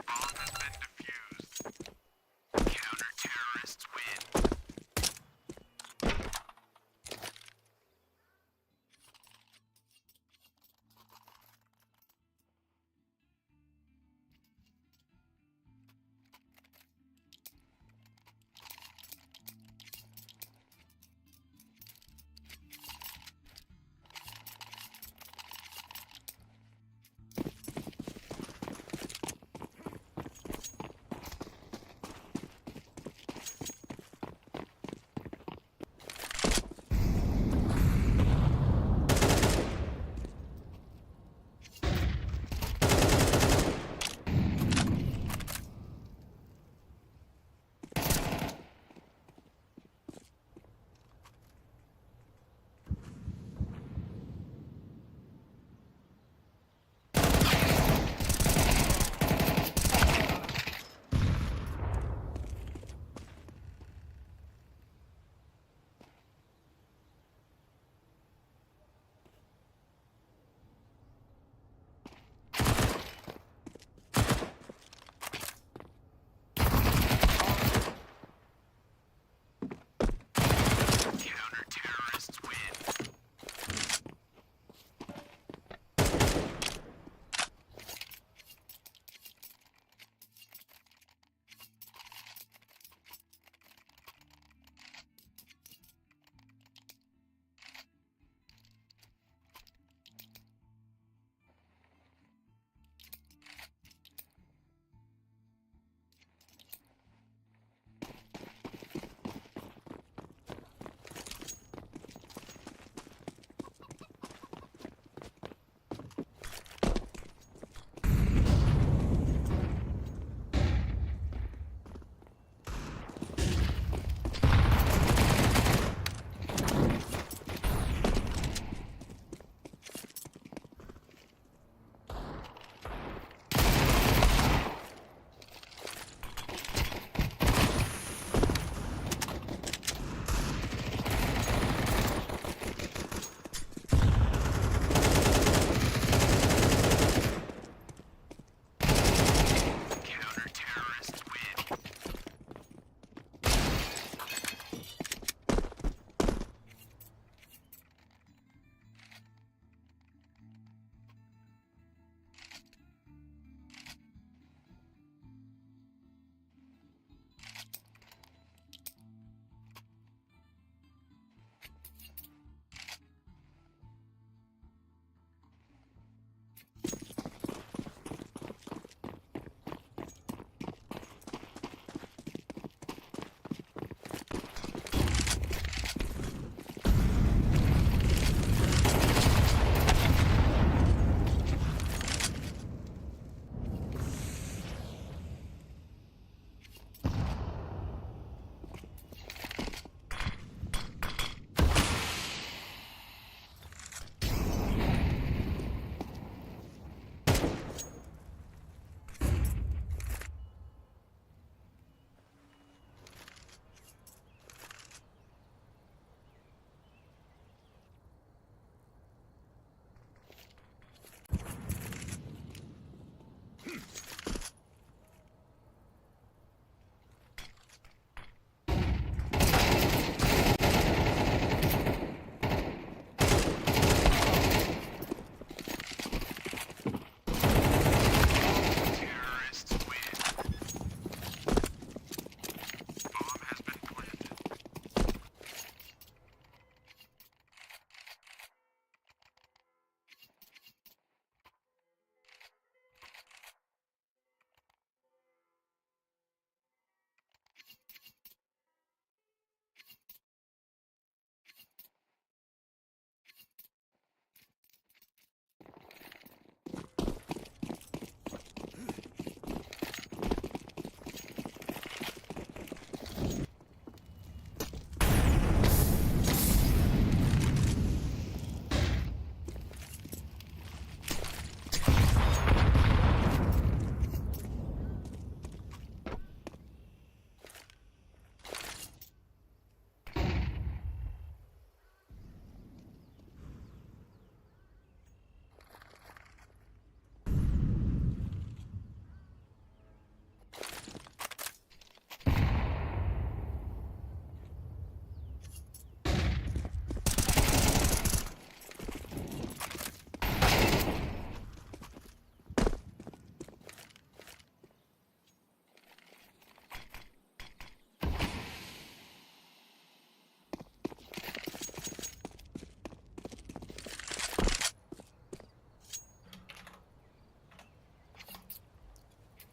Bomb has been defused. Counter-terrorists win.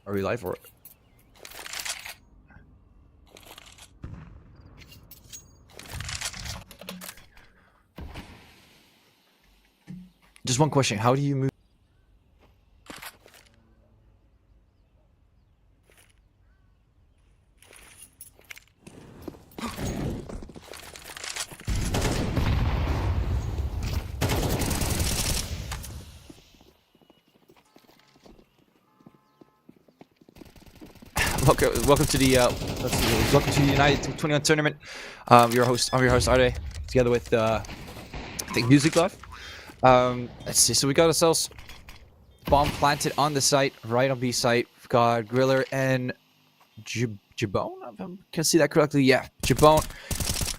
Are we live or? Just one question. How do you move? Welcome to the United21 tournament. I'm your host Ade, together with I think Music Love. Let's see. So we got ourselves bomb planted on the site, right on B site. We've got Griller and Jabone. If I can see that correctly. Yeah, Jabone.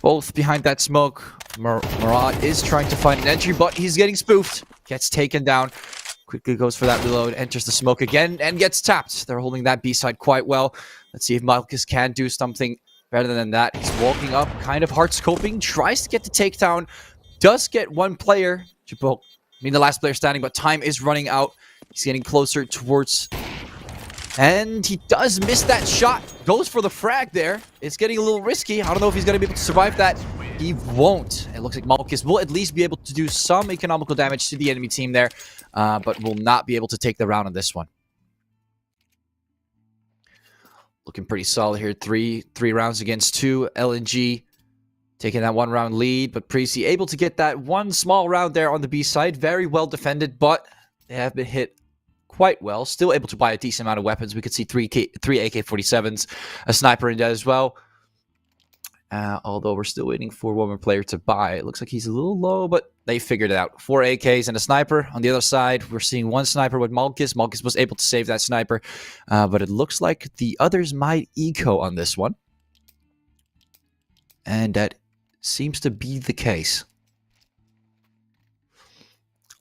Both behind that smoke. Murad is trying to find an entry, but he's getting spoofed. Gets taken down. Quickly goes for that reload, enters the smoke again, and gets tapped. They're holding that B side quite well. Let's see if Malkus can do something better than that. He's walking up, kind of hard scoping, tries to get the takedown, does get one player. I mean, the last player standing, but time is running out. He's getting closer towards... And he does miss that shot. Goes for the frag there. It's getting a little risky. I don't know if he's going to be able to survive that. He won't. It looks like Malkus will at least be able to do some economical damage to the enemy team there, but will not be able to take the round on this one. Looking pretty solid here. Three rounds against 2. LNG taking that 1 round lead, but Preasy able to get that one small round there on the B side. Very well defended, but they have been hit quite well. Still able to buy a decent amount of weapons. We could see 3 AK-47s, a sniper in that as well. Although we're still waiting for one more player to buy. It looks like he's a little low, but they figured it out. 4 AKs and a sniper. On the other side, we're seeing 1 sniper with Malkus. Malkus was able to save that sniper, but it looks like the others might eco on this one. And that seems to be the case.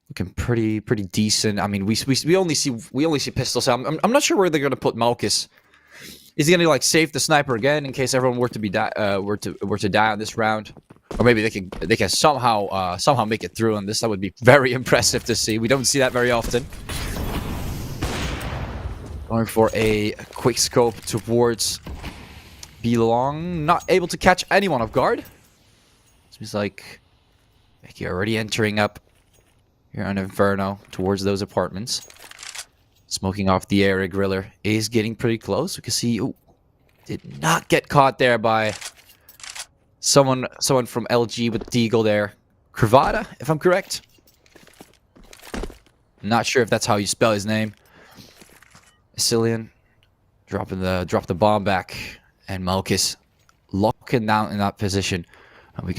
Looking pretty decent. I mean, we only see pistols. So I'm not sure where they're gonna put Malkus. Is he gonna like save the sniper again in case everyone were to die on this round, or maybe they can somehow make it through on this? That would be very impressive to see. We don't see that very often. Going for a quick scope towards Belong, not able to catch anyone off guard. Seems like Becky already entering up here on Inferno towards those apartments. Smoking off the area. Griller is getting pretty close. We can see, ooh, did not get caught there by someone from LG with Deagle there. Krivada, if I'm correct. Not sure if that's how you spell his name. Cillian drop the bomb back, and Malkus locking down in that position. And we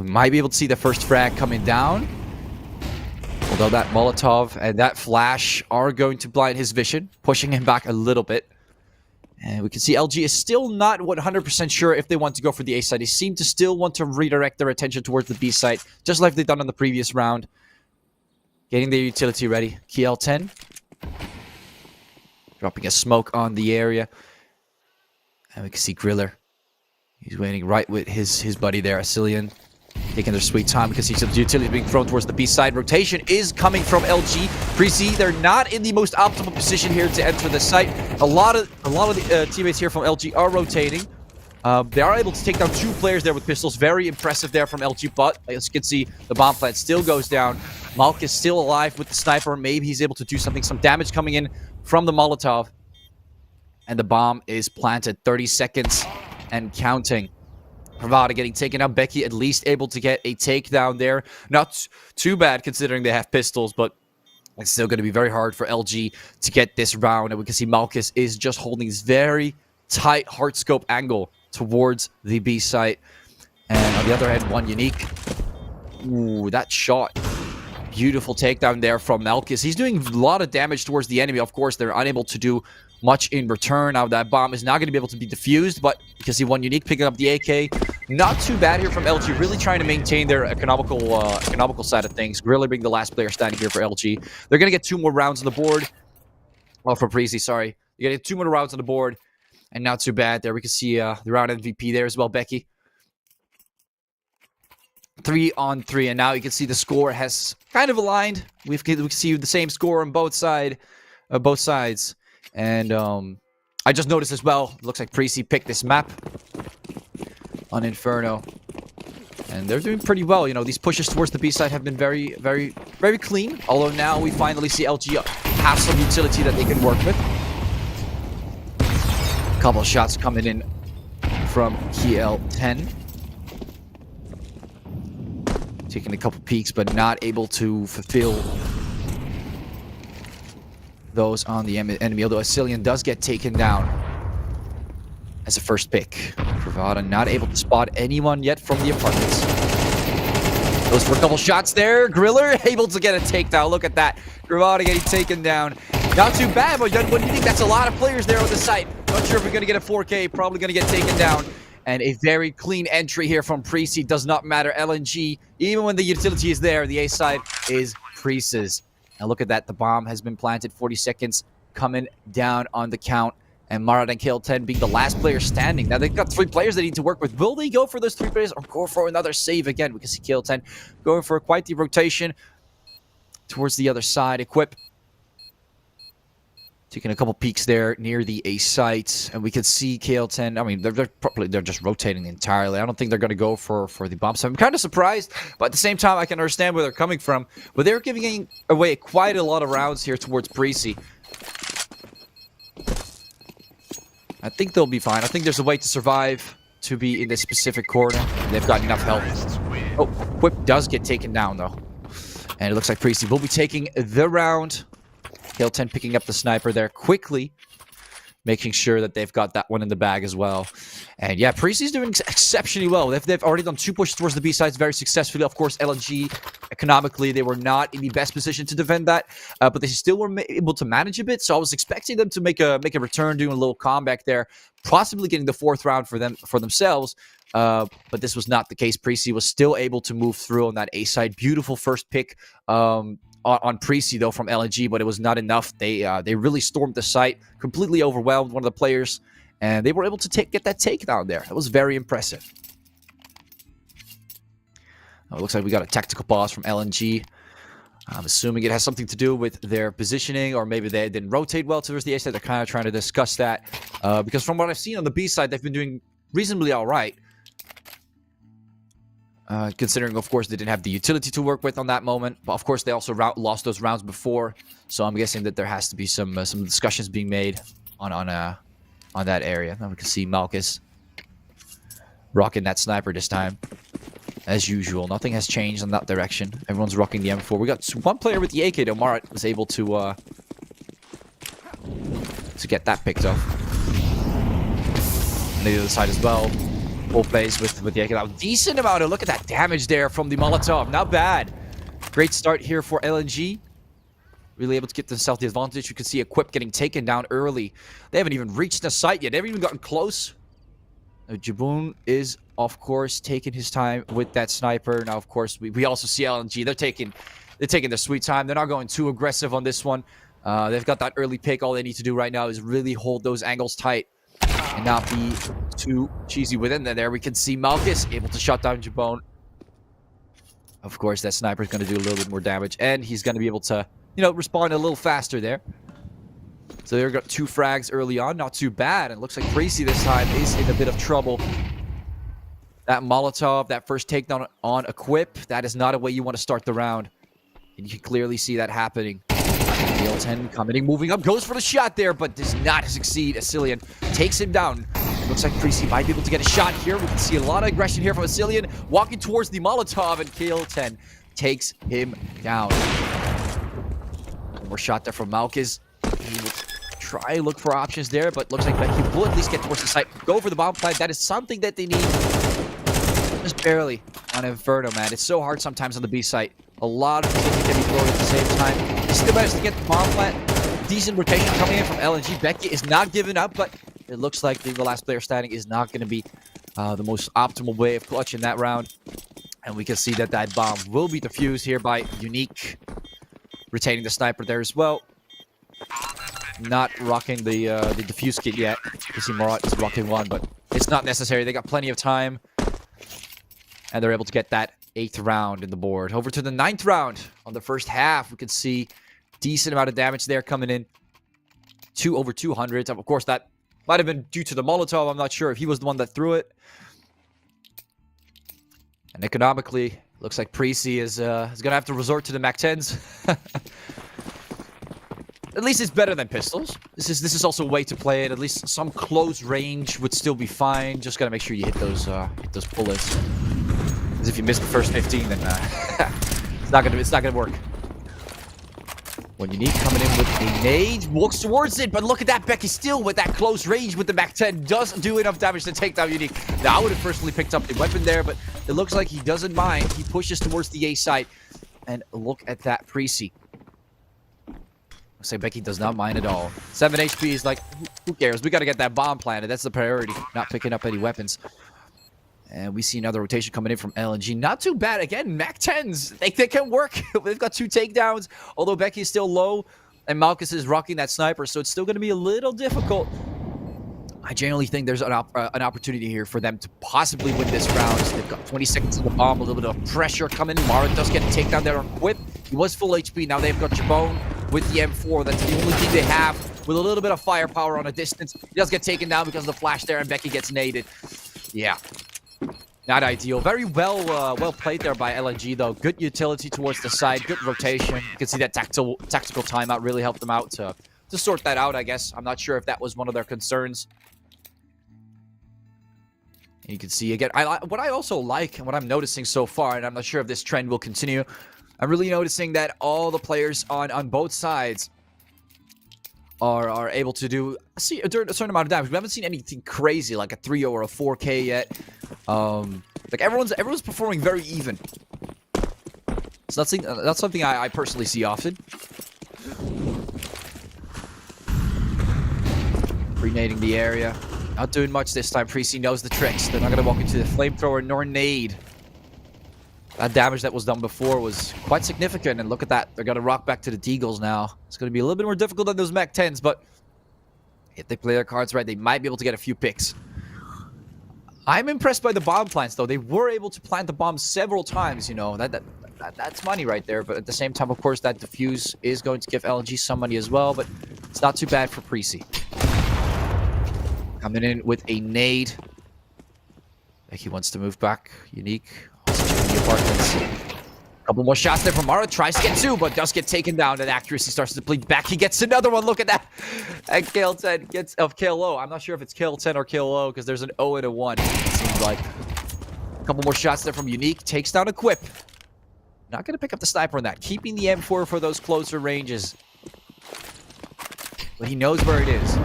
might be able to see the first frag coming down. Although that Molotov and that flash are going to blind his vision, pushing him back a little bit. And we can see LG is still not 100% sure if they want to go for the A side. They seem to still want to redirect their attention towards the B side, just like they've done on the previous round. Getting their utility ready. KL10. Dropping a smoke on the area. And we can see Griller. He's waiting right with his buddy there, Cillian. Taking their sweet time because he's the utility being thrown towards the B side. Rotation is coming from LG. Preasy, they're not in the most optimal position here to enter the site. A lot of the teammates here from LG are rotating. They are able to take down 2 players there with pistols. Very impressive there from LG, but as you can see, the bomb plant still goes down. Malkus is still alive with the sniper. Maybe he's able to do something. Some damage coming in from the Molotov. And the bomb is planted. 30 seconds and counting. Pravada getting taken out. Becky at least able to get a takedown there. Not too bad considering they have pistols, but it's still going to be very hard for LG to get this round. And we can see Malkus is just holding this very tight hard scope angle towards the B site. And on the other end, 1 unique. Ooh, that shot. Beautiful takedown there from Malkus. He's doing a lot of damage towards the enemy. Of course, they're unable to do much in return. Now that bomb is not going to be able to be defused, but you can see 1 unique picking up the AK. Not too bad here from LG, really trying to maintain their economical side of things. Griller being the last player standing here for LG. They're going to get 2 more rounds on the board. Oh, for Preasy, sorry. You're going to get 2 more rounds on the board, and not too bad there. We can see the round MVP there as well, Becky. 3-on-3, and now you can see the score has kind of aligned. We can see the same score on both sides. And I just noticed as well, looks like Preasy picked this map on Inferno. And they're doing pretty well. You know, these pushes towards the B side have been very, very, very clean. Although now we finally see LG have some utility that they can work with. A couple of shots coming in from KL10. Taking a couple peeks, but not able to fulfill those on the enemy. Although Asilian does get taken down as a first pick. Pravada not able to spot anyone yet from the apartments. Goes for a couple shots there. Griller able to get a takedown. Look at that. Pravada getting taken down. Not too bad, but what do you think? That's a lot of players there on the site. Not sure if we're going to get a 4K. Probably going to get taken down. And a very clean entry here from Preasy. Does not matter. LNG, even when the utility is there, the A side is Preasy's. Now look at that. The bomb has been planted. 40 seconds coming down on the count. And Marat and KL10 being the last player standing. Now they've got 3 players they need to work with. Will they go for those 3 players or go for another save again? We can see KL10 going for quite the rotation towards the other side. Equip. Taking a couple peeks there near the A site. And we can see KL10. I mean, they're just rotating entirely. I don't think they're going to go for the bomb. So I'm kind of surprised. But at the same time, I can understand where they're coming from. But they're giving away quite a lot of rounds here towards Preasy. I think they'll be fine. I think there's a way to survive to be in this specific corner. They've got enough help. Oh, Whip does get taken down, though. And it looks like Preasy will be taking the round. KL10 picking up the sniper there quickly. Making sure that they've got that one in the bag as well. And yeah, Preasy's doing exceptionally well. They've already done 2 pushes towards the B sides very successfully. Of course, LNG, economically, they were not in the best position to defend that. But they still were able to manage a bit. So I was expecting them to make a return, doing a little comeback there. Possibly getting the 4th round for themselves. But this was not the case. Preasy was still able to move through on that A side. Beautiful first pick. On Preasy, though, from LNG, but it was not enough. They really stormed the site, completely overwhelmed one of the players, and they were able to get that takedown there. It was very impressive. It looks like we got a tactical pause from LNG. I'm assuming it has something to do with their positioning, or maybe they didn't rotate well towards the A side. They're kind of trying to discuss that, because from what I've seen on the B side, they've been doing reasonably all right. Considering, of course, they didn't have the utility to work with on that moment. But, of course, they also lost those rounds before. So I'm guessing that there has to be some discussions being made on that area. Now we can see Malkus rocking that sniper this time. As usual, nothing has changed in that direction. Everyone's rocking the M4. We got 1 player with the AK, though. Marat was able to get that picked up. On the other side as well. Full plays with the AK. Now, decent amount of, look at that damage there from the Molotov. Not bad. Great start here for LNG. Really able to get themselves the advantage. You can see Equip getting taken down early. They haven't even reached the site yet. They haven't even gotten close. Jaboon is, of course, taking his time with that sniper. Now, of course, we also see LNG. They're taking their sweet time. They're not going too aggressive on this one. They've got that early pick. All they need to do right now is really hold those angles tight and not be too cheesy within there. We can see Malkus able to shut down Jabone. Of course, that sniper is going to do a little bit more damage, and he's going to be able to, respond a little faster there. So they've got 2 frags early on, not too bad. And it looks like Preasy this time is in a bit of trouble. That Molotov, that first takedown on Equip, that is not a way you want to start the round. And you can clearly see that happening. BO10 coming, moving up, goes for the shot there, but does not succeed. Asilian takes him down. Looks like Preasy might be able to get a shot here. We can see a lot of aggression here from Asilian, walking towards the Molotov, and KL10 takes him down. One more shot there from Malkus. He will try look for options there, but looks like he will at least get towards the site. Go for the bomb plant. That is something that they need. Just barely on Inferno, man. It's so hard sometimes on the B site. A lot of things can be thrown at the same time. He still managed to get the bomb plant. Decent rotation coming in from LNG. Becky is not giving up, but it looks like being the last player standing is not going to be the most optimal way of clutching that round. And we can see that that bomb will be defused here by Unique. Retaining the sniper there as well. Not rocking the defuse kit yet. You see Marat is rocking one, but it's not necessary. They got plenty of time. And they're able to get that 8th round in the board. Over to the 9th round on the first half. We can see decent amount of damage there coming in 2 over 200. Of course, that might have been due to the Molotov. I'm not sure if he was the one that threw it. And economically, looks like Preasy is going to have to resort to the MAC-10s. At least it's better than pistols. This is also a way to play it. At least some close range would still be fine. Just gotta make sure you hit those bullets. Because if you miss the first 15, then it's not gonna work. When Unique coming in with a nade, walks towards it, but look at that, Becky still with that close range with the MAC-10 doesn't do enough damage to take down Unique. Now, I would have personally picked up the weapon there, but it looks like he doesn't mind. He pushes towards the A site, and look at that Preasy. I say Becky does not mind at all. 7 HP is like, who cares? We got to get that bomb planted. That's the priority. Not picking up any weapons. And we see another rotation coming in from LNG. Not too bad. Again, MAC-10s. They can work. They've got 2 takedowns. Although Becky is still low. And Malchus is rocking that sniper. So it's still going to be a little difficult. I generally think there's an opportunity here for them to possibly win this round. They've got 20 seconds on the bomb. A little bit of pressure coming. Mara does get a takedown there on Whip. He was full HP. Now they've got Jabone with the M4. That's the only thing they have. With a little bit of firepower on a distance. He does get taken down because of the flash there. And Becky gets naded. Yeah. Not ideal. Very well played there by LNG, though. Good utility towards the side. Good rotation. You can see that tactical timeout really helped them out to sort that out, I guess. I'm not sure if that was one of their concerns. And you can see, again, what I also like and what I'm noticing so far, and I'm not sure if this trend will continue, I'm really noticing that all the players on both sides are able to do a certain amount of damage. We haven't seen anything crazy like a 3 or a 4K yet. Like everyone's performing very even. So that's something I personally see often. Grenading the area. Not doing much this time. Preasy knows the tricks. They're not going to walk into the flamethrower nor nade. That damage that was done before was quite significant. And look at that. They're going to rock back to the Deagles now. It's going to be a little bit more difficult than those MAC-10s. But if they play their cards right, they might be able to get a few picks. I'm impressed by the bomb plants, though. They were able to plant the bomb several times, you know. That's money right there. But at the same time, of course, that defuse is going to give LNG some money as well. But it's not too bad for Preasy. Coming in with a nade. Like he wants to move back. Unique. Also checking the apartments. A couple more shots there from Mara. Tries to get 2, but does get taken down. And accuracy starts to bleed back. He gets another one. Look at that. And Kill 10 gets of Kill Low. I'm not sure if it's Kill 10 or Kill Low because there's an O and a 1. It seems like. A couple more shots there from Unique. Takes down a Quip. Not going to pick up the sniper on that. Keeping the M4 for those closer ranges. But he knows where it is.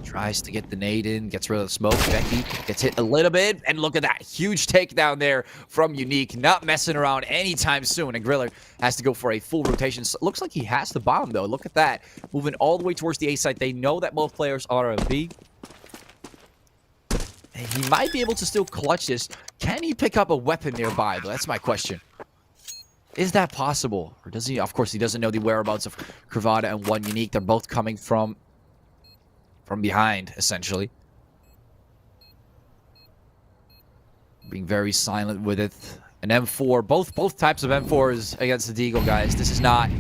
Tries to get the nade in, gets rid of the smoke. Becky gets hit a little bit, and look at that huge takedown there from Unique. Not messing around anytime soon, and Griller has to go for a full rotation. So, looks like he has the bomb, though. Look at that. Moving all the way towards the A site. They know that both players are a B. And he might be able to still clutch this. Can he pick up a weapon nearby, though? That's my question. Is that possible? Or does he? Of course, he doesn't know the whereabouts of Krivada and one Unique. They're both coming from behind, essentially. Being very silent with it. An M4, both types of M4s against the Deagle, guys. This is not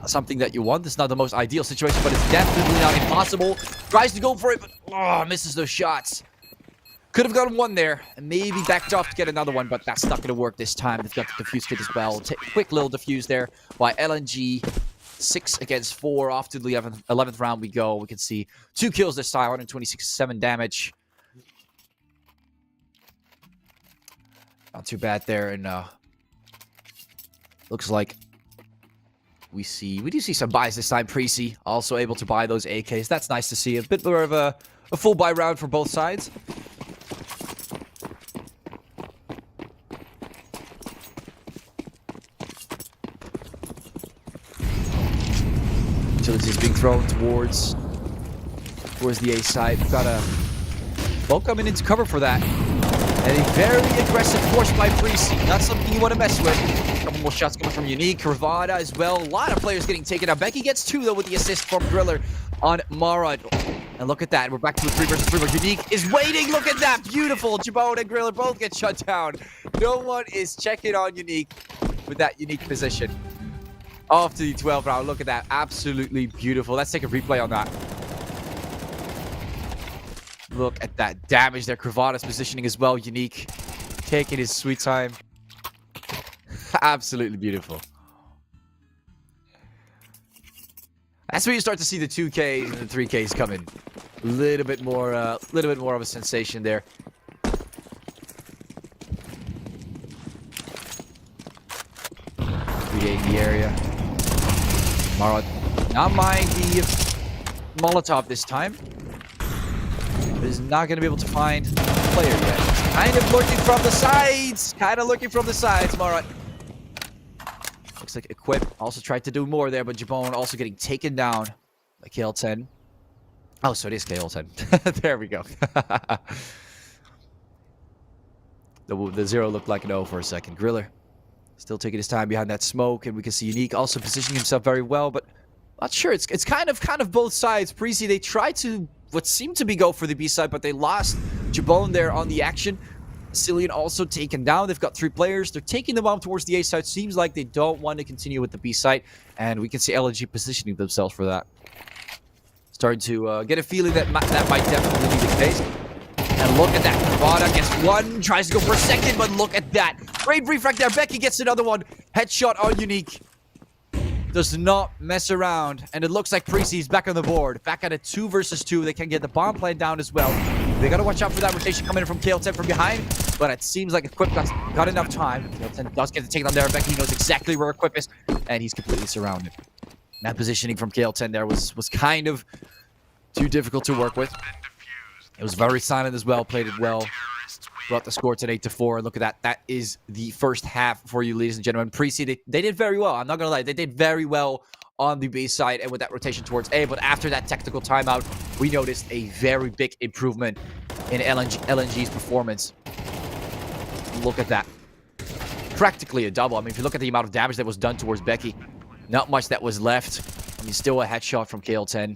something that you want. This is not the most ideal situation, but it's definitely not impossible. Tries to go for it, but misses those shots. Could have gotten one there, and maybe backed off to get another one, but that's not going to work this time. They've got the defuse kit as well. Quick little defuse there by LNG. 6 against 4. Off to the 11th round we go. We can see 2 kills this time. 126.7 damage. Not too bad there. And looks like we do see some buys this time. Preasy also able to buy those AKs. That's nice to see. A bit more of a full buy round for both sides. Utilities being thrown towards the A side. We've got a boat coming into cover for that. And a very aggressive force by Preasy. Not something you want to mess with. A couple more shots coming from Unique. Ravada as well. A lot of players getting taken out. Becky gets 2, though, with the assist from Griller on Mara. And look at that. We're back to a 3 versus 3 where Unique is waiting. Look at that. Beautiful. Jabone and Griller both get shut down. No one is checking on Unique with that Unique position. off to the 12th round. Look at that. Absolutely beautiful. Let's take a replay on that. Look at that damage there. Kravata's positioning as well. Unique. Taking his sweet time. Absolutely beautiful. That's where you start to see the 2Ks and the 3Ks come in. A little bit more of a sensation there. Creating the area. Marot not mind the Molotov this time. But is not going to be able to find the player yet. He's kind of looking from the sides. Marot. Looks like Equip also tried to do more there, but Jabone also getting taken down by KL10. Oh, so it is KL10. There we go. The 0 looked like an O for a second. Griller still taking his time behind that smoke, and we can see Unique also positioning himself very well, but not sure. It's kind of both sides. Preasy, they tried to what seemed to be go for the B side, but they lost Jabone there on the action. Cillian also taken down. They've got 3 players. They're taking the bomb towards the A side. Seems like they don't want to continue with the B side, and we can see LNG positioning themselves for that. Starting to get a feeling that that might definitely be the case. And look at that. Kravata gets one, tries to go for a second, but look at that. Great refract there. Becky gets another one. Headshot on Unique. Does not mess around. And it looks like Preasy's back on the board. Back at a 2 versus 2. They can get the bomb plan down as well. They got to watch out for that rotation coming in from KL10 from behind. But it seems like Equip got enough time. KL10 does get the take on there. Becky knows exactly where Equip is. And he's completely surrounded. That positioning from KL10 there was kind of too difficult to work with. It was very silent as well. Played it well. Brought the score to 8-4. And look at that. That is the first half for you, ladies and gentlemen. Preasy, they did very well. I'm not going to lie. They did very well on the B side and with that rotation towards A. But after that technical timeout, we noticed a very big improvement in LNG's performance. Look at that. Practically a double. I mean, if you look at the amount of damage that was done towards Becky, not much that was left. I mean, still a headshot from KL10.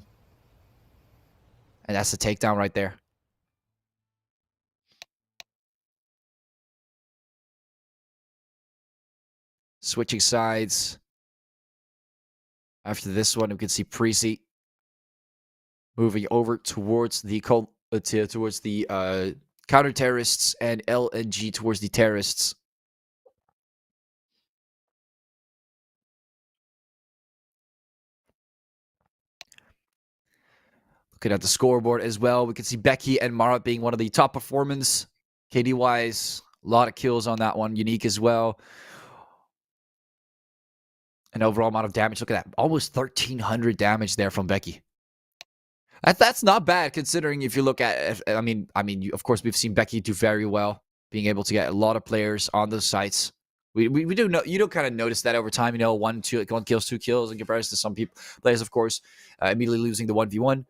And that's the takedown right there. Switching sides. After this one, we can see Preasy moving over towards the counter terrorists and LNG towards the terrorists. Looking at the scoreboard as well, we can see Becky and Marat being one of the top performers. KD-wise, a lot of kills on that one. Unique as well. An overall amount of damage. Look at that. Almost 1,300 damage there from Becky. That's not bad considering if you look at... I mean, of course, we've seen Becky do very well. Being able to get a lot of players on those sites. We do know... You don't kind of notice that over time. You know, 1 kills, 2 kills in comparison to some players, of course. Immediately losing the 1v1.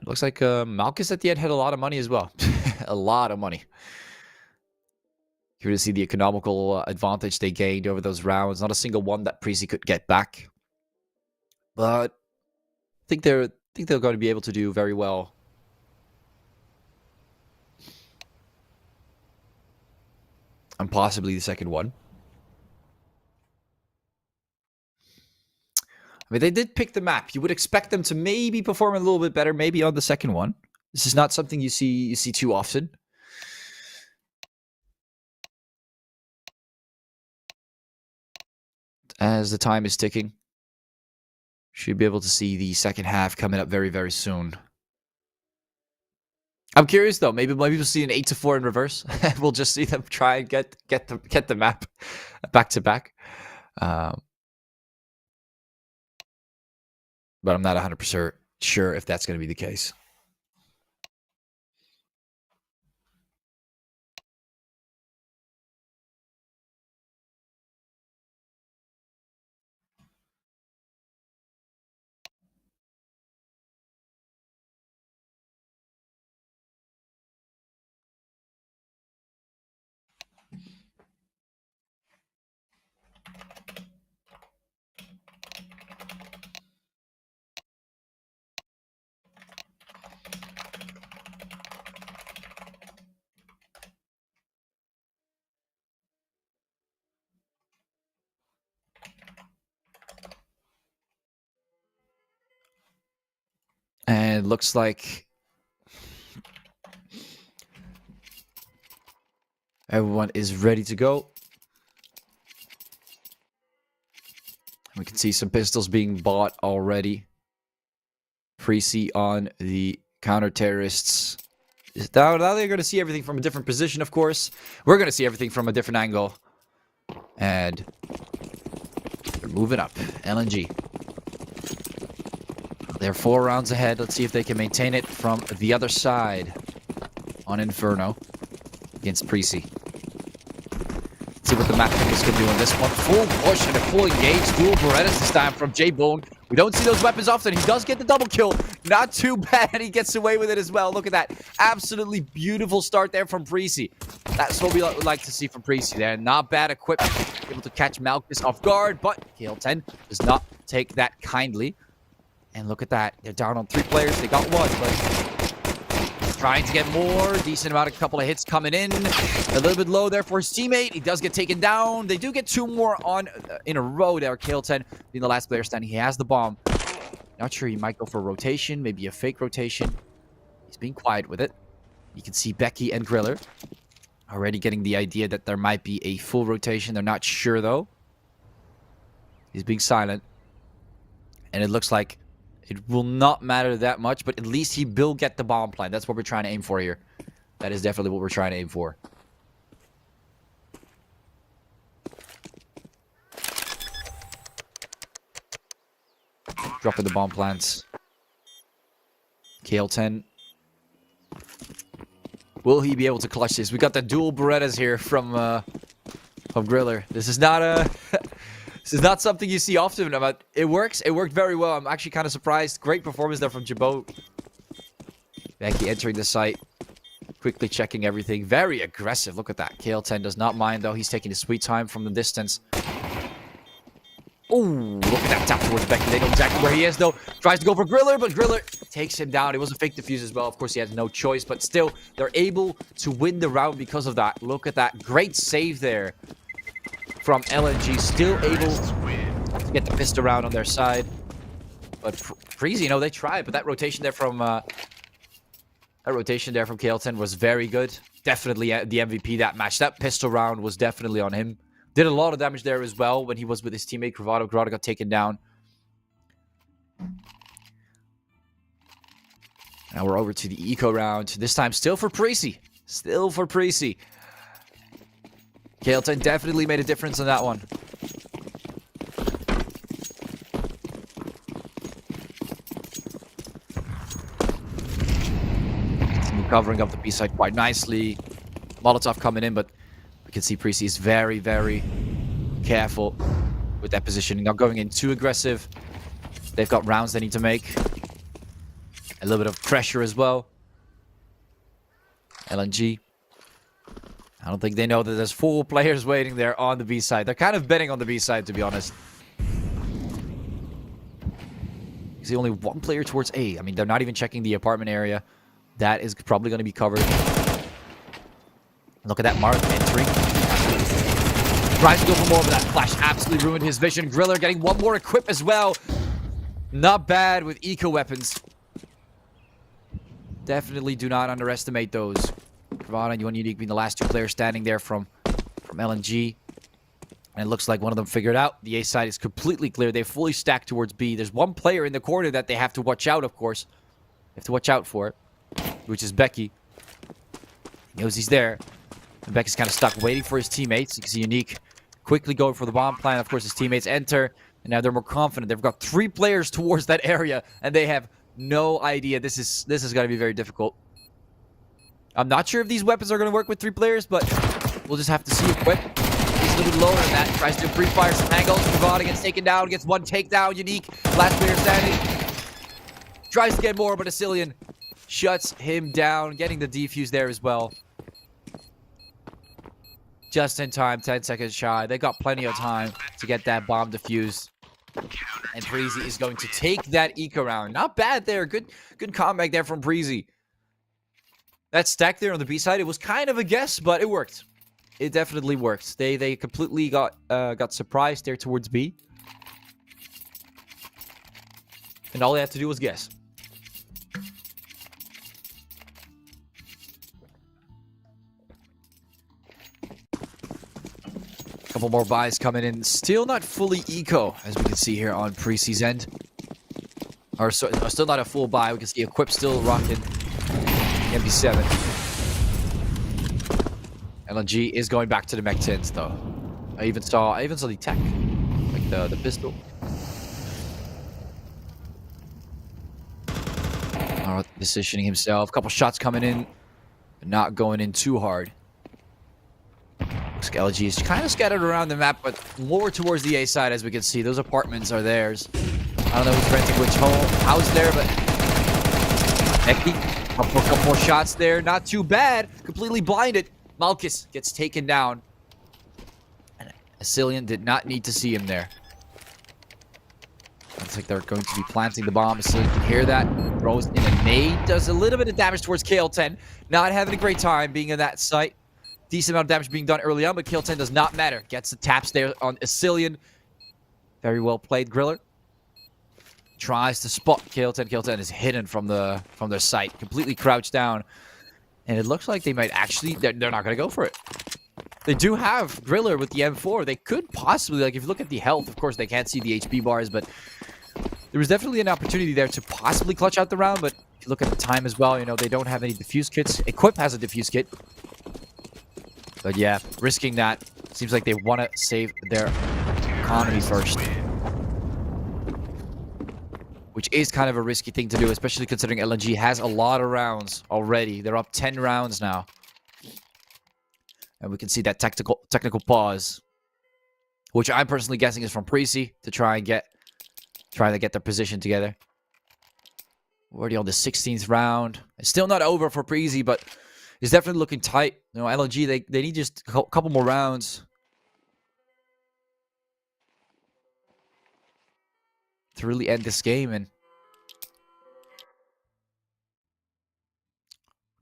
It looks like Malkus at the end had a lot of money as well. A lot of money. Here to see the economical advantage they gained over those rounds. Not a single one that Preasy could get back. But I think they're going to be able to do very well. And possibly the second one. I mean, they did pick the map. You would expect them to maybe perform a little bit better, maybe on the second one. This is not something you see too often. As the time is ticking, should be able to see the second half coming up very, very soon. I'm curious though. Maybe we'll see an 8-4 in reverse. We'll just see them try and get the map back to back. But I'm not 100% sure if that's going to be the case. And looks like everyone is ready to go. We can see some pistols being bought already. Preasy on the counter-terrorists. Now they're going to see everything from a different position, of course. We're going to see everything from a different angle. And they're moving up. LNG. They're 4 rounds ahead. Let's see if they can maintain it from the other side on Inferno against Preasy. See what the map is going to do on this one. Full push and a full engage. Dual Berettas this time from J-Bone. We don't see those weapons often. He does get the double kill. Not too bad. He gets away with it as well. Look at that. Absolutely beautiful start there from Preasy. That's what we would like to see from Preasy there. Not bad equipment. Able to catch Malchus off guard, but KL10 does not take that kindly. And look at that. They're down on 3 players. They got 1, but trying to get more. Decent amount, a couple of hits coming in. A little bit low there for his teammate. He does get taken down. They do get 2 more on in a row there. KL10 being the last player standing. He has the bomb. Not sure he might go for a rotation. Maybe a fake rotation. He's being quiet with it. You can see Becky and Griller already getting the idea that there might be a full rotation. They're not sure, though. He's being silent. And it looks like it will not matter that much, but at least he will get the bomb plant. That's what we're trying to aim for here. That is definitely what we're trying to aim for. Dropping the bomb plants. KL10. Will he be able to clutch this? We got the dual Berettas here from Griller. This is not a... This is not something you see often, but it works. It worked very well. I'm actually kind of surprised. Great performance there from Jabot. Becky entering the site. Quickly checking everything. Very aggressive. Look at that. KL10 does not mind, though. He's taking his sweet time from the distance. Oh, look at that tap towards Becky. They know exactly where he is, though. Tries to go for Griller, but Griller takes him down. It was a fake defuse as well. Of course, he had no choice, but still, they're able to win the round because of that. Look at that. Great save there from LNG. Still able to get the pistol round on their side. But Preasy, you know, they tried, but that rotation there from KL10 was very good. Definitely the MVP that match. That pistol round was definitely on him. Did a lot of damage there as well when he was with his teammate Gravado. Gravado got taken down. Now we're over to the eco round. This time still for Preasy. Still for Preasy. KL10 definitely made a difference on that one. Covering up the B side quite nicely. Molotov coming in, but we can see Preasy is very, very careful with that positioning. Not going in too aggressive. They've got rounds they need to make. A little bit of pressure as well. LNG. I don't think they know that there's 4 players waiting there on the B side. They're kind of betting on the B side, to be honest. You see only 1 player towards A. I mean, they're not even checking the apartment area. That is probably going to be covered. Look at that Mark entering. Tries to go for more, but that flash absolutely ruined his vision. Griller getting 1 more equip as well. Not bad with eco weapons. Definitely do not underestimate those. Pravana and Unique being the last 2 players standing there from LNG. And it looks like one of them figured out. The A side is completely clear. They're fully stacked towards B. There's 1 player in the corner that they have to watch out, of course. They have to watch out for it, which is Becky. He knows he's there. And Becky's kind of stuck waiting for his teammates. You can see Unique quickly going for the bomb plant. Of course, his teammates enter. And now they're more confident. They've got 3 players towards that area. And they have no idea. This is going to be very difficult. I'm not sure if these weapons are going to work with 3 players, but we'll just have to see. Equip. He's a little bit lower than that. Tries to pre-fire some angles. Pravada gets taken down. Gets 1 takedown. Unique. Last player standing. Tries to get more, but Asilian shuts him down. Getting the defuse there as well. Just in time. 10 seconds shy. They got plenty of time to get that bomb defused. And Preasy is going to take that eco round. Not bad there. Good comeback there from Preasy. That stack there on the B side, it was kind of a guess, but it worked. It definitely worked. They completely got surprised there towards B. And all they had to do was guess. Couple more buys coming in. Still not fully eco, as we can see here on Preasy's end. Or still not a full buy. We can see Equip still rocking the MP7. LNG is going back to the Mech 10s though. I even saw the tech, like the pistol. Positioning himself. Couple shots coming in, but not going in too hard. Looks like LG is kind of scattered around the map, but more towards the A side, as we can see. Those apartments are theirs. I don't know who's renting which house there, but Eki, a couple more shots there. Not too bad. Completely blinded. Malchus gets taken down. And Asilian did not need to see him there. Looks like they're going to be planting the bomb. Asilian can hear that. Throws in a nade. Does a little bit of damage towards KL10. Not having a great time being in that site. Decent amount of damage being done early on, but KL10 does not matter. Gets the taps there on Asilian. Very well played, Griller. Tries to spot KL10. KL10 is hidden from their sight. Completely crouched down. And it looks like they might actually... They're not going to go for it. They do have Griller with the M4. They could possibly... Like, if you look at the health, of course, they can't see the HP bars, but... There was definitely an opportunity there to possibly clutch out the round, but if you look at the time as well, you know, they don't have any diffuse kits. Equip has a diffuse kit. But yeah, risking that. Seems like they want to save their economy first. Which is kind of a risky thing to do, especially considering LNG has a lot of rounds already. They're up 10 rounds now. And we can see that technical pause. Which I'm personally guessing is from Preasy to try to get their position together. We're already on the 16th round. It's still not over for Preasy, but it's definitely looking tight. You know, LNG, they need just a couple more rounds to really end this game. And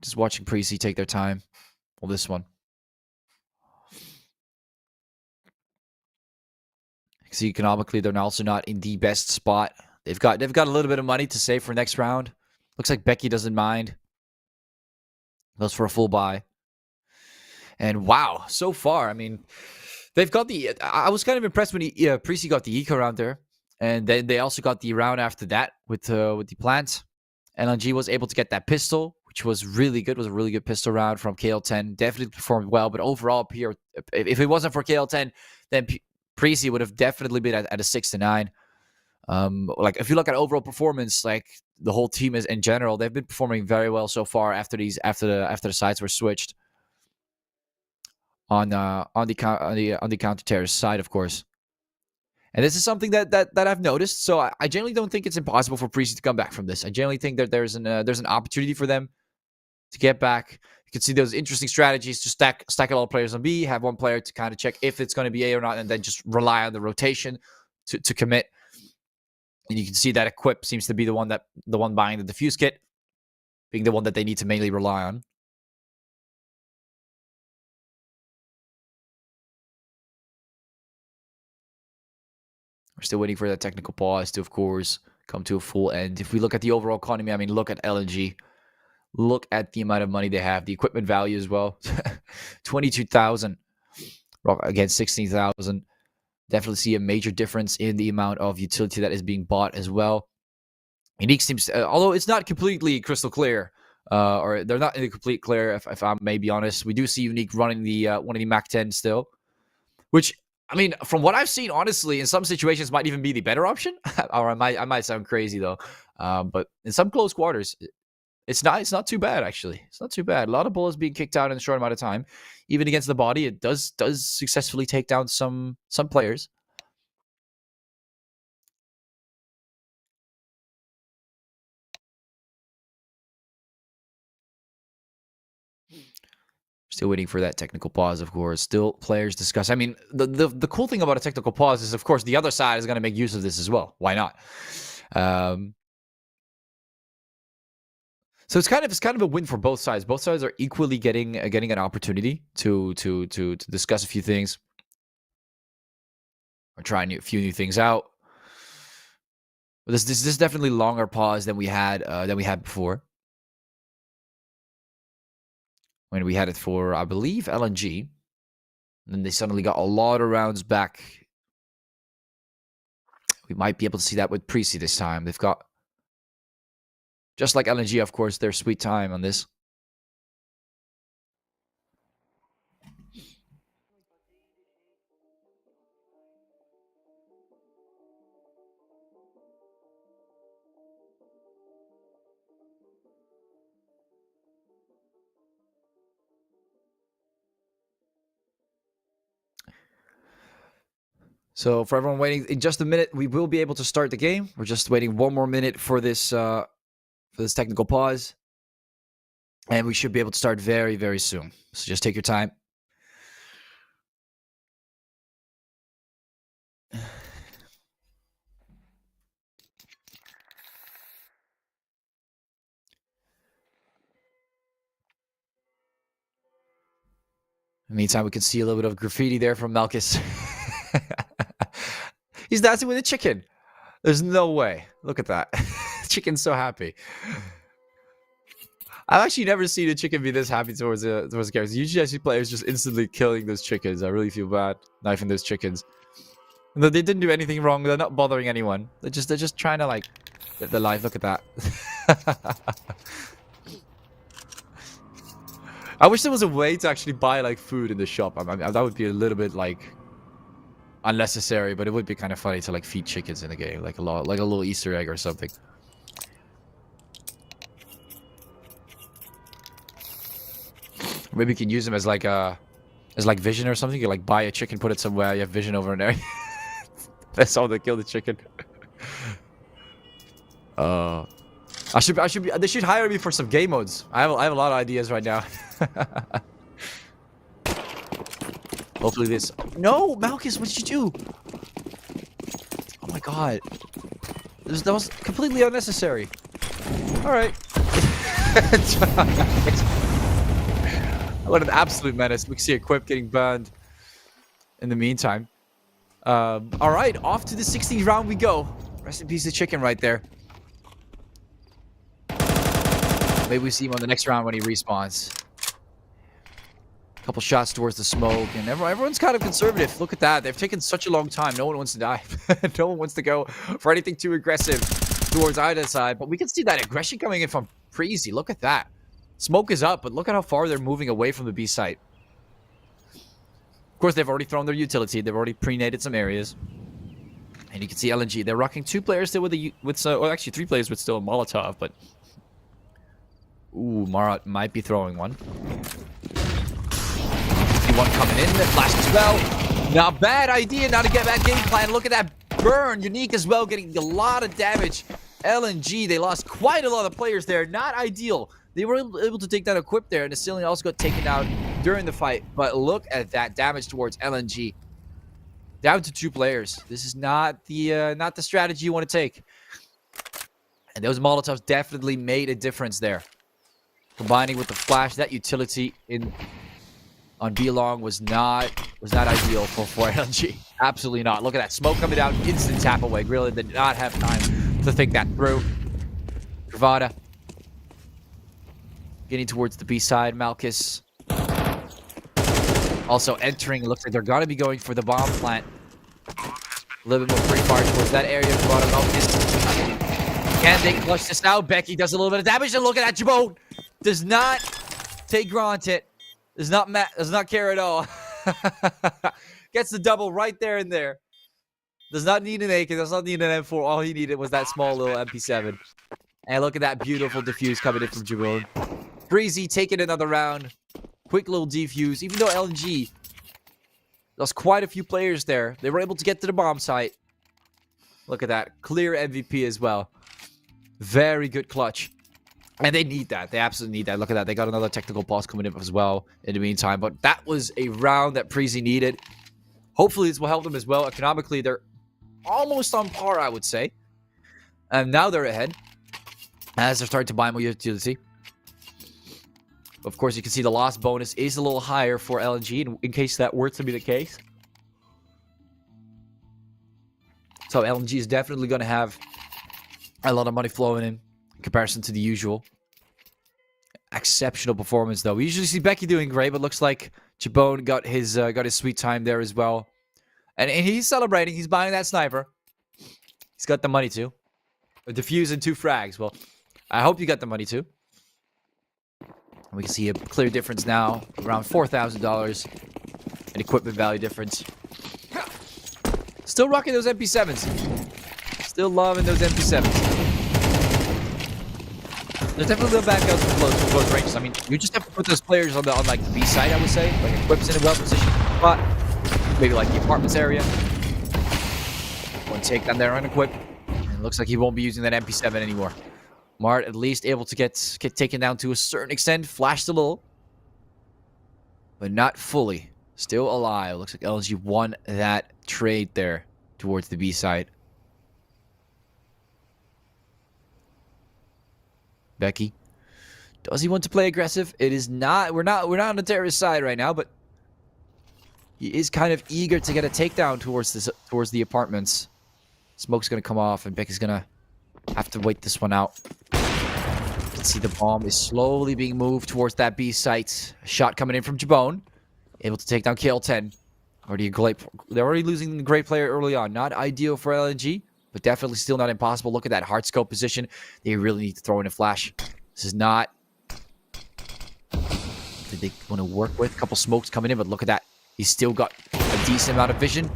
just watching Preasy take their time on this one. See, economically, they're also not in the best spot. They've got a little bit of money to save for next round. Looks like Becky doesn't mind. Goes for a full buy. And wow, so far, I mean, they've got the... I was kind of impressed when Preasy got the eco round there. And then they also got the round after that with the plant. LNG was able to get that pistol, which was really good. It was a really good pistol round from KL10. Definitely performed well, but overall, if it wasn't for KL10, then Preasy would have definitely been at a 6 to 9. Like if you look at overall performance, like the whole team is in general, they've been performing very well so far after the sides were switched on the counter-terrorist side, of course. And this is something that I've noticed. So I generally don't think it's impossible for Preasy to come back from this. I generally think that there's an opportunity for them to get back. You can see those interesting strategies to stack a lot of players on B, have one player to kind of check if it's going to be A or not, and then just rely on the rotation to commit. And you can see that Equip seems to be the one buying the defuse kit, being the one that they need to mainly rely on. We're still waiting for that technical pause to, of course, come to a full end. If we look at the overall economy, I mean, look at LNG. Look at the amount of money they have. The equipment value as well. 22,000 against 16,000. Definitely see a major difference in the amount of utility that is being bought as well. Unique seems, although it's not completely crystal clear, or they're not in the complete clear, if I may be honest. We do see Unique running the one of the Mac 10 still, which, I mean, from what I've seen, honestly, in some situations might even be the better option. Or I might sound crazy though, but in some close quarters, it's not too bad actually. It's not too bad. A lot of bullets being kicked out in a short amount of time, even against the body. It does successfully take down some players. Still waiting for that technical pause, of course. Still players discuss. I mean, the cool thing about a technical pause is, of course, the other side is going to make use of this as well. Why not? So it's kind of a win for both sides. Both sides are equally getting an opportunity to discuss a few things or try a few new things out. But this is definitely longer pause than we had before. When we had it for, I believe, LNG. And then they suddenly got a lot of rounds back. We might be able to see that with Preasy this time. They've got, just like LNG, of course, their sweet time on this. So for everyone waiting, in just a minute, we will be able to start the game. We're just waiting one more minute for this technical pause. And we should be able to start very, very soon. So just take your time. In the meantime, we can see a little bit of graffiti there from Malchus. He's dancing with a chicken. There's no way. Look at that. Chicken's so happy. I've actually never seen a chicken be this happy towards a character. Usually I see players just instantly killing those chickens. I really feel bad knifing those chickens. They didn't do anything wrong. They're not bothering anyone. They're just trying to like live their life. Look at that. I wish there was a way to actually buy like food in the shop. I mean, that would be a little bit like unnecessary, but it would be kind of funny to like feed chickens in the game, like a little Easter egg or something. Maybe you can use them as like vision or something. You can like buy a chicken, put it somewhere, you have vision over an area. That's how they kill the chicken. They should hire me for some game modes. I have a lot of ideas right now. Hopefully this. No, Malchus, what did you do? Oh my god, that was completely unnecessary. All right. What an absolute menace. We can see Equip getting burned in the meantime. All right, off to the 16th round we go. Rest in peace, the chicken right there. Maybe we see him on the next round when he respawns. A couple shots towards the smoke, and everyone's kind of conservative. Look at that. They've taken such a long time. No one wants to die. No one wants to go for anything too aggressive towards either side. But we can see that aggression coming in from Preasy. Look at that. Smoke is up, but look at how far they're moving away from the B site. Of course, they've already thrown their utility. They've already pre-naded some areas. And you can see LNG. They're rocking 2 players still or actually 3 players with still a Molotov, but... Ooh, Marat might be throwing one. See one coming in. That flash as well. Not bad idea. Not a bad game plan. Look at that burn. Unique as well, getting a lot of damage. LNG, they lost quite a lot of players there. Not ideal. They were able to take that Equip there, and the ceiling also got taken out during the fight. But look at that damage towards LNG. Down to 2 players. This is not the strategy you want to take. And those Molotovs definitely made a difference there. Combining with the flash, that utility on B-Long was not ideal for LNG. Absolutely not. Look at that smoke coming down, instant tap away. Grilla did not have time to think that through. Travada getting towards the B side. Malchus also entering. Looks like they're gonna be going for the bomb plant. A little bit more free fire towards that area. Travada, Malchus. Can they clutch this out? Becky does a little bit of damage, and look at that Jabot. Does not take granted. Does not care at all. Gets the double right there and there. Does not need an AK. Does not need an M4. All he needed was that small little MP7. And look at that beautiful defuse coming in from Jabot. Preasy taking another round. Quick little defuse. Even though LNG lost quite a few players there, they were able to get to the bomb site. Look at that. Clear MVP as well. Very good clutch. And they need that. They absolutely need that. Look at that. They got another technical pause coming in as well in the meantime. But that was a round that Preasy needed. Hopefully this will help them as well. Economically, they're almost on par, I would say. And now they're ahead. As they're starting to buy more utility. Of course, you can see the loss bonus is a little higher for LNG in case that were to be the case. So LNG is definitely going to have a lot of money flowing in comparison to the usual. Exceptional performance, though. We usually see Becky doing great, but looks like Jabone got his sweet time there as well. And he's celebrating. He's buying that sniper. He's got the money too. A defuse and 2 frags. Well, I hope you got the money too. We can see a clear difference now. Around $4,000. An equipment value difference. Still rocking those MP7s. Still loving those MP7s. There's definitely little backouts from close ranges. I mean, you just have to put those players on like the B side, I would say. Like equips in a well-positioned spot. Maybe like the apartments area. One takedown there on equip. And it looks like he won't be using that MP7 anymore. Mart at least able to get taken down to a certain extent. Flashed a little. But not fully. Still alive. Looks like LG won that trade there towards the B side. Becky. Does he want to play aggressive? It is not. We're not on the terrorist side right now, but he is kind of eager to get a takedown towards the apartments. Smoke's gonna come off, and Becky's gonna have to wait this one out. You can see the bomb is slowly being moved towards that B site. A shot coming in from Jabone. Able to take down KL10. They're already losing a great player early on. Not ideal for LNG, but definitely still not impossible. Look at that hard scope position. They really need to throw in a flash. This is not that they want to work with. A couple smokes coming in, but look at that. He's still got a decent amount of vision.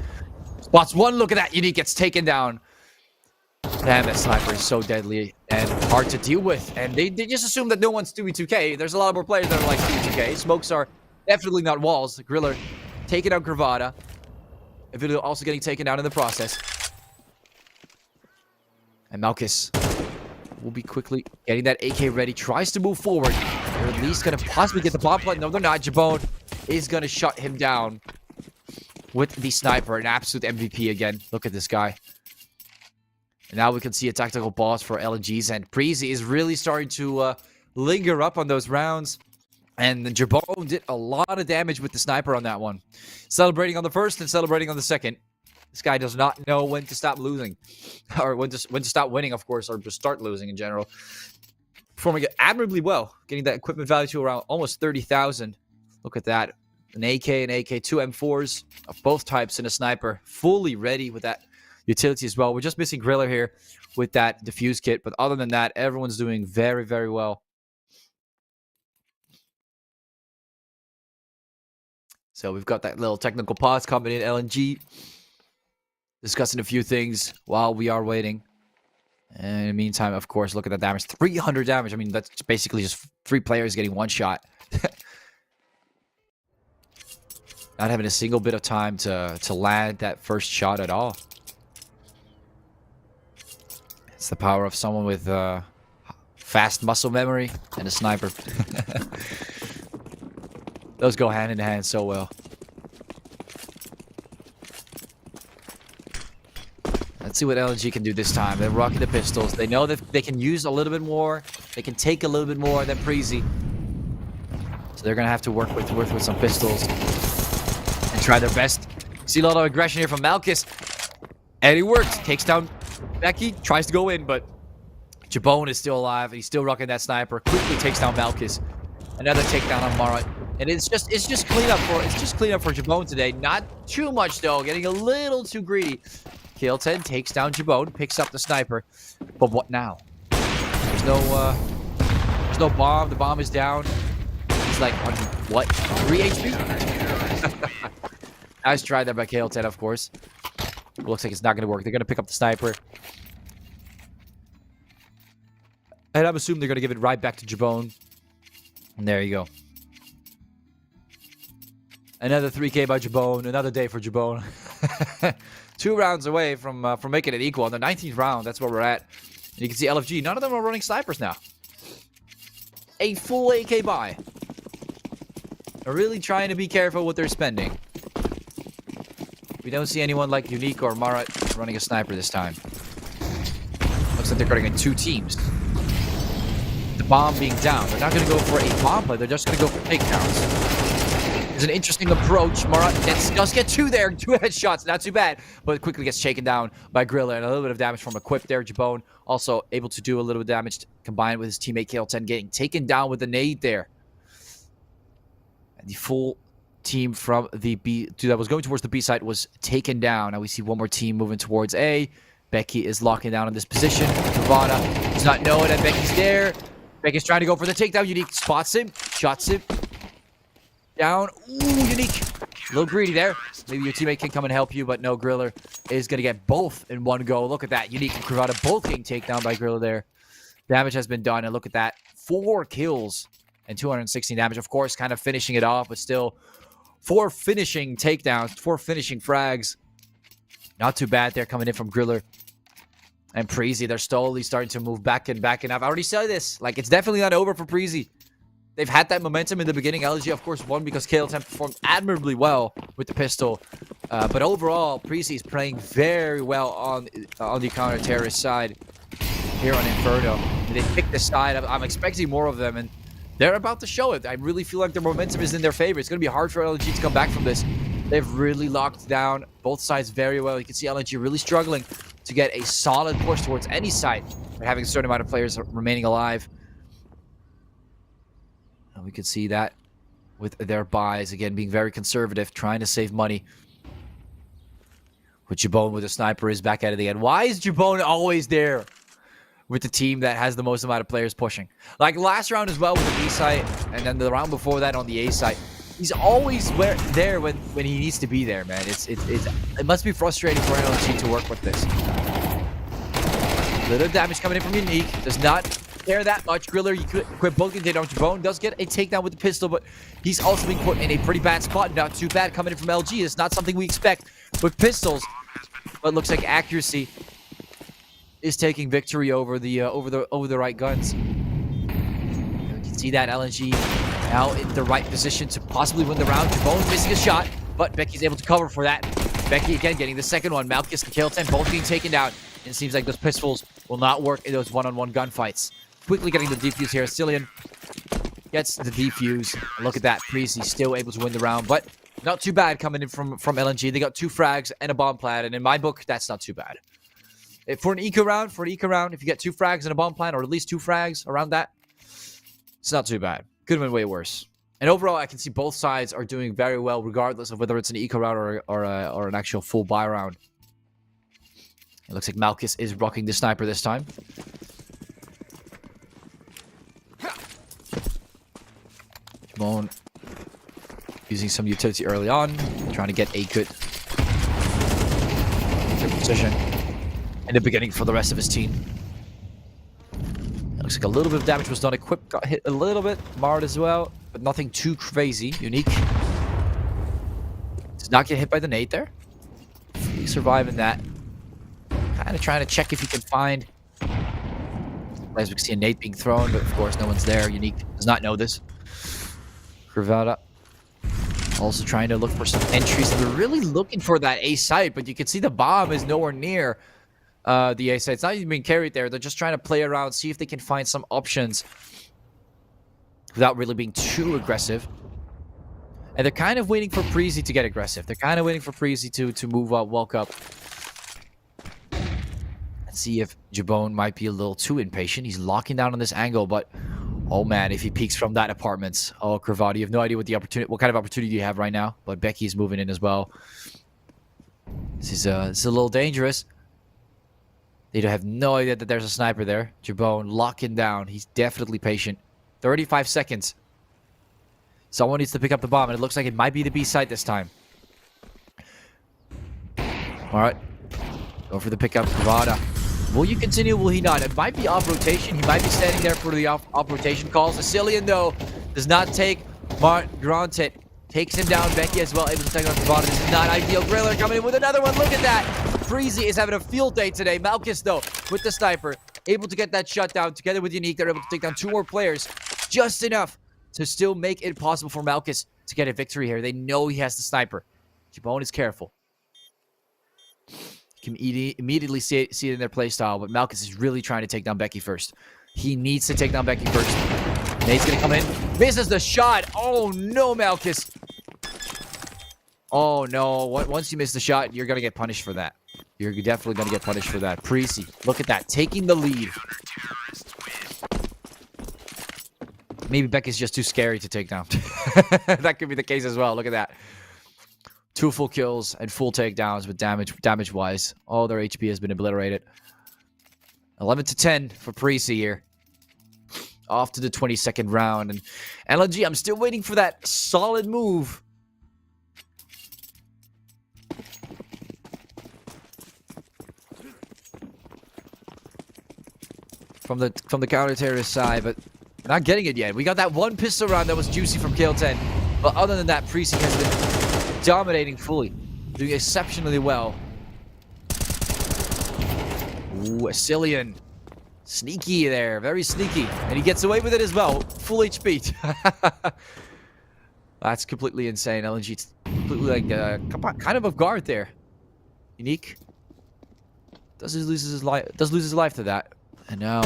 Spots one. Look at that. Unique gets taken down. Damn, that sniper is so deadly and hard to deal with. And they just assume that no one's 2v2k. There's a lot more players that are like 2v2k. Smokes are definitely not walls. Griller taking out Gravada. Evido also getting taken down in the process. And Malchus will be quickly getting that AK ready. Tries to move forward. They're at least going to possibly get the bomb plant. No, they're not. Jabone is going to shut him down with the sniper. An absolute MVP again. Look at this guy. And now we can see a tactical pause for LGs. And Preasy is really starting to linger up on those rounds. And Jabone did a lot of damage with the sniper on that one. Celebrating on the first and celebrating on the second. This guy does not know when to stop losing. Or when to stop winning, of course, or to start losing in general. Performing admirably well. Getting that equipment value to around almost 30,000. Look at that. An AK and AK, 2 M4s of both types and a sniper. Fully ready with that utility as well. We're just missing Griller here with that defuse kit. But other than that, everyone's doing very, very well. So we've got that little technical pause coming in. LNG discussing a few things while we are waiting. And in the meantime, of course, look at that damage. 300 damage. I mean, that's basically just 3 players getting one shot. Not having a single bit of time to land that first shot at all. It's the power of someone with fast muscle memory and a sniper. Those go hand in hand so well. Let's see what LNG can do this time. They're rocking the pistols. They know that they can use a little bit more. They can take a little bit more than Preasy. So they're going to have to work with some pistols. And try their best. See a lot of aggression here from Malchus. And he works. Takes down Becky. Tries to go in, but Jabone is still alive. And he's still rocking that sniper. Quickly takes down Malchus. Another takedown on Marat. And it's just cleanup for Jabone today. Not too much though. Getting a little too greedy. KL10 takes down Jabone, picks up the sniper. But what now? There's no bomb. The bomb is down. He's like on what? 3 HP? Nice try there by KL10, of course. Looks like it's not going to work. They're going to pick up the sniper. And I'm assuming they're going to give it right back to Jabone. And there you go. Another 3K by Jabone. Another day for Jabone. 2 rounds away from making it equal. On the 19th round, that's where we're at. And you can see LFG. None of them are running snipers now. A full AK buy. They're really trying to be careful what they're spending. We don't see anyone like Unique or Marat running a sniper this time. Looks like they're going in 2 teams. The bomb being down. They're not going to go for a bomb play. They're just going to go for takedowns. It's an interesting approach. Marat does get 2 there. 2 headshots. Not too bad. But quickly gets shaken down by Griller. And a little bit of damage from Equip there. Jabone also able to do a little bit of damage combined with his teammate KL10 getting taken down with a nade there. And the full team from the B that was going towards the B side was taken down. Now we see one more team moving towards A. Becky is locking down in this position. Kavada does not know it, and Becky's there. Becky's trying to go for the takedown. Unique spots him, shots him down. Ooh, Unique. A little greedy there. Maybe your teammate can come and help you, but no, Griller is going to get both in one go. Look at that. Unique and Kavada both getting taken down by Griller there. Damage has been done, and look at that. 4 kills and 216 damage. Of course, kind of finishing it off, but still 4 finishing takedowns, 4 finishing frags. Not too bad there coming in from Griller and Preasy. They're slowly starting to move back and back. And I've already said this. Like, it's definitely not over for Preasy. They've had that momentum in the beginning. LG, of course, won because KL10 performed admirably well with the pistol. But overall, Preasy is playing very well on the counter-terrorist side here on Inferno. And they picked the side. I'm expecting more of them, and they're about to show it. I really feel like their momentum is in their favor. It's going to be hard for LG to come back from this. They've really locked down both sides very well. You can see LNG really struggling to get a solid push towards any side by having a certain amount of players remaining alive. And we can see that with their buys, again, being very conservative, trying to save money. With Jabone with a sniper is back at it again. Why is Jabone always there with the team that has the most amount of players pushing? Like last round as well with the B side, and then the round before that on the A side. He's always there when he needs to be there, man. It must be frustrating for LNG to work with this. Little damage coming in from Unique. Does not care that much. Griller, you could quit both the takedown. Jabone does get a takedown with the pistol, but he's also being put in a pretty bad spot. Not too bad coming in from LG. It's not something we expect with pistols, but looks like accuracy is taking victory over the right guns. You can see that LNG now in the right position to possibly win the round. Jabone's missing a shot, but Becky's able to cover for that. Becky again getting the second one. Malkus and KL10 both being taken down. And it seems like those pistols will not work in those one-on-one gunfights. Quickly getting the defuse here. Cillian gets the defuse. Look at that. Preasy still able to win the round, but not too bad coming in from LNG. They got 2 frags and a bomb plant, and in my book, that's not too bad. For an eco round, if you get 2 frags and a bomb plant, or at least 2 frags around that, it's not too bad. Could have been way worse. And overall, I can see both sides are doing very well, regardless of whether it's an eco round or an actual full buy round. It looks like Malkus is rocking the sniper this time. Jabone using some utility early on, trying to get a good position in the beginning for the rest of his team. It looks like a little bit of damage was done. Equip got hit a little bit, marred as well, but nothing too crazy. Unique does not get hit by the nade there. He's surviving that. Kind of trying to check if he can find. As we can see a nade being thrown, but of course no one's there. Unique does not know this. Kravada also trying to look for some entries. They're really looking for that A site, but you can see the bomb is nowhere near the A site. It's not even being carried there. They're just trying to play around, see if they can find some options without really being too aggressive. And they're kind of waiting for Preasy to get aggressive. They're kind of waiting for Preasy to move up, walk up. Let's see if Jabone might be a little too impatient. He's locking down on this angle, but oh man, if he peeks from that apartment. Oh, Kravada, you have no idea what kind of opportunity you have right now. But Becky is moving in as well. This is a little dangerous. They have no idea that there's a sniper there. Jabone locking down. He's definitely patient. 35 seconds. Someone needs to pick up the bomb, and it looks like it might be the B site this time. All right. Go for the pickup. Kravada. Will you continue? Will he not? It might be off rotation. He might be standing there for the off rotation calls. Cillian, though, does not take Granted. Takes him down. Becky as well, able to take on Kravada. This is not ideal. Griller coming in with another one. Look at that. Preasy is having a field day today. Malkus, though, with the sniper, able to get that shutdown. Together with Unique, they're able to take down 2 more players. Just enough to still make it possible for Malkus to get a victory here. They know he has the sniper. Jabone is careful. You can immediately see it in their playstyle, but Malkus is really trying to take down Becky first. He needs to take down Becky first. Nate's going to come in. Misses the shot. Oh, no, Malkus. Oh, no. Once you miss the shot, you're going to get punished for that. You're definitely going to get punished for that. Preasy, look at that. Taking the lead. Maybe Becky's just too scary to take down. That could be the case as well. Look at that. 2 full kills and full takedowns with damage-wise. All their HP has been obliterated. 11-10 for Preasy here. Off to the 22nd round. And LNG, I'm still waiting for that solid move. From the counter-terrorist side, but not getting it yet. We got that one pistol round that was juicy from KL10. But other than that, Preasy has been dominating fully. Doing exceptionally well. Ooh, Asilian. Sneaky there. Very sneaky. And he gets away with it as well. Full HP. That's completely insane. LNG completely like kind of off guard there. Unique. Does lose his life to that. And now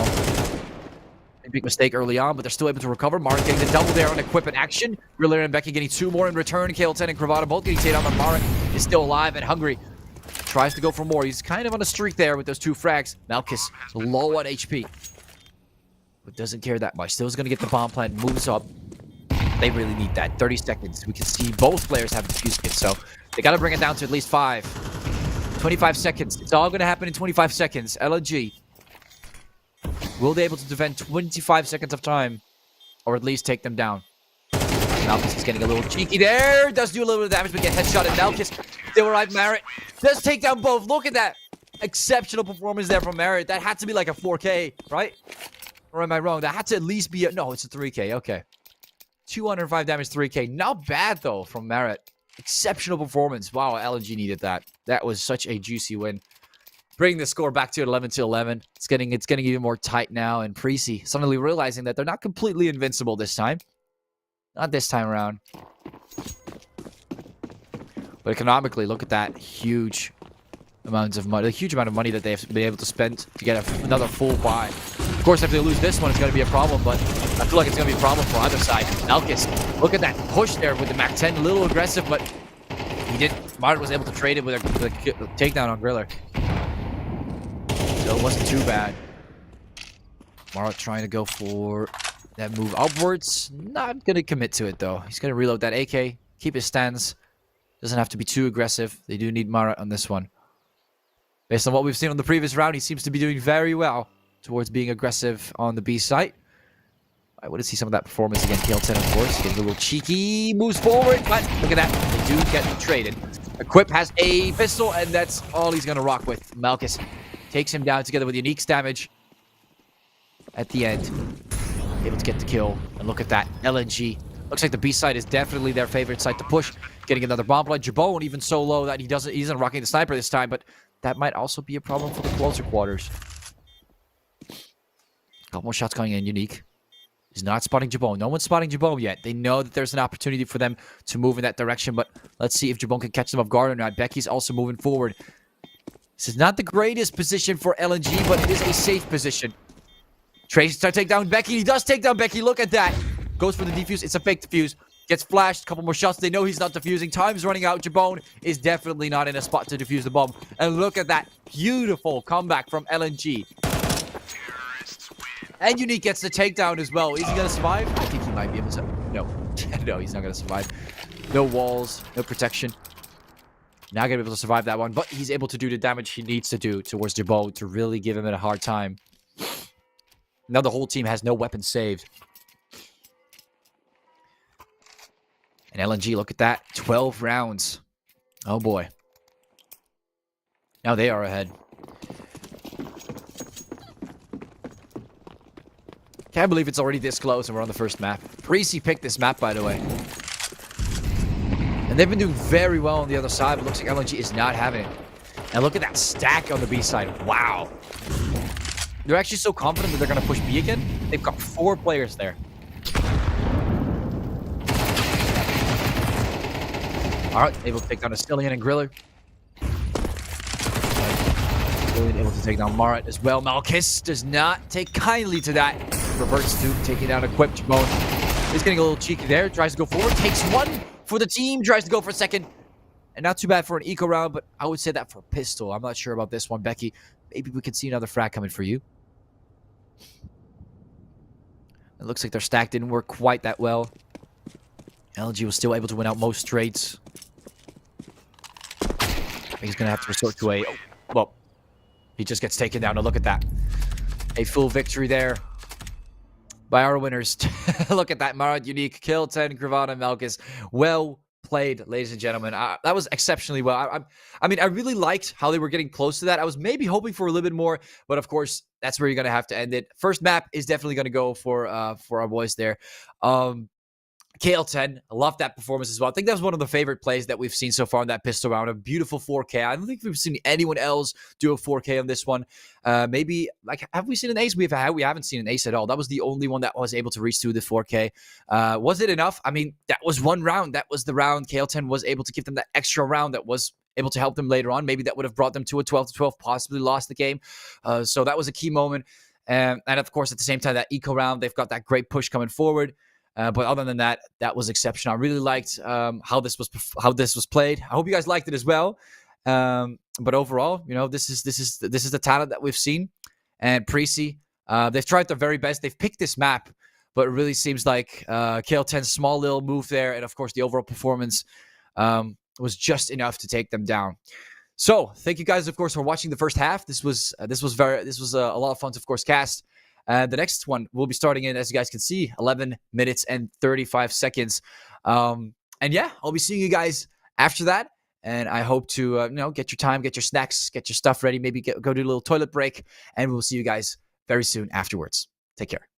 a big mistake early on, but they're still able to recover. Mara getting the double there on equip in action. Riller and Becky getting 2 more in return. KL10 and Cravata both getting taken out, but Mara is still alive and hungry. Tries to go for more. He's kind of on a streak there with those 2 frags. Malchus low on HP, but doesn't care that much. Still is going to get the bomb plant. Moves up. They really need that. 30 seconds. We can see both players have defuse kits, so they got to bring it down to at least 5. 25 seconds. It's all going to happen in 25 seconds. LNG. Will they be able to defend 25 seconds of time? Or at least take them down? Malchus is getting a little cheeky there. Does do a little bit of damage, but gets headshot at Malchus. Still arrive Marit. Does take down both. Look at that. Exceptional performance there from Marit. That had to be like a 4K, right? Or am I wrong? That had to at least be a... No, it's a 3K. Okay. 205 damage, 3K. Not bad, though, from Marit. Exceptional performance. Wow, LNG needed that. That was such a juicy win. Bringing the score back to 11-11. It's getting even more tight now. And Preasy suddenly realizing that they're not completely invincible this time. Not this time around. But economically, look at that huge amounts of money. The huge amount of money that they've been able to spend to get another full buy. Of course, if they lose this one, it's going to be a problem. But I feel like it's going to be a problem for either side. Malchus, look at that push there with the MAC-10. A little aggressive, but he did. Martin was able to trade it with a takedown on Griller. So it wasn't too bad. Mara trying to go for that move upwards. Not going to commit to it, though. He's going to reload that AK. Keep his stance. Doesn't have to be too aggressive. They do need Mara on this one. Based on what we've seen on the previous round, he seems to be doing very well towards being aggressive on the B site. I want to see some of that performance again. KL10, of course. Getting a little cheeky. Moves forward, but look at that. They do get traded. Equip has a pistol, and that's all he's going to rock with. Malchus takes him down together with Unique's damage at the end. Able to get the kill. And look at that. LNG. Looks like the B side is definitely their favorite site to push. Getting another bomb blind. Jabone even so low that he isn't rocking the sniper this time, but that might also be a problem for the closer quarters. Couple more shots going in. Unique is not spotting Jabone. No one's spotting Jabone yet. They know that there's an opportunity for them to move in that direction, but let's see if Jabone can catch them off guard or not. Becky's also moving forward. This is not the greatest position for LNG, but it is a safe position. Trace to take down Becky. He does take down Becky. Look at that. Goes for the defuse. It's a fake defuse. Gets flashed. A couple more shots. They know he's not defusing. Time's running out. Jabone is definitely not in a spot to defuse the bomb. And look at that. Beautiful comeback from LNG. And Unique gets the takedown as well. Is he going to survive? I think he might be able to. No. No, he's not going to survive. No walls. No protection. Not going to be able to survive that one. But he's able to do the damage he needs to do towards Jabone to really give him a hard time. Now the whole team has no weapons saved. And LNG, look at that. 12 rounds. Oh boy. Now they are ahead. Can't believe it's already this close and we're on the first map. Preasy picked this map, by the way. And they've been doing very well on the other side, but looks like LNG is not having it. And look at that stack on the B side. Wow. They're actually so confident that they're going to push B again. They've got 4 players there. Alright, able to take down Asilian and Griller. Asilian able to take down Marat as well. Malchus does not take kindly to that. Reverts to taking down Equipped. Jabone is getting a little cheeky there. Tries to go forward. Takes one for the team. Tries to go for a second. And not too bad for an eco round, but I would say that for pistol. I'm not sure about this one, Becky. Maybe we can see another frag coming for you. It looks like their stack didn't work quite that well. LG was still able to win out most trades. He's going to have to resort to a... Oh, well, he just gets taken down. Now look at that. A full victory there by our winners. Look at that. Marad, Unique, Kill 10, Gravana, Malchus. Well played, ladies and gentlemen. That was exceptionally well. I mean, I really liked how they were getting close to that. I was maybe hoping for a little bit more, but of course, that's where you're going to have to end it. First map is definitely going to go for our boys there. KL10, I love that performance as well. I think that was one of the favorite plays that we've seen so far in that pistol round. A beautiful 4K. I don't think we've seen anyone else do a 4K on this one. Maybe, like, have we seen an ace? We haven't seen an ace at all. That was the only one that was able to reach through the 4K. Was it enough? I mean, that was one round. That was the round. KL10 was able to give them that extra round that was able to help them later on. Maybe that would have brought them to a 12-12, possibly lost the game. So that was a key moment. And of course, at the same time, that eco round, they've got that great push coming forward. But other than that, that was exceptional. I really liked how this was played. I hope you guys liked it as well. But overall, you know, this is the talent that we've seen. And Preasy, they've tried their very best. They've picked this map, but it really seems like KL10's small little move there, and of course the overall performance was just enough to take them down. So thank you guys, of course, for watching the first half. This was a lot of fun to, of course, cast. The next one will be starting in, as you guys can see, 11 minutes and 35 seconds. And yeah, I'll be seeing you guys after that. And I hope to, get your time, get your snacks, get your stuff ready, maybe go do a little toilet break. And we'll see you guys very soon afterwards. Take care.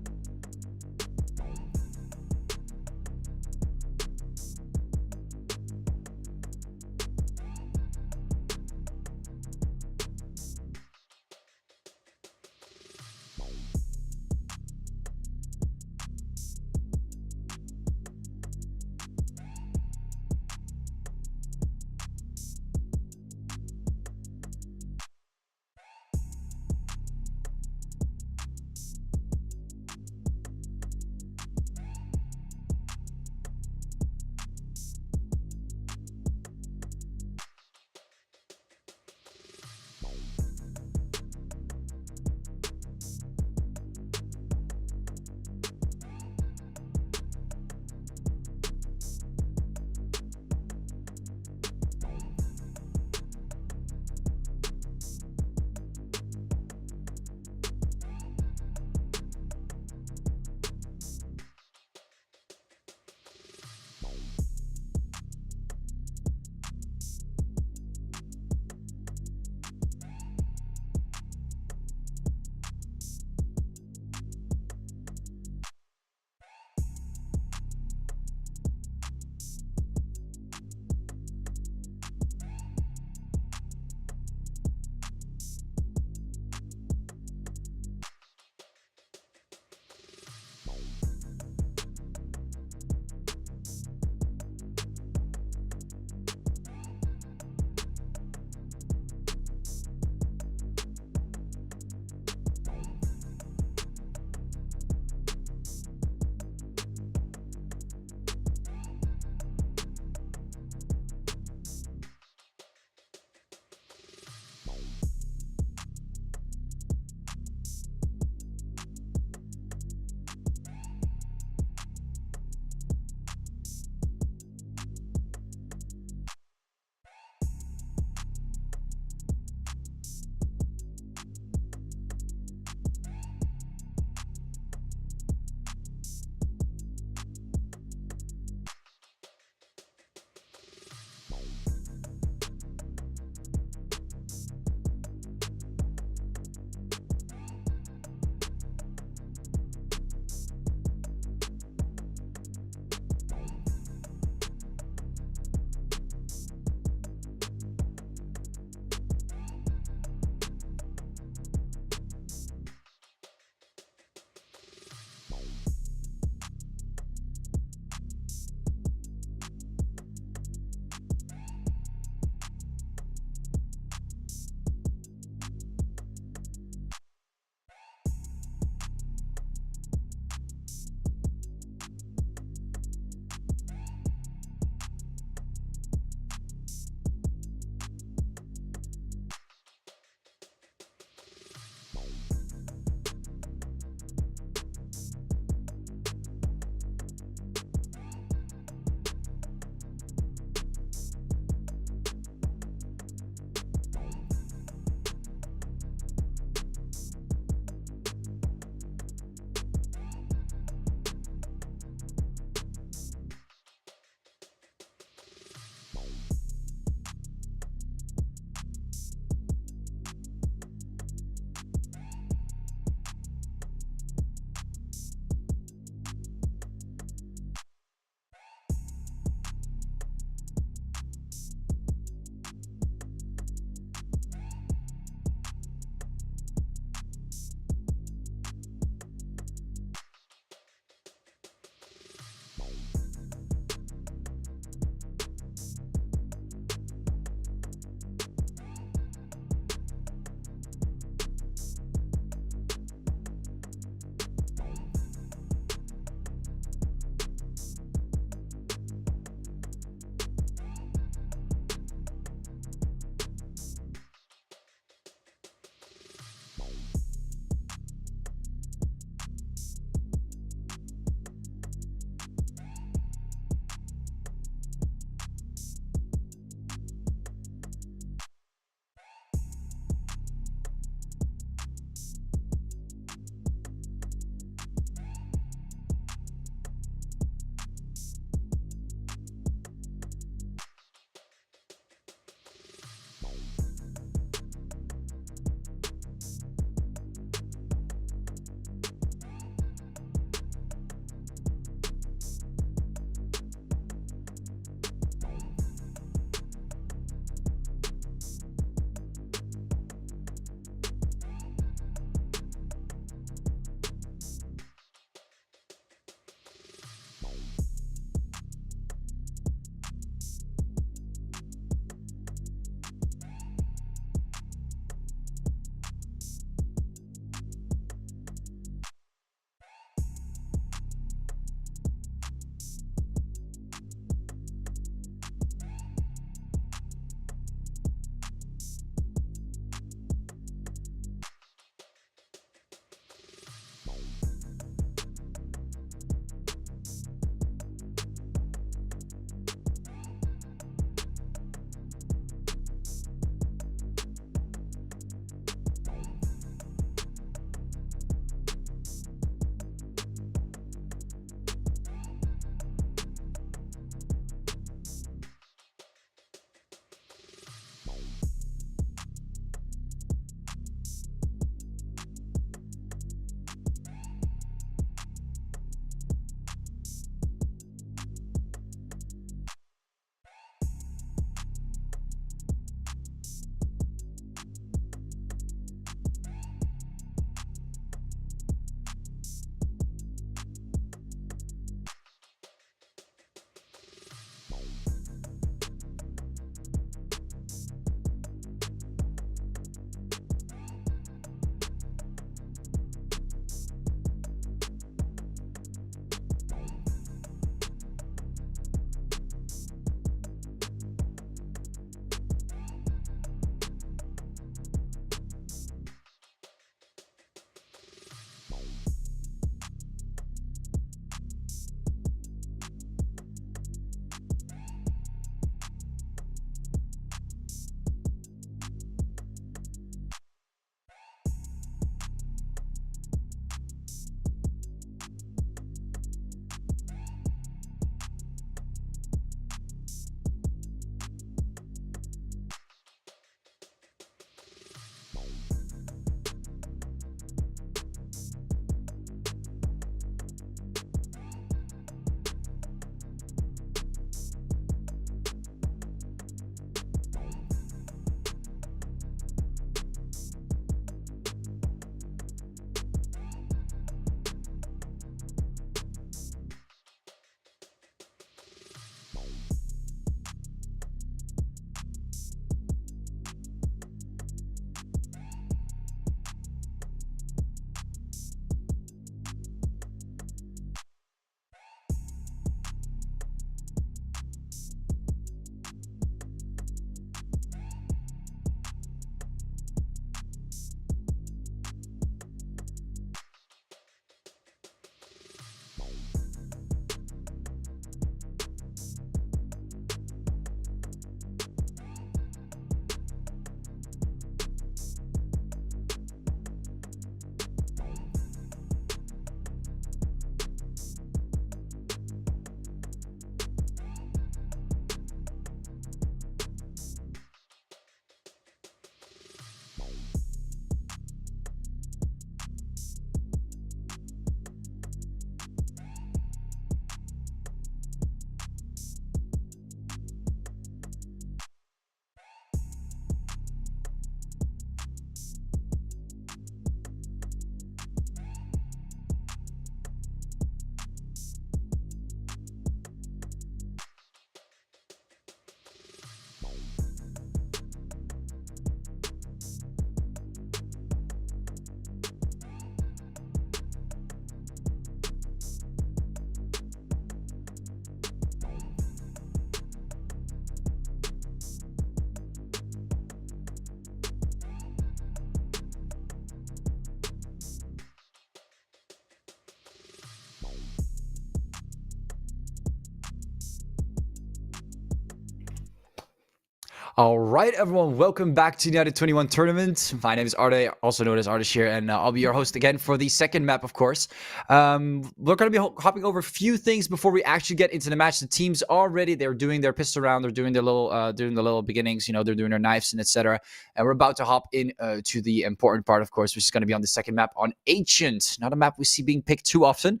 All right, everyone, welcome back to United21 Tournament. My name is Arde, also known as Ardish here, and I'll be your host again for the second map, of course. We're going to be hopping over a few things before we actually get into the match. The teams are ready. They're doing their pistol round. They're doing their little beginnings. You know, they're doing their knives and etc. And we're about to hop in to the important part, of course, which is going to be on the second map on Ancient. Not a map we see being picked too often.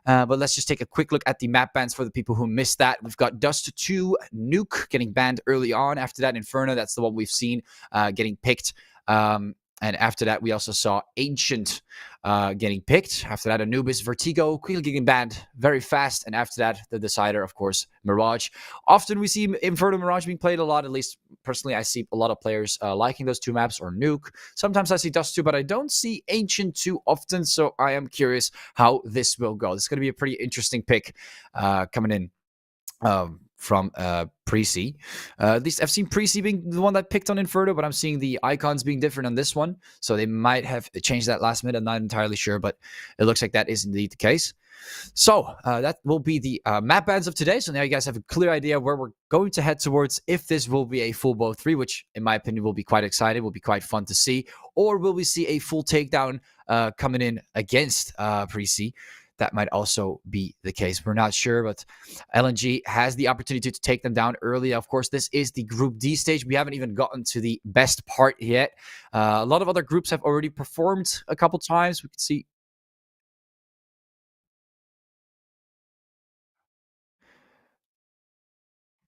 But let's just take a quick look at the map bans for the people who missed that. We've got Dust 2, Nuke getting banned early on. After that, Inferno, that's the one we've seen getting picked. And after that, we also saw Ancient getting picked. After that, Anubis, Vertigo, quickly getting banned very fast. And after that, the decider, of course, Mirage. Often we see Inferno Mirage being played a lot. At least, personally, I see a lot of players liking those two maps, or Nuke. Sometimes I see Dust 2, but I don't see Ancient too often. So I am curious how this will go. This is going to be a pretty interesting pick coming in. From Preasy. At least I've seen Preasy being the one that picked on Inferno, but I'm seeing the icons being different on this one. So they might have changed that last minute. I'm not entirely sure, but it looks like that is indeed the case. So that will be the map bans of today. So now you guys have a clear idea where we're going to head towards, if this will be a full BO3, which in my opinion will be quite exciting, will be quite fun to see, or will we see a full takedown coming in against Preasy? That might also be the case. We're not sure, but LNG has the opportunity to take them down early. Of course, this is the Group D stage. We haven't even gotten to the best part yet. A lot of other groups have already performed a couple times. We can see.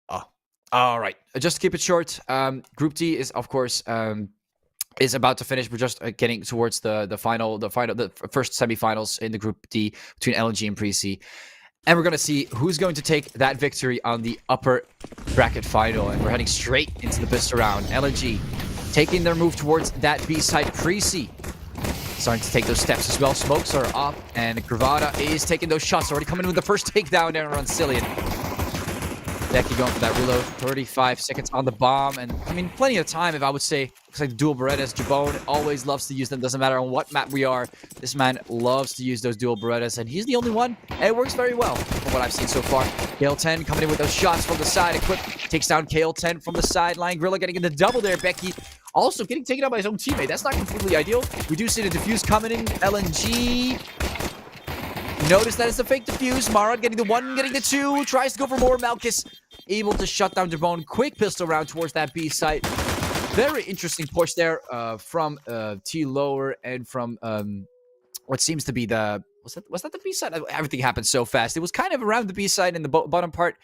Oh, all right. Just to keep it short, Group D is, of course, is about to finish. We're just getting towards the first semifinals in the Group D between LNG and Preasy. And we're going to see who's going to take that victory on the upper bracket final. And we're heading straight into the pistol round. LNG taking their move towards that B side. Preasy starting to take those steps as well. Smokes are up, and Gravada is taking those shots. Already coming in with the first takedown there on Cillian. Becky going for that reload. 35 seconds on the bomb. And, I mean, plenty of time, if I would say. Looks like the dual Berettas. Jabone always loves to use them. Doesn't matter on what map we are. This man loves to use those dual Berettas. And he's the only one. And it works very well from what I've seen so far. KL10 coming in with those shots from the side. Equip takes down KL10 from the sideline. Grilla getting in the double there. Becky also getting taken out by his own teammate. That's not completely ideal. We do see the defuse coming in. LNG... Notice that it's a fake defuse. Mara getting the one, getting the two. Tries to go for more. Malkus able to shut down Jabone. Quick pistol round towards that B site. Very interesting push there from T lower and from what seems to be the... Was that the B side? Everything happened so fast. It was kind of around the B side in the bottom part.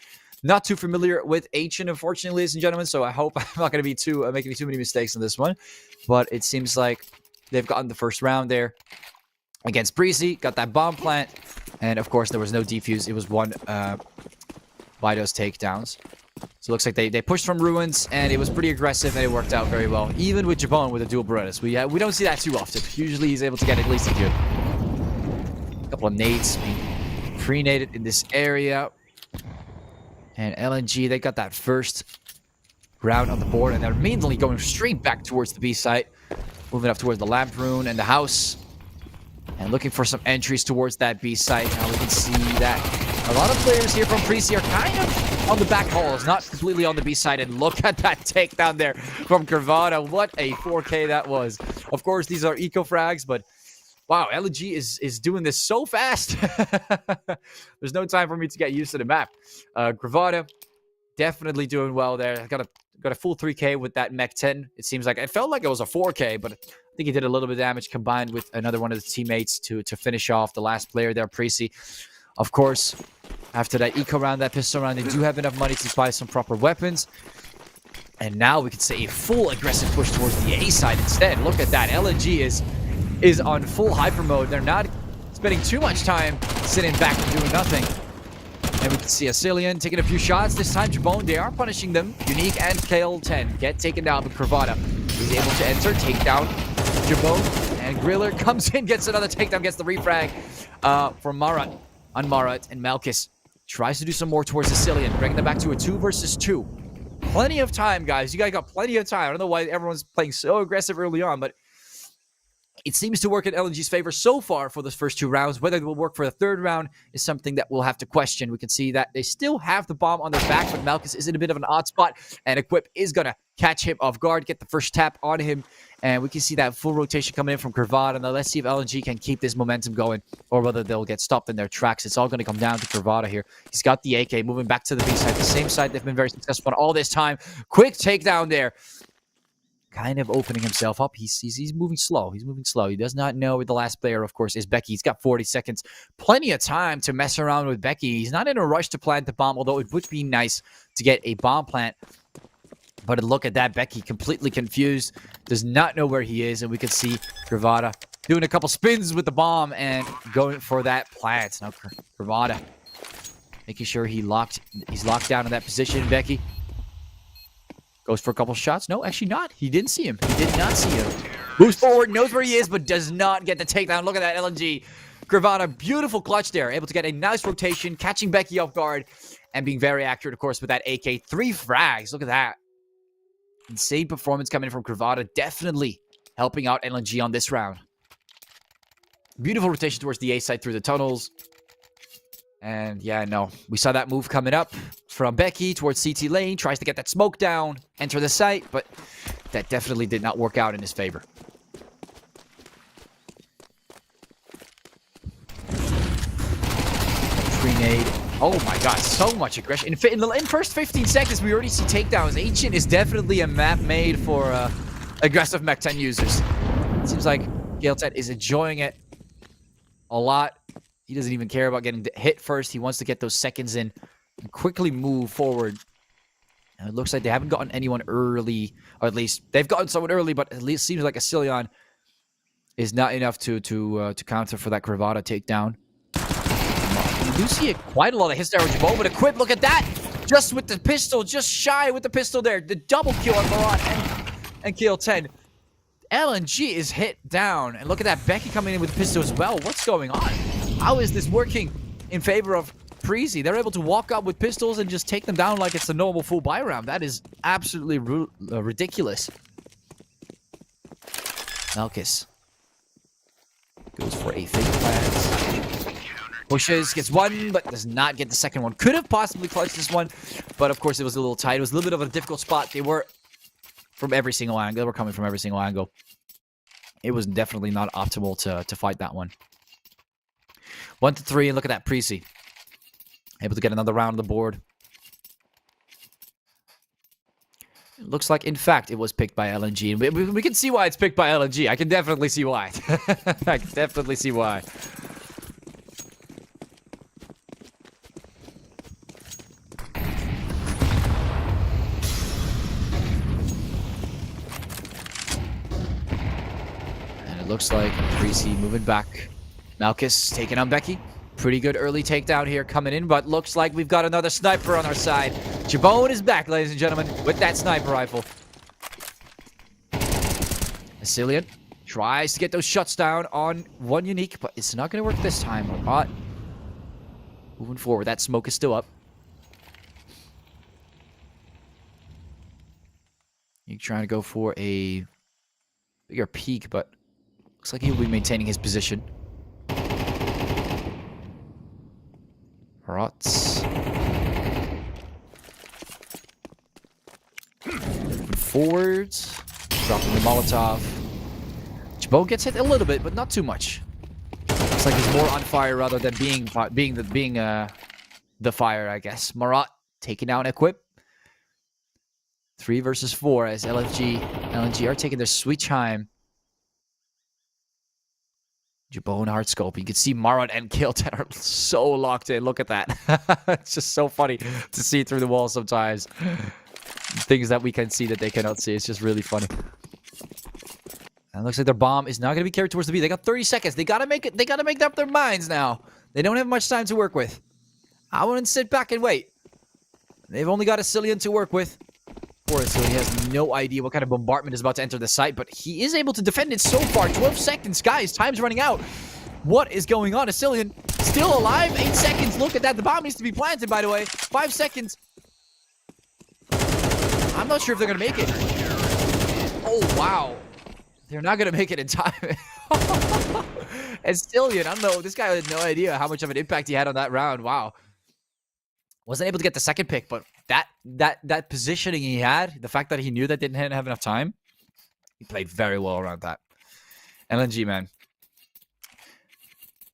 Not too familiar with Ancient, unfortunately, ladies and gentlemen. So I hope I'm not going to be making too many mistakes in this one. But it seems like they've gotten the first round there against Preasy. Got that bomb plant. And, of course, there was no defuse. It was one by those takedowns. So it looks like they pushed from ruins, and it was pretty aggressive, and it worked out very well. Even with Jabone with a dual Berettas. We don't see that too often. Usually he's able to get at least a kill. A couple of nades being pre-naded in this area. And LNG, they got that first round on the board, and they're immediately going straight back towards the B site. Moving up towards the lamp rune and the house. And looking for some entries towards that B site. Now we can see that a lot of players here from Preasy are kind of on the back halls, not completely on the B side. And look at that takedown there from Gravada. What a 4K that was. Of course, these are eco frags, but wow, LG is doing this so fast. There's no time for me to get used to the map. Gravada definitely doing well there. Got a full 3K with that Mech 10. It seems like it felt like it was a 4K, but I think he did a little bit of damage combined with another one of his teammates to finish off the last player there, Preasy. Of course, after that eco round, that pistol round, they do have enough money to buy some proper weapons. And now we could say a full aggressive push towards the A side instead. Look at that. LNG is on full hyper mode. They're not spending too much time sitting back and doing nothing. And we can see a Cillian taking a few shots. This time, Jabone, they are punishing them. Unique and KL10 get taken down, but Gravada is able to enter, take down Jabone. And Griller comes in, gets another takedown, gets the refrag from Marat on Marat. And Malkus tries to do some more towards the Cillian, bringing them back to a 2 versus 2. Plenty of time, guys. You guys got plenty of time. I don't know why everyone's playing so aggressive early on, but It seems to work in LNG's favor so far for those first 2 rounds. Whether it will work for the 3rd round is something that we'll have to question. We can see that they still have the bomb on their back, but Malkus is in a bit of an odd spot, and Equip is going to catch him off guard, get the first tap on him, and we can see that full rotation coming in from Cravada. Now let's see if LNG can keep this momentum going, or whether they'll get stopped in their tracks. It's all going to come down to Cravada here. He's got the AK moving back to the B side, the same side they've been very successful on all this time. Quick takedown there. Kind of opening himself up. He's moving slow. He's moving slow. He does not know where the last player, of course, is Becky. He's got 40 seconds. Plenty of time to mess around with Becky. He's not in a rush to plant the bomb, although it would be nice to get a bomb plant. But look at that. Becky completely confused. Does not know where he is. And we can see Cravada doing a couple spins with the bomb and going for that plant. Now Cravada making sure he's locked down in that position. Becky goes for a couple shots. No, actually not. He didn't see him. He did not see him. Moves forward, knows where he is, but does not get the takedown. Look at that LNG. Cravada, beautiful clutch there. Able to get a nice rotation, catching Becky off guard, and being very accurate, of course, with that AK. 3 frags. Look at that. Insane performance coming in from Cravada. Definitely helping out LNG on this round. Beautiful rotation towards the A side through the tunnels. And yeah, no, we saw that move coming up from Becky towards CT lane. Tries to get that smoke down, enter the site, but that definitely did not work out in his favor. Grenade. Oh my god, so much aggression. In the first 15 seconds, we already see takedowns. Ancient is definitely a map made for aggressive Mech 10 users. It seems like Gale10 is enjoying it a lot. He doesn't even care about getting hit first. He wants to get those seconds in and quickly move forward. And it looks like they haven't gotten anyone early, or at least they've gotten someone early, but at least seems like Asilion is not enough to counter for that Cravada takedown. You do see quite a lot of hits there with Jabot, but Equip, look at that! Just with the pistol, just shy with the pistol there. The double kill on Marat and kill 10. LNG is hit down. And look at that, Becky coming in with the pistol as well. What's going on? How is this working in favor of Preasy? They're able to walk up with pistols and just take them down like it's a normal full buy round. That is absolutely ridiculous. Malkus goes for a fake plant. Pushes, gets one, but does not get the second one. Could have possibly clutched this one, but of course it was a little tight. It was a little bit of a difficult spot. They were from every single angle. They were coming from every single angle. It was definitely not optimal to fight that one. 1 to 3, and look at that, Preasy. Able to get another round on the board. It looks like, in fact, it was picked by LNG. And we can see why it's picked by LNG. I can definitely see why. I can definitely see why. And it looks like Preasy moving back. Malkus taking on Becky. Pretty good early takedown here coming in, but looks like we've got another sniper on our side. Jabot is back, ladies and gentlemen, with that sniper rifle. Asilion tries to get those shots down on one Unique, but it's not going to work this time. But moving forward, that smoke is still up. You're trying to go for a bigger peek, but looks like he'll be maintaining his position. Rots. Moving forwards. Dropping the Molotov. Jabot gets hit a little bit, but not too much. Looks like he's more on fire rather than being the fire, I guess. Marat taking down Equip. 3 versus 4 as LNG are taking their sweet time. Jabot and Heartscope. You can see Marat and Kill10 are so locked in. Look at that. It's just so funny to see through the wall sometimes. Things that we can see that they cannot see. It's just really funny. And it looks like their bomb is not going to be carried towards the B. They got 30 seconds. They got to make it. They got to make up their minds now. They don't have much time to work with. I wouldn't sit back and wait. They've only got Asilion to work with. Poor Asilion, he has no idea what kind of bombardment is about to enter the site, but he is able to defend it so far. 12 seconds, guys. Time's running out. What is going on? Asilion still alive. 8 seconds. Look at that. The bomb needs to be planted, by the way. 5 seconds. I'm not sure if they're going to make it. Oh, wow. They're not gonna make it in time. And Stillion, I don't know. This guy had no idea how much of an impact he had on that round. Wow. Wasn't able to get the second pick, but that positioning he had, the fact that he knew that didn't have enough time, he played very well around that. LNG, man.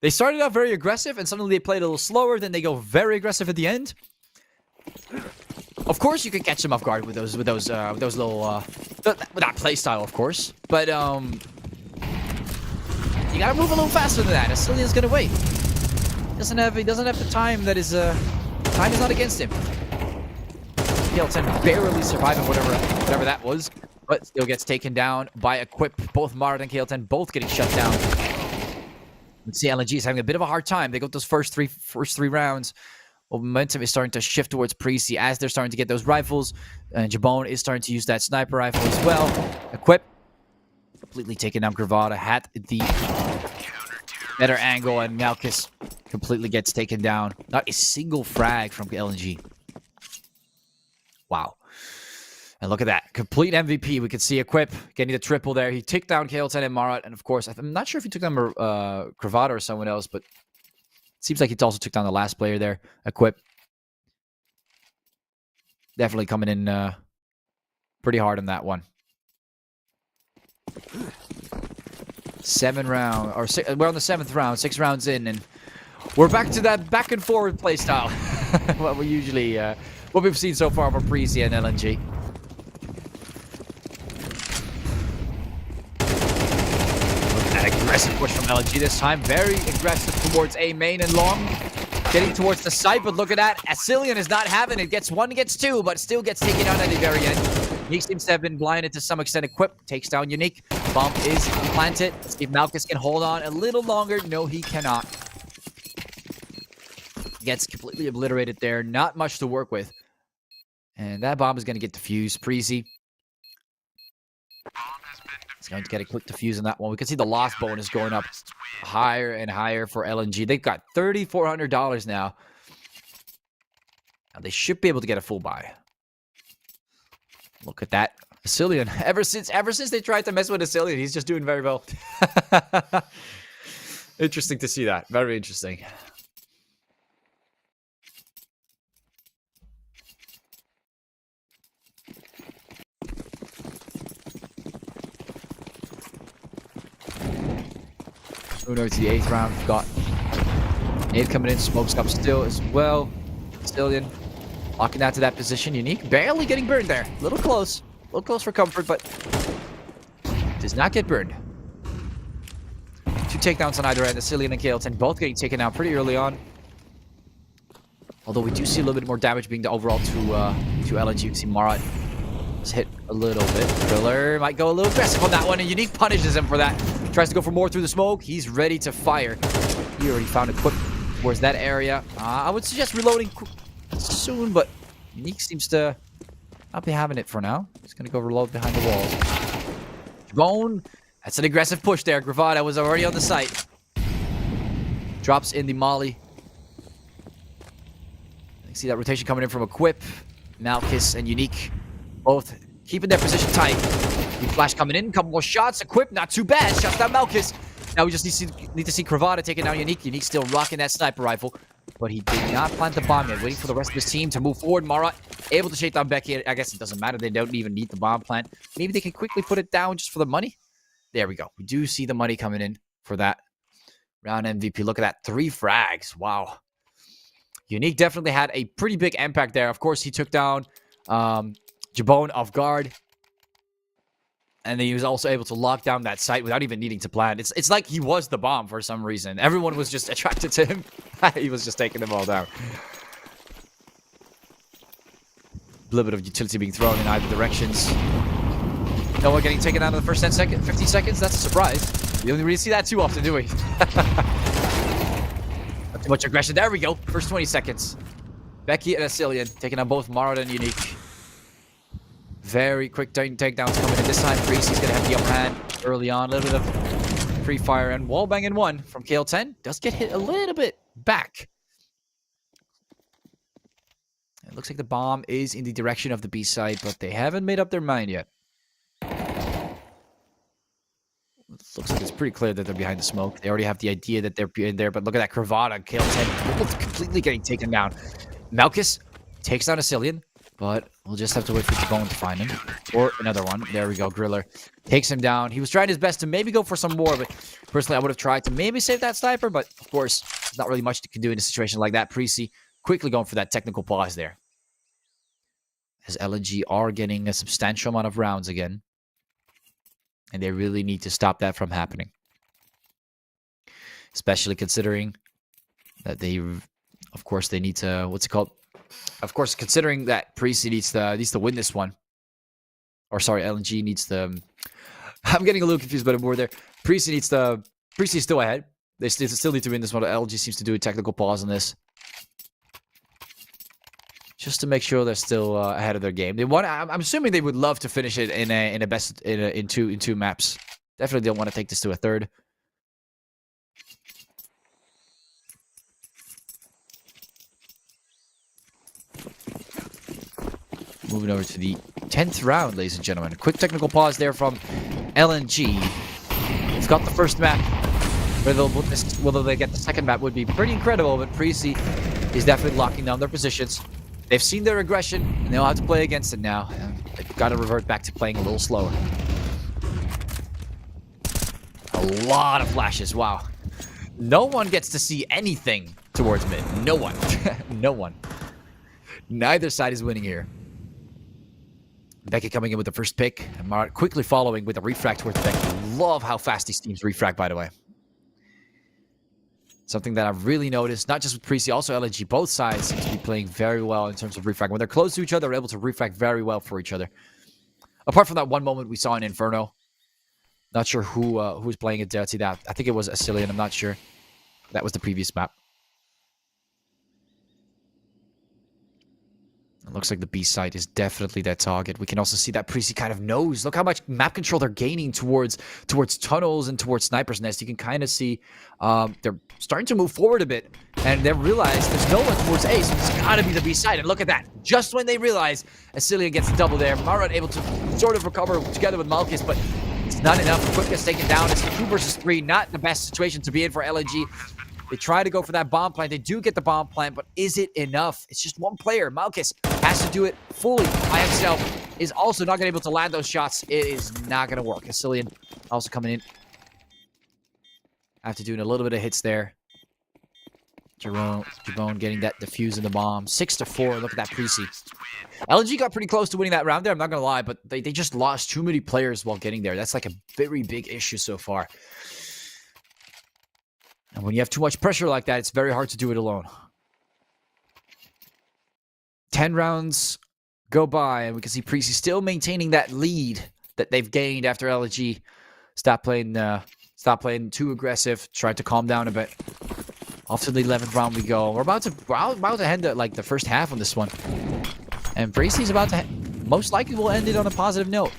They started out very aggressive, and suddenly they played a little slower. Then they go very aggressive at the end. Of course, you can catch them off guard with those little with that play style, of course. But you gotta move a little faster than that. Asilian's gonna wait. He doesn't have the time. That is time is not against him. KL10 barely surviving whatever that was, but still gets taken down by Equip. Both Mara and KL10 both getting shut down. Let's see, LNG is having a bit of a hard time. They got those first three rounds. Well, momentum is starting to shift towards Preasy as they're starting to get those rifles. And Jabone is starting to use that sniper rifle as well. Equip completely taking down Gravata. Had the better angle, and Malkus completely gets taken down. Not a single frag from LNG. Wow. And look at that. Complete MVP. We can see Equip getting the triple there. He took down KL10 and Marat. And of course, I'm not sure if he took down Gravata or someone else, but it seems like he also took down the last player there. Equip. Definitely coming in pretty hard on that one. 7 round, or six, we're on the 7th round, 6 rounds in, and we're back to that back and forward play style. What we usually, what we've seen so far from Preasy and LNG. Aggressive push from LNG this time. Very aggressive towards A main and long. Getting towards the site, but look at that. Asilian is not having it. Gets 1, gets 2, but still gets taken out at the very end. Unique seems to have been blinded to some extent. Equip takes down Unique. Bomb is planted. Let's see if Malkus can hold on a little longer. No, he cannot. Gets completely obliterated there. Not much to work with. And that bomb is going to get defused. Preasy. He's going to get a quick defuse on that one. We can see the loss bonus going up higher and higher for LNG. They've got $3,400 now. Now they should be able to get a full buy. Look at that. Asilian. Ever since they tried to mess with Asilian, he's just doing very well. Interesting to see that. Very interesting. Moving over to the 8th round, we've got Nade coming in, smokes up still as well. Asilian locking out to that position. Unique barely getting burned there. A little close for comfort, but does not get burned. 2 takedowns on either end. Asilian and KL10 both getting taken out pretty early on. Although we do see a little bit more damage being the overall to LNG. You can see Marat is hit a little bit. Driller might go a little aggressive on that one, and Unique punishes him for that. Tries to go for more through the smoke. He's ready to fire. He already found Equip towards that area. I would suggest reloading soon, but Unique seems to not be having it for now. He's going to go reload behind the walls. Bone. That's an aggressive push there. Gravata was already on the site. Drops in the molly. You see that rotation coming in from Equip. Malkus and Unique both keeping their position tight. New flash coming in. Couple more shots. Equip, not too bad. Shuts down Malkus. Now we just need to see Gravata taking down Unique. Unique still rocking that sniper rifle. But he did not plant the bomb yet. Waiting for the rest of his team to move forward. Marat able to shake down Becky. I guess it doesn't matter. They don't even need the bomb plant. Maybe they can quickly put it down just for the money. There we go. We do see the money coming in for that round MVP. Look at that. 3 frags. Wow. Unique definitely had a pretty big impact there. Of course, he took down Jabone off guard. And then he was also able to lock down that site without even needing to plan. It's like he was the bomb for some reason. Everyone was just attracted to him. He was just taking them all down. A little bit of utility being thrown in either directions. No one getting taken out in the first 15 seconds. That's a surprise. We don't really see that too often, do we? Not too much aggression. There we go. First 20 seconds. Becky and Asilian taking on both Marat and Unique. Very quick takedowns coming in. This time, Preasy's going to have the upper hand early on. A little bit of free fire and wallbang in 1 from KL10. Does get hit a little bit back. It looks like the bomb is in the direction of the B side, but they haven't made up their mind yet. pretty clear that they're behind the smoke. They already have the idea that they're in there, but look at that Cravata. KL10 both completely getting taken down. Malchus takes down a Cillian, but we'll just have to wait for Jabone to find him. Or another one. There we go. Griller takes him down. He was trying his best to maybe go for some more, but personally, I would have tried to maybe save that sniper, but of course, there's not really much you can do in a situation like that. Preasy quickly going for that technical pause there. As LNG are getting a substantial amount of rounds again. And they really need to stop that from happening. Especially considering that they, of course, they need to, what's it called? Of course, considering that Preasy needs to win this one. Or sorry, LNG needs to, I'm getting a little confused by the board there. Preasy needs to, Preasy's still ahead. They still need to win this one. LNG seems to do a technical pause on this. Just to make sure they're still ahead of their game. They want. I'm assuming they would love to finish it in two maps. Definitely don't want to take this to a third. Moving over to the 10th round, ladies and gentlemen. A quick technical pause there from LNG. They've got the first map. Whether they get the second map would be pretty incredible, but Preasy is definitely locking down their positions. They've seen their aggression, and they know how to play against it now. They've got to revert back to playing a little slower. A lot of flashes, wow. No one gets to see anything towards mid. No one. No one. Neither side is winning here. Becky coming in with the first pick. And Marat quickly following with a refrag towards Becky. Love how fast these teams refrag, by the way. Something that I've really noticed, not just with Preasy, also LNG. Both sides seem to be playing very well in terms of refrag. When they're close to each other, they're able to refrag very well for each other. Apart from that one moment we saw in Inferno. Not sure who was playing it dirty. That I think it was Asilian, I'm not sure. That was the previous map. It looks like the B side is definitely that target. We can also see that Preasy kind of knows. Look how much map control they're gaining towards tunnels and towards Sniper's Nest. You can kind of see they're starting to move forward a bit. And they realize there's no one towards A, so it's got to be the B side. And look at that. Just when they realize Asilian gets the double there, Marat able to sort of recover together with Malchus, but it's not enough. Quick gets taken down. It's 2 versus 3. Not the best situation to be in for LNG. They try to go for that bomb plant. They do get the bomb plant, but is it enough? It's just one player. Malchus has to do it fully by himself. Is also not going to be able to land those shots. It is not going to work. Asilian also coming in. After doing a little bit of hits there. Jabone getting that defuse in the bomb. 6-4. Look at that Preasy. LG got pretty close to winning that round there. I'm not going to lie, but they just lost too many players while getting there. That's like a very big issue so far. And when you have too much pressure like that, it's very hard to do it alone. 10 rounds go by, and we can see Preasy still maintaining that lead that they've gained after LG stopped playing too aggressive, tried to calm down a bit. Off to the 11th round we go. We're about to end the first half on this one. And Preasy's about to most likely will end it on a positive note.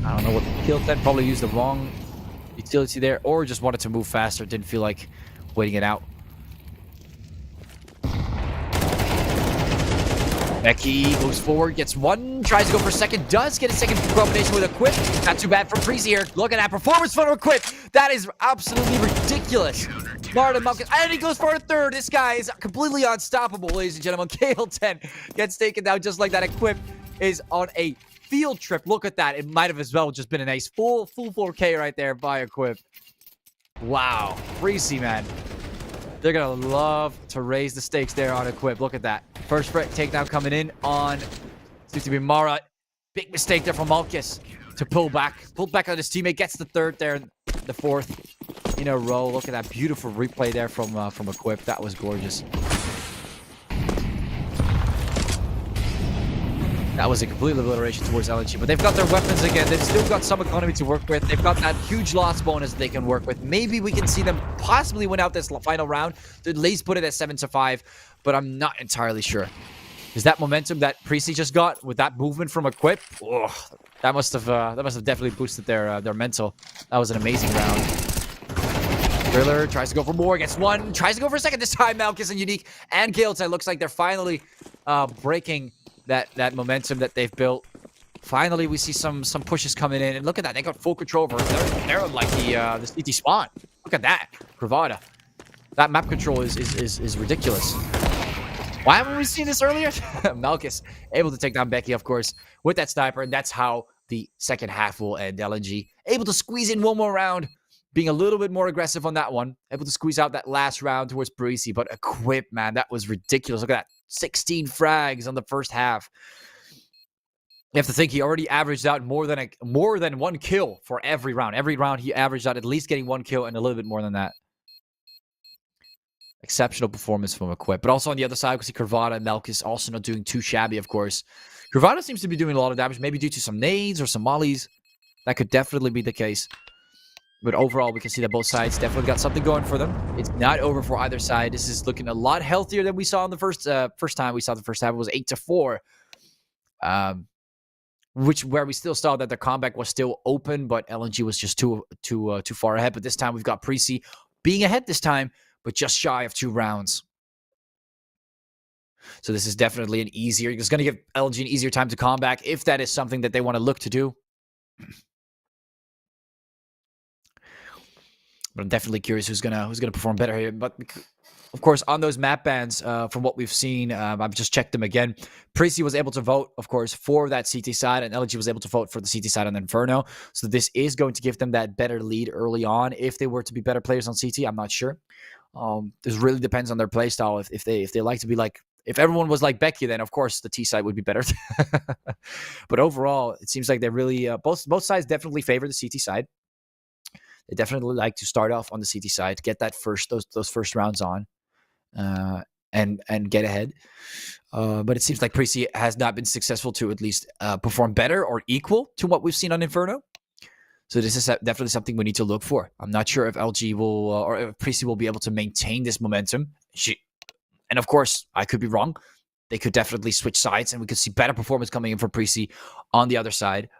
I don't know what kill 10 probably used the wrong utility there, or just wanted to move faster. Didn't feel like waiting it out. Becky moves forward, gets one, tries to go for a second, does get a second combination with a Quip. Not too bad for Preasy here. Look at that performance from a Quip. That is absolutely ridiculous. Martin Malchus, and he goes for a third. This guy is completely unstoppable, ladies and gentlemen. KL10 gets taken down just like that. A Quip is on a field trip. Look at that. It might have as well just been a nice full 4K right there by a Quip. Wow. Preasy, man. They're going to love to raise the stakes there on a Quip. Look at that. First takedown coming in on, seems to be Mara. Big mistake there from Malchus to pull back. Pulled back on his teammate. Gets the third there. The fourth in a row. Look at that beautiful replay there from a Quip. That was gorgeous. That was a complete obliteration towards LNG, but they've got their weapons again. They've still got some economy to work with. They've got that huge loss bonus they can work with. Maybe we can see them possibly win out this final round to at least put it at 7-5, but I'm not entirely sure. Is that momentum that Preasy just got with that movement from a Quip? Oh, that must have definitely boosted their mental. That was an amazing round. Thriller tries to go for more, gets one, tries to go for a second this time. Malchus and Unique and KL10 looks like they're finally breaking that momentum that they've built. Finally, we see some pushes coming in, and look at that. They got full control over. They're on like the CT spawn. Look at that, Bravada. That map control is ridiculous. Why haven't we seen this earlier? Malkus able to take down Becky, of course, with that sniper, and that's how the second half will end. LNG able to squeeze in one more round, being a little bit more aggressive on that one. Able to squeeze out that last round towards Preasy, but Equip, man, that was ridiculous. Look at that, 16 frags on the first half. You have to think he already averaged out more than one kill for every round. Every round he averaged out at least getting one kill and a little bit more than that. Exceptional performance from Equip. But also on the other side, we see Curvada and Malkus also not doing too shabby, of course. Curvada seems to be doing a lot of damage, maybe due to some nades or some mollies. That could definitely be the case. But overall, we can see that both sides definitely got something going for them. It's not over for either side. This is looking a lot healthier than we saw in the first time we saw the first half. It was 8-4. Where we still saw that the comeback was still open, but LNG was just too far ahead. But this time we've got Preasy being ahead this time, but just shy of 2 rounds. So this is definitely it's going to give LNG an easier time to comeback if that is something that they want to look to do. But I'm definitely curious who's gonna perform better here. But of course, on those map bans, from what we've seen, I've just checked them again. Preasy was able to vote, of course, for that CT side, and LG was able to vote for the CT side on Inferno. So this is going to give them that better lead early on. If they were to be better players on CT, I'm not sure. This really depends on their playstyle. If they like to be like, if everyone was like Becky, then of course the T side would be better. But overall, it seems like they really both sides definitely favor the CT side. They definitely like to start off on the CT side, get that those first rounds on, and get ahead. But it seems like Preasy has not been successful to at least perform better or equal to what we've seen on Inferno. So this is definitely something we need to look for. I'm not sure if LG will or if Preasy will be able to maintain this momentum. And of course, I could be wrong. They could definitely switch sides, and we could see better performance coming in from Preasy on the other side.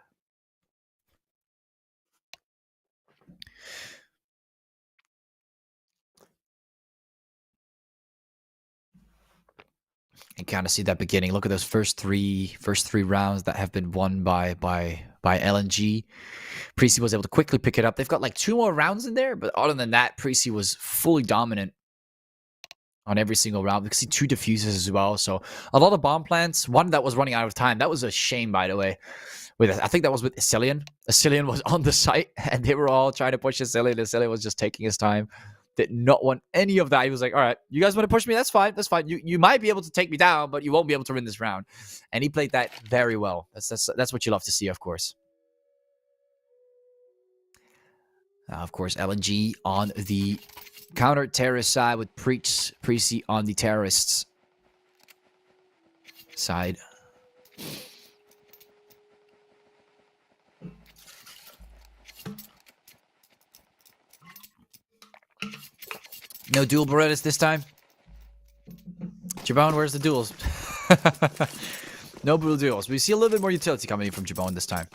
And kind of see that beginning. Look at those first three rounds that have been won by LNG. Preasy was able to quickly pick it up. They've got like 2 more rounds in there, but other than that, Preasy was fully dominant on every single round. We can see 2 diffuses as well. So a lot of bomb plants. One that was running out of time. That was a shame, by the way. I think that was with Asilian. Asilian was on the site, and they were all trying to push Asilian. Asilian was just taking his time. Did not want any of that. He was like, all right, you guys want to push me? That's fine. That's fine. You might be able to take me down, but you won't be able to win this round. And he played that very well. That's what you love to see, of course. Of course, LNG on the counter-terrorist side with Preasy on the terrorists side. No dual Berettas this time. Jabone, where's the duels? No blue duels. We see a little bit more utility coming in from Jabone this time.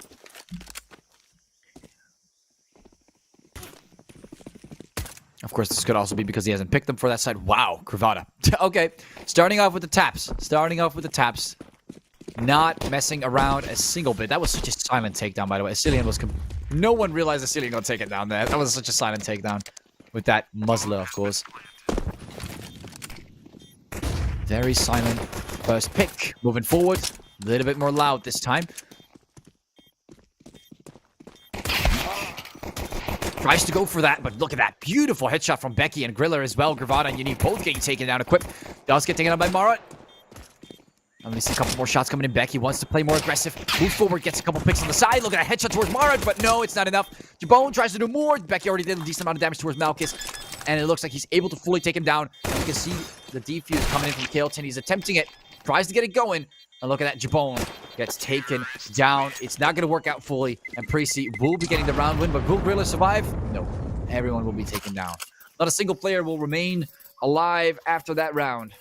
Of course, this could also be because he hasn't picked them for that side. Wow, Cravada. Okay, starting off with the taps. Not messing around a single bit. That was such a silent takedown, by the way. Asilian was... No one realized Asilian got taken down there. That was such a silent takedown. With that muzzler, of course. Very silent first pick. Moving forward. A little bit more loud this time. Tries to go for that, but look at that. Beautiful headshot from Becky and Griller as well. Gravada and Unique both getting taken down. Equip does get taken down by Marat. I'm going to see a couple more shots coming in. Becky wants to play more aggressive. Moves forward, gets a couple picks on the side. Look at that headshot towards Marat, but no, it's not enough. Jabone tries to do more. Becky already did a decent amount of damage towards Malkus, and it looks like he's able to fully take him down. You can see the defuse coming in from Kailton. He's attempting it. Tries to get it going. And look at that. Jabone gets taken down. It's not going to work out fully, and Preasy will be getting the round win, but will Griller survive? No. Everyone will be taken down. Not a single player will remain alive after that round.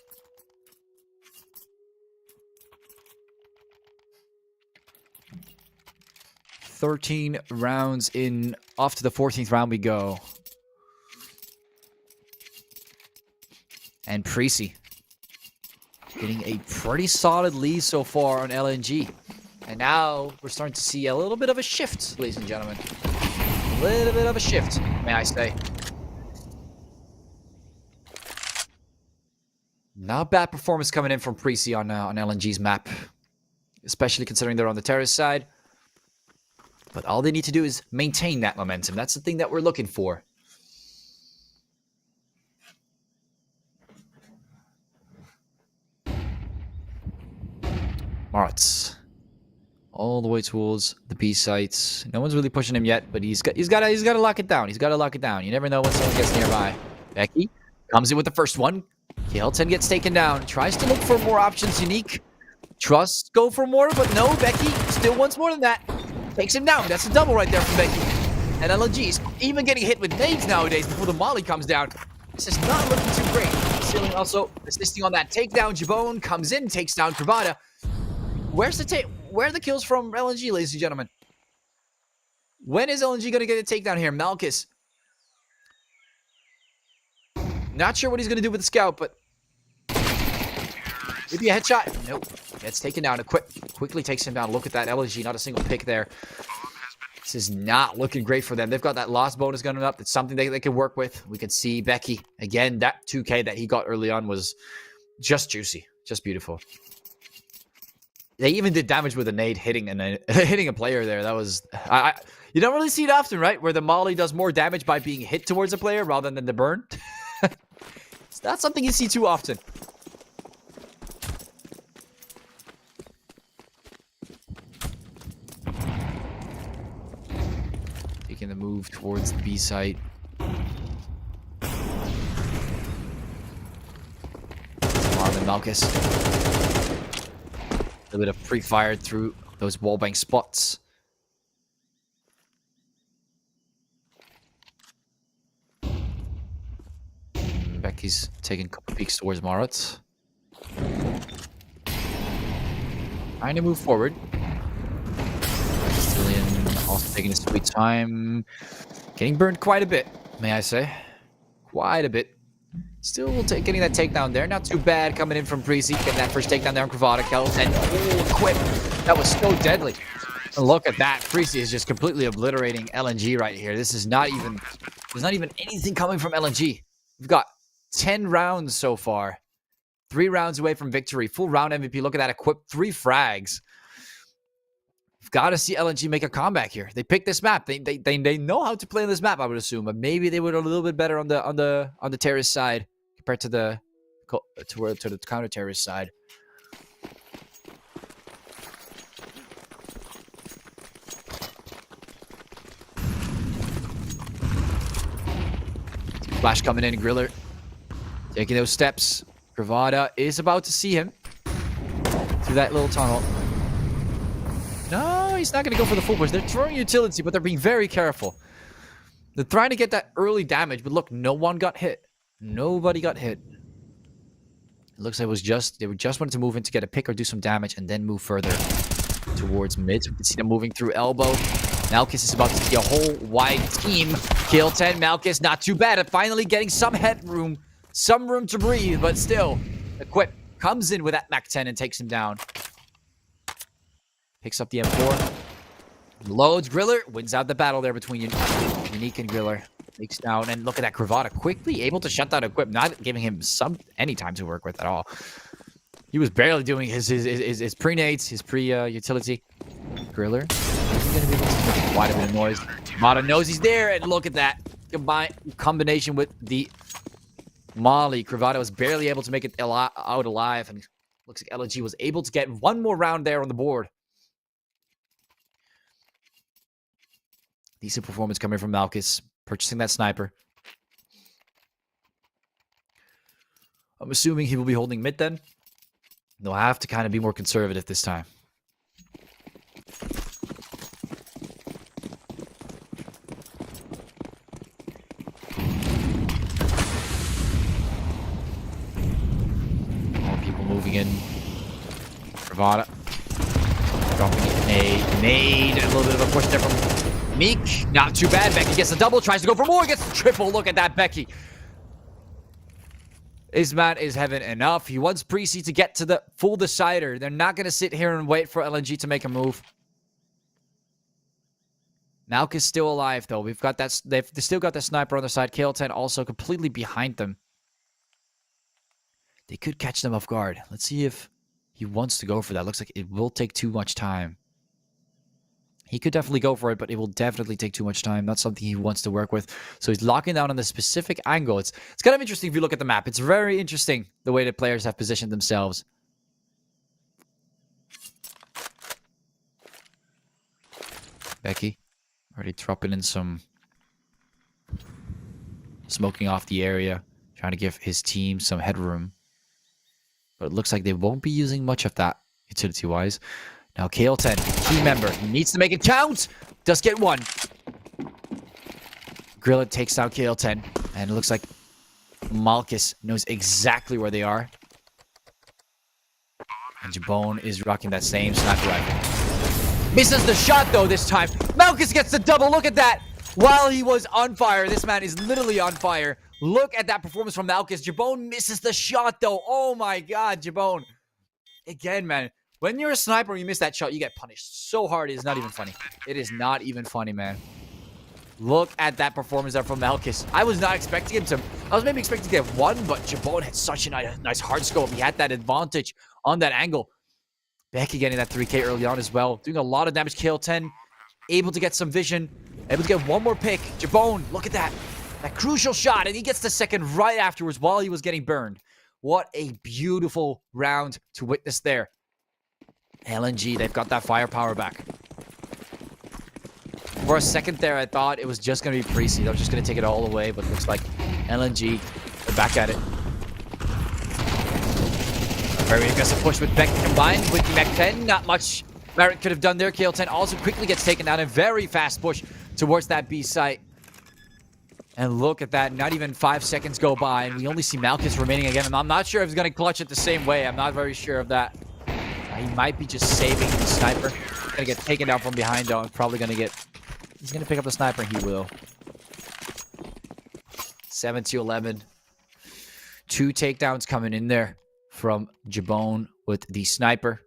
13 rounds in. Off to the 14th round we go. And Preasy getting a pretty solid lead so far on LNG. And now we're starting to see a little bit of a shift, ladies and gentlemen. A little bit of a shift, may I say. Not bad performance coming in from Preasy on LNG's map. Especially considering they're on the terrace side. But all they need to do is maintain that momentum. That's the thing that we're looking for. Martz. All the way towards the B sites. No one's really pushing him yet, but he's got to lock it down. He's got to lock it down. You never know when someone gets nearby. Becky comes in with the first one. KL10 gets taken down. Tries to look for more options. Unique. Trust go for more, but no. Becky still wants more than that. Takes him down. That's a double right there from Becky. And LNG's even getting hit with nades nowadays before the molly comes down. This is not looking too great. Sealing also assisting on that takedown. Jabone comes in, takes down Pravada. Where are the kills from LNG, ladies and gentlemen? When is LNG going to get a takedown here? Malchus. Not sure what he's going to do with the scout, but maybe a headshot. Nope. Gets taken down. Quickly takes him down. Look at that LNG. Not a single pick there. This is not looking great for them. They've got that loss bonus going up. It's something they can work with. We can see Becky. Again, that 2K that he got early on was just juicy. Just beautiful. They even did damage with a nade hitting a player there. That was... you don't really see it often, right? Where the molly does more damage by being hit towards a player rather than the burn. It's not something you see too often. Taking the move towards the B site. Marvin Malchus. A little bit of pre-fired through those wallbang spots. Becky's taking a couple peeks towards Marat. Trying to move forward. Stillian also taking his sweet time. Getting burned quite a bit, may I say. Quite a bit. Still getting that takedown there. Not too bad coming in from Preasy. Getting that first takedown there on Cravata. And quick. That was so deadly. And look at that. Preasy is just completely obliterating LNG right here. This is not even... There's not even anything coming from LNG. We've got 10 rounds so far. 3 rounds away from victory. Full round MVP. Look at that. Equipped 3 frags. We've got to see LNG make a comeback here. They picked this map. They know how to play on this map, I would assume. But maybe they would a little bit better on the terrorist side compared to the counter terrorist side. Flash coming in, Griller taking those steps. Gravada is about to see him through that little tunnel. No, he's not going to go for the full push. They're throwing utility, but they're being very careful. They're trying to get that early damage, but look, no one got hit. Nobody got hit. It looks like they just wanted to move in to get a pick or do some damage and then move further towards mid. We can see them moving through elbow. Malchus is about to see a whole wide team. Kill 10. Malchus, not too bad at finally getting some headroom, some room to breathe, but still, Equip comes in with that Mac 10 and takes him down. Picks up the M4. Loads Griller. Wins out the battle there between Unique and Griller. Takes down. And look at that. Cravata quickly able to shut down Equip. Not giving him any time to work with at all. He was barely doing his pre-nades, his pre-utility. Griller. He's going to be able to make quite a bit of noise. Mata knows he's there. And look at that. Combination with the Molly. Cravata was barely able to make it out alive. And looks like LNG was able to get one more round there on the board. Decent performance coming from Malchus. Purchasing that sniper. I'm assuming he will be holding mid then. They'll have to kind of be more conservative this time. More people moving in. Pravada. Dropping a nade. A little bit of a push there from Meek. Not too bad. Becky gets the double. Tries to go for more. Gets the triple. Look at that, Becky. This man is having enough. He wants Preasy to get to the full decider. They're not going to sit here and wait for LNG to make a move. Malk is still alive, though. We've got that. They've still got the sniper on the side. KL10 also completely behind them. They could catch them off guard. Let's see if he wants to go for that. Looks like it will take too much time. He could definitely go for it, but it will definitely take too much time. Not something he wants to work with. So he's locking down on the specific angle. It's kind of interesting if you look at the map. It's very interesting the way the players have positioned themselves. Becky already dropping in some smoking off the area, trying to give his team some headroom. But it looks like they won't be using much of that utility-wise. Now, KL10, key member. He needs to make it count. Does get one. Grilla takes down KL10. And it looks like Malkus knows exactly where they are. And Jabone is rocking that same sniper rifle. Misses the shot, though, this time. Malkus gets the double. Look at that. While he was on fire, this man is literally on fire. Look at that performance from Malkus. Jabone misses the shot, though. Oh, my God, Jabone. Again, man. When you're a sniper and you miss that shot, you get punished so hard. It is not even funny. It is not even funny, man. Look at that performance there from Malkus. I was not expecting him to... I was maybe expecting to get one, but Jabone had such a nice hard scope. He had that advantage on that angle. Becky getting that 3K early on as well. Doing a lot of damage. KL10 able to get some vision. Able to get one more pick. Jabone, look at that. That crucial shot. And he gets the second right afterwards while he was getting burned. What a beautiful round to witness there. LNG, they've got that firepower back. For a second there, I thought it was just going to be Preasy. They were just going to take it all away, but it looks like LNG, they're back at it. A very aggressive push with Beck combined with the Mech 10. Not much Barrett could have done there. KL10 also quickly gets taken down. A very fast push towards that B site. And look at that. Not even 5 seconds go by, and we only see Malkus remaining again. And I'm not sure if he's going to clutch it the same way. I'm not very sure of that. He might be just saving the sniper. He's going to get taken down from behind, though. And probably going to get... He's going to pick up the sniper. He will. 7-11. 2 takedowns coming in there from Jabone with the sniper.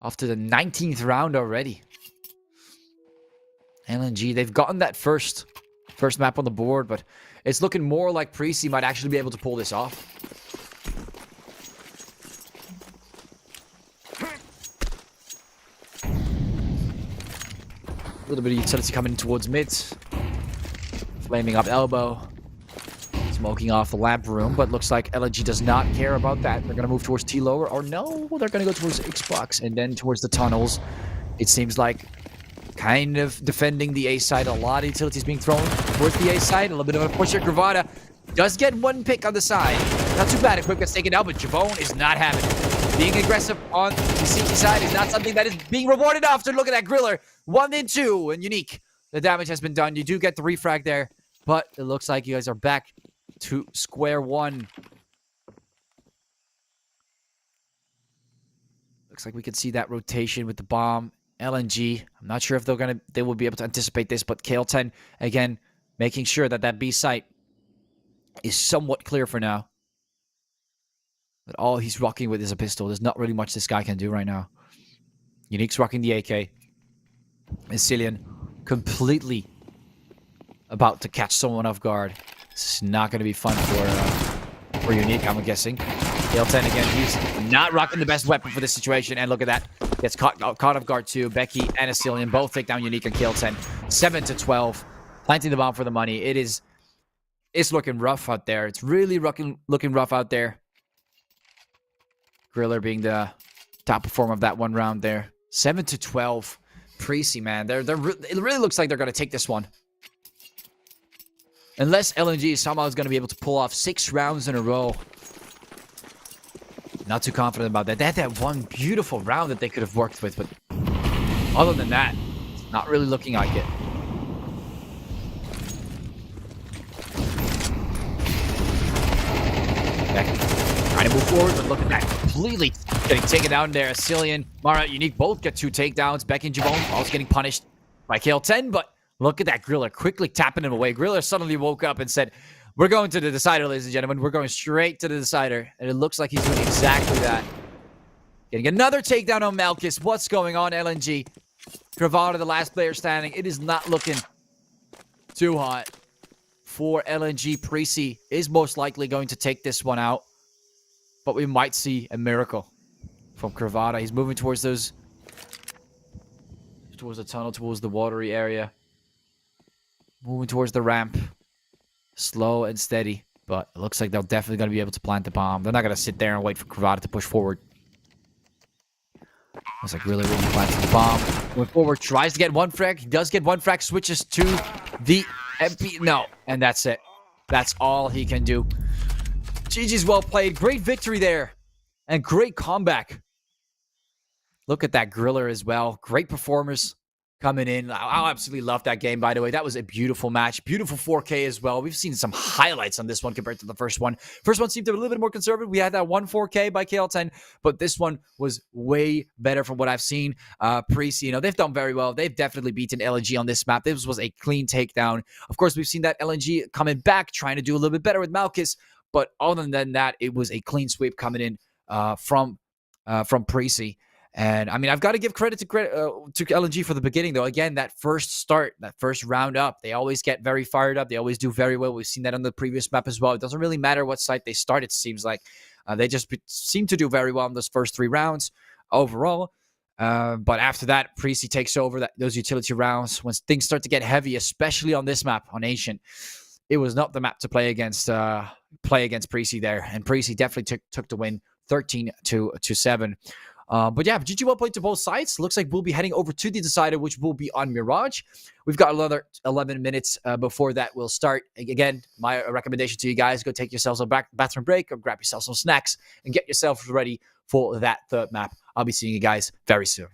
Off to the 19th round already. LNG, they've gotten that first map on the board, but it's looking more like Preasy might actually be able to pull this off. A little bit of utility coming towards mid. Flaming up elbow. Smoking off the lamp room, but looks like LNG does not care about that. They're going to move towards T lower, or no, they're going to go towards Xbox and then towards the tunnels. It seems like kind of defending the A side. A lot of utilities being thrown towards the A side. A little bit of a push here. Gravada does get one pick on the side. Not too bad. Equip gets taken out, but Jabone is not having it. Being aggressive on the CT side is not something that is being rewarded often. Look at that Griller. 1 and 2, and Unique. The damage has been done. You do get the refrag there, but it looks like you guys are back to square one. Looks like we can see that rotation with the bomb. LNG. I'm not sure if they will be able to anticipate this, but KL10 again making sure that that B site is somewhat clear for now. But all he's rocking with is a pistol. There's not really much this guy can do right now. Unique's rocking the AK. And Cillian completely about to catch someone off guard. This is not going to be fun for Unique, I'm guessing. KL10 again, he's not rocking the best weapon for this situation. And look at that. Gets caught off guard too. Becky and Cillian both take down Unique and KL10. 7-12. Planting the bomb for the money. It's looking rough out there. It's really looking rough out there. Griller being the top performer of that one round there. 7-12. Preasy, man. It really looks like they're going to take this one. Unless LNG somehow is going to be able to pull off 6 rounds in a row. Not too confident about that. They had that one beautiful round that they could have worked with, but other than that, it's not really looking like it. Trying to move forward, but look at that. Completely getting taken down there. Cillian, Mara, Unique both get 2 takedowns. Becky and Jabone also getting punished by KL10, but Look at that Griller quickly tapping him away. Griller suddenly woke up and said, we're going to the decider, ladies and gentlemen. We're going straight to the decider. And it looks like he's doing exactly that. Getting another takedown on Malkus. What's going on, LNG? Cravata, the last player standing. It is not looking too hot for LNG. Preasy is most likely going to take this one out. But we might see a miracle from Cravata. He's moving towards those... towards the tunnel, towards the watery area. Moving towards the ramp. Slow and steady. But it looks like they're definitely going to be able to plant the bomb. They're not going to sit there and wait for Cravata to push forward. Looks like really plants the bomb. Going forward, tries to get one frag. He does get one frag. Switches to the MP. No. And that's it. That's all he can do. GG's well played. Great victory there. And great comeback. Look at that Griller as well. Great performers coming in. I absolutely love that game, by the way. That was a beautiful match. Beautiful 4K as well. We've seen some highlights on this one compared to the first one. First one seemed to be a little bit more conservative. We had that one 4K by KL10, but this one was way better from what I've seen. Preasy, they've done very well. They've definitely beaten LNG on this map. This was a clean takedown. Of course, we've seen that LNG coming back, trying to do a little bit better with Malkus, but other than that, it was a clean sweep coming in from Preasy. And, I mean, I've got to give credit to LNG for the beginning, though. Again, that first start, that first round up, they always get very fired up. They always do very well. We've seen that on the previous map as well. It doesn't really matter what site they start, it seems like. They just seem to do very well in those first 3 rounds overall. But after that, Preasy takes over those utility rounds. When things start to get heavy, especially on this map, on Ancient, it was not the map to play against Preasy there. And Preasy definitely took the win, 13-7. But yeah, GG well played to both sides. Looks like we'll be heading over to the decider, which will be on Mirage. We've got another 11 minutes before that will start. Again, my recommendation to you guys, go take yourselves a bathroom break or grab yourself some snacks and get yourself ready for that third map. I'll be seeing you guys very soon.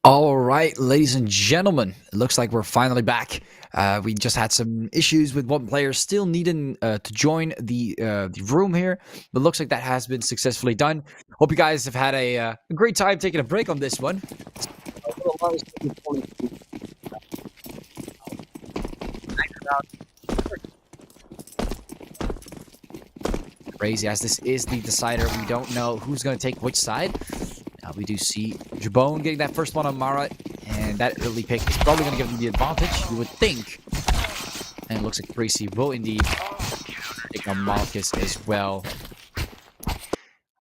All right, ladies and gentlemen, it looks like we're finally back. We just had some issues with one player still needing to join the room here, but looks like that has been successfully done. Hope you guys have had a great time taking a break on this one. Crazy as this is the decider, we don't know who's going to take which side. We do see Jabone getting that first one on Mara, and that early pick is probably going to give them the advantage, you would think. And it looks like Preasy will indeed take on Malchus as well.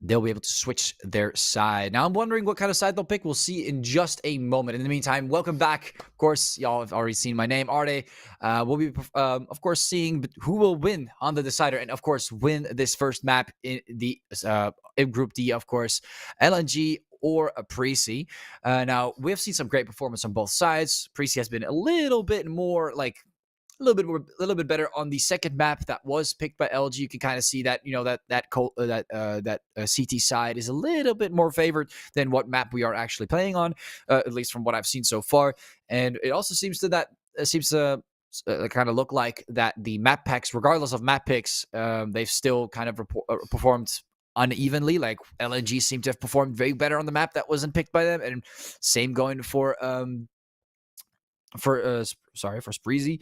They'll be able to switch their side. Now, I'm wondering what kind of side they'll pick. We'll see in just a moment. In the meantime, welcome back. Of course, y'all have already seen my name, Arde. We'll be, of course, seeing who will win on the decider and, of course, win this first map in the in Group D, of course, LNG or a Preasy. Now, we've seen some great performance on both sides. Preasy has been a little bit more, like, a little bit better on the second map that was picked by LG. You can kind of see that, you know, that CT side is a little bit more favored than what map we are actually playing on, at least from what I've seen so far. And it also seems to kind of look like that the map packs, regardless of map picks, they've still kind of performed unevenly. Like LNG seemed to have performed very better on the map that wasn't picked by them, and same going for Preasy,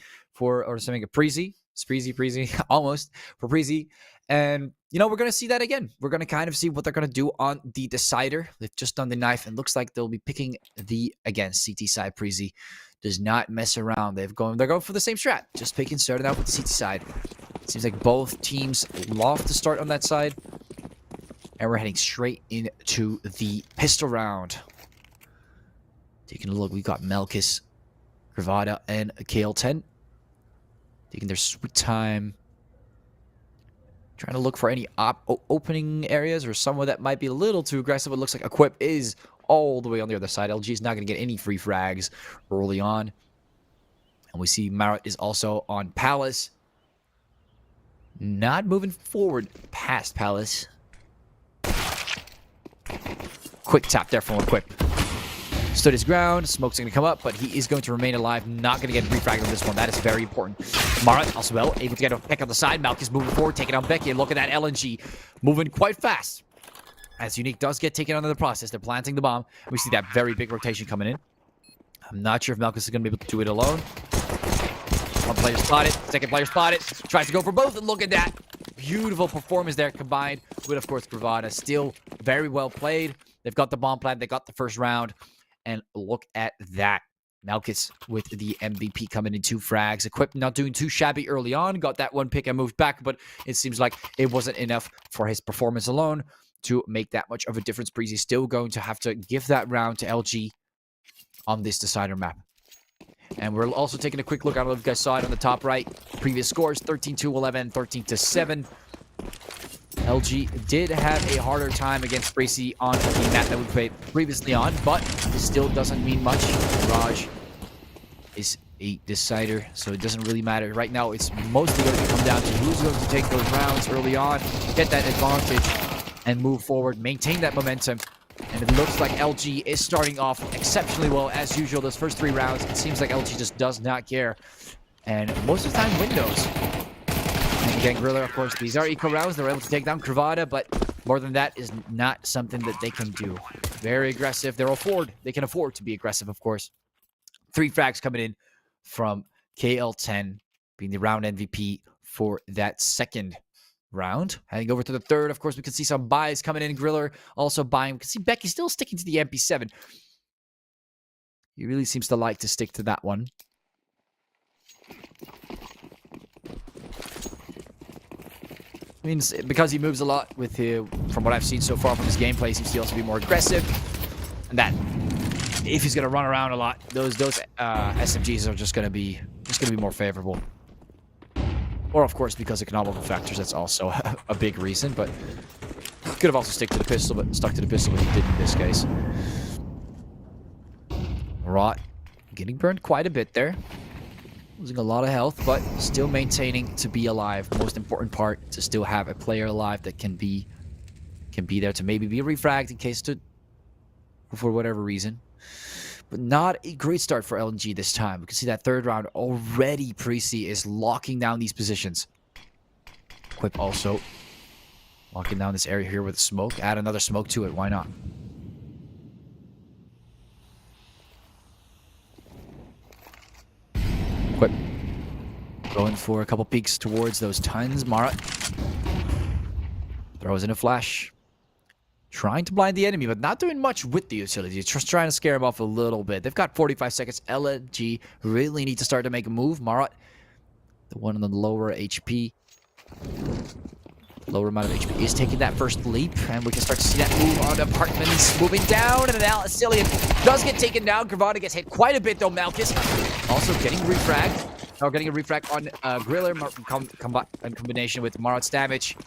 almost for Preasy. And you know, we're gonna see that again. We're gonna kind of see what they're gonna do on the decider. They've just done the knife, and looks like they'll be picking the CT side. Preasy does not mess around. They're going for the same strat, just starting out with the CT side. It seems like both teams love to start on that side, and we're heading straight into the pistol round. Taking a look, we got Melkis, Gravada, and KL10 taking their sweet time, trying to look for any opening areas or somewhere that might be a little too aggressive. It looks like Equip is all the way on the other side. LG is not going to get any free frags early on. And we see Marat is also on Palace. Not moving forward past Palace. Quick tap there from Equip. Stood his ground. Smoke's going to come up, but he is going to remain alive. Not going to get refragged on this one. That is very important. Marat also well able to get a peck on the side. Malchus moving forward, taking out Becky. And look at that LNG moving quite fast. As Unique does get taken out of the process. They're planting the bomb. We see that very big rotation coming in. I'm not sure if Malchus is going to be able to do it alone. One player spotted. Second player spotted. Tries to go for both. And look at that. Beautiful performance there combined with, of course, Gravada. Still very well played. They've got the bomb plant. They got the first round. And look at that. Malchus with the MVP coming in 2 frags. Equipped, not doing too shabby early on. Got that one pick and moved back, but it seems like it wasn't enough for his performance alone to make that much of a difference. Preasy still going to have to give that round to LG on this decider map. And we're also taking a quick look. I don't know if you guys saw it on the top right. Previous scores, 13-11, 13-7. LG did have a harder time against Preasy on the map that we played previously on, but it still doesn't mean much. Raj is a decider, so it doesn't really matter. Right now, it's mostly going to come down to who's going to take those rounds early on, get that advantage, and move forward, maintain that momentum. And it looks like LG is starting off exceptionally well, as usual. Those first 3 rounds, it seems like LG just does not care. And most of the time, Windows. And again, Griller, of course, these are eco rounds. They're able to take down Gravada, but more than that is not something that they can do. Very aggressive. They can afford to be aggressive, of course. 3 frags coming in from KL10, being the round MVP for that second round. Heading over to the third, of course, we can see some buys coming in. Griller also buying. We can see Becky still sticking to the MP7. He really seems to like to stick to that one. I mean, because he moves a lot with from what I've seen so far from his gameplay, he seems to also be more aggressive. And that, if he's going to run around a lot, those SMGs are just going to be more favorable. Or, of course, because of economical factors, that's also a big reason. But could have also stuck to the pistol, but he did in this case. Rot getting burned quite a bit there. Losing a lot of health, but still maintaining to be alive. Most important part, to still have a player alive that can be there to maybe be refragged in case for whatever reason. But not a great start for LNG this time. We can see that third round already. Preasy is locking down these positions. Quip also locking down this area here with smoke. Add another smoke to it. Why not? Quip going for a couple peeks towards those tons. Mara throws in a flash. Trying to blind the enemy, but not doing much with the utility. Just trying to scare him off a little bit. They've got 45 seconds. LNG really need to start to make a move. Marat, the one on the lower HP. Lower amount of HP is taking that first leap. And we can start to see that move on Apartments. Moving down. And now Cillian does get taken down. Gravada gets hit quite a bit, though. Malchus also getting refragged. Or getting a refrag on Griller in combination with Marat's damage.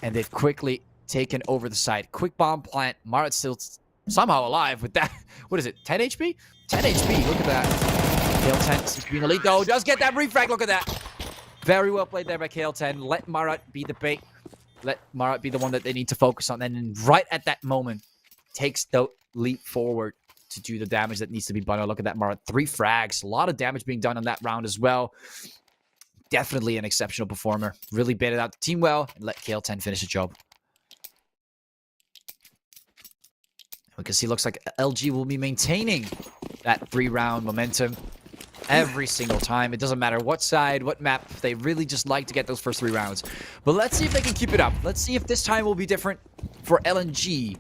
And they've quickly taken over the side. Quick bomb plant. Marat's still somehow alive with that. What is it? 10 HP? 10 HP. Look at that. KL10 seems to be an elite, though. Does get that refrag. Look at that. Very well played there by KL10. Let Marat be the bait. Let Marat be the one that they need to focus on. And then right at that moment, takes the leap forward to do the damage that needs to be done. Look at that, Marat. 3 frags. A lot of damage being done on that round as well. Definitely an exceptional performer. Really baited out the team well and let KL10 finish the job. We can see looks like LG will be maintaining that 3-round momentum every single time. It doesn't matter what side, what map. They really just like to get those first 3 rounds. But let's see if they can keep it up. Let's see if this time will be different for LNG.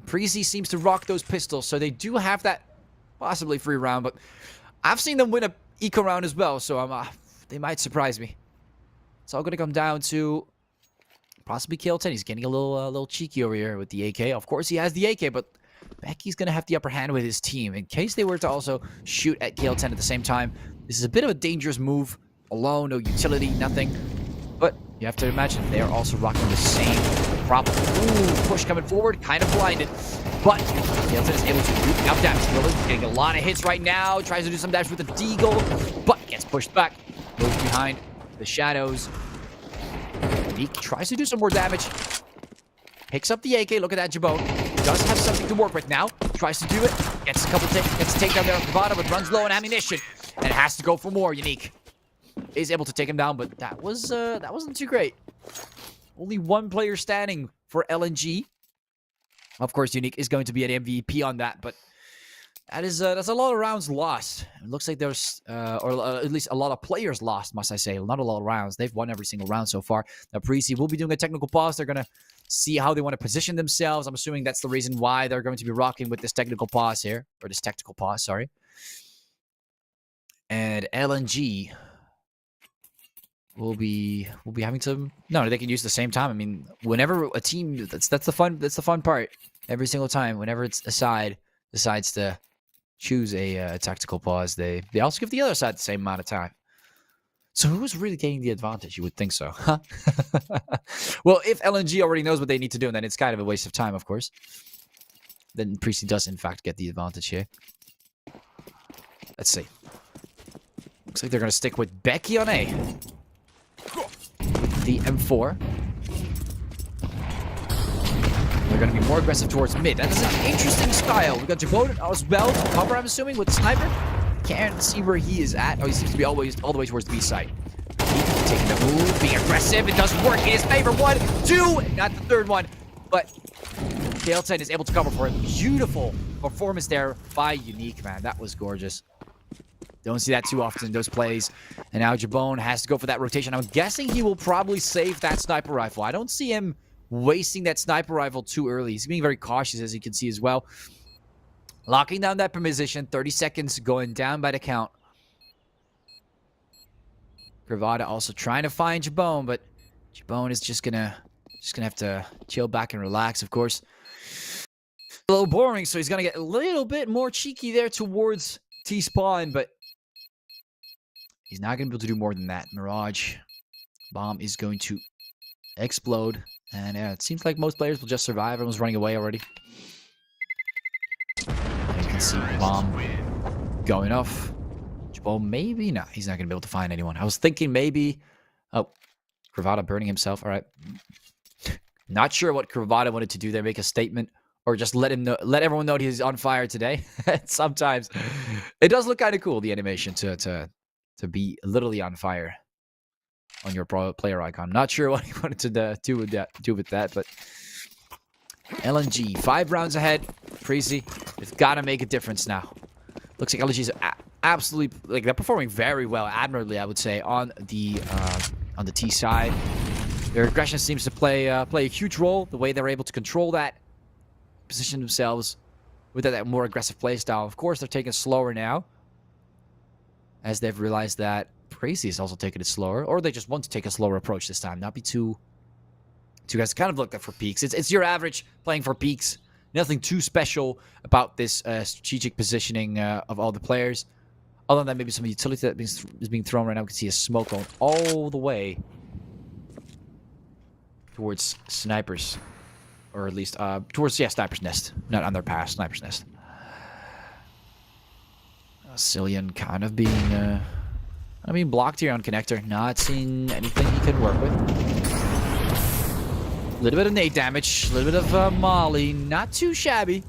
Preasy seems to rock those pistols, so they do have that possibly free round. But I've seen them win a eco round as well, so they might surprise me. It's all going to come down to possibly KL10. He's getting a little cheeky over here with the AK. Of course, he has the AK, but Becky's going to have the upper hand with his team. In case they were to also shoot at KL10 at the same time, this is a bit of a dangerous move. Alone, no utility, nothing. But you have to imagine they are also rocking the same problem. Ooh, push coming forward, kind of blinded. But KL10 is able to root out damage. He's getting a lot of hits right now. Tries to do some damage with the Deagle, but gets pushed back. Moves behind the shadows. He tries to do some more damage. Picks up the AK. Look at that, Jabone. Does have something to work with now. Tries to do it. Gets a takedown there on Gravada, but runs low on ammunition. And has to go for more. Unique is able to take him down, but that wasn't too great. Only one player standing for LNG. Of course, Unique is going to be an MVP on that, but that's a lot of rounds lost. It looks like there's, at least a lot of players lost, must I say. Not a lot of rounds. They've won every single round so far. Now, Preasy will be doing a technical pause. They're going to see how they want to position themselves. I'm assuming that's the reason why they're going to be rocking with this technical pause here. Or this tactical pause, sorry. And LNG will be having to... No, they can use the same time. I mean, whenever a team... That's the fun part. Every single time, whenever it's a side decides to choose a tactical pause, they also give the other side the same amount of time. So who's really gaining the advantage? You would think so, huh? Well, if LNG already knows what they need to do, then it's kind of a waste of time, of course. Then Preasy does, in fact, get the advantage here. Let's see. Looks like they're going to stick with Becky on A. With the M4. They're going to be more aggressive towards mid. That is an interesting style. We got Jabode as well to cover, I'm assuming, with the sniper. Can't see where he is at. Oh, he seems to be all the way towards the B side. Taking the move, being aggressive. It doesn't work in his favor. 1, 2, not the third one. But KL10 is able to cover for a beautiful performance there by Unique, man. That was gorgeous. Don't see that too often in those plays. And now Jabone has to go for that rotation. I'm guessing he will probably save that sniper rifle. I don't see him wasting that sniper rifle too early. He's being very cautious, as you can see as well. Locking down that position. 30 seconds going down by the count. Gravada also trying to find Jabone, but Jabone is just gonna have to chill back and relax, of course. A little boring, so he's gonna get a little bit more cheeky there towards T-spawn, but he's not gonna be able to do more than that. Mirage bomb is going to explode, and it seems like most players will just survive. Everyone's running away already. You can see the bomb going off. Jabone, maybe? No, he's not going to be able to find anyone. I was thinking maybe... Oh, Gravada burning himself. All right. Not sure what Cravata wanted to do there, make a statement, or just let everyone know he's on fire today. Sometimes it does look kind of cool, the animation to be literally on fire on your pro player icon. Not sure what he wanted to do with that, but LNG 5 rounds ahead. Preasy, they've got to make a difference now. Looks like LNG's absolutely, like, they're performing very well, admirably, I would say, on the T side. Their aggression seems to play a huge role. The way they're able to control that, position themselves with that more aggressive play style. Of course, they're taking it slower now, as they've realized that Preasy is also taking it slower, or they just want to take a slower approach this time, not be too guys kind of look for peaks. It's your average playing for peaks. Nothing too special about this strategic positioning of all the players. Other than maybe some utility that is being thrown right now. We can see a smoke going all the way towards snipers. Or at least towards, yeah, sniper's nest. Not on their pass, sniper's nest. Cillian kind of being blocked here on connector. Not seeing anything he can work with. A little bit of nade damage, a little bit of molly. Not too shabby.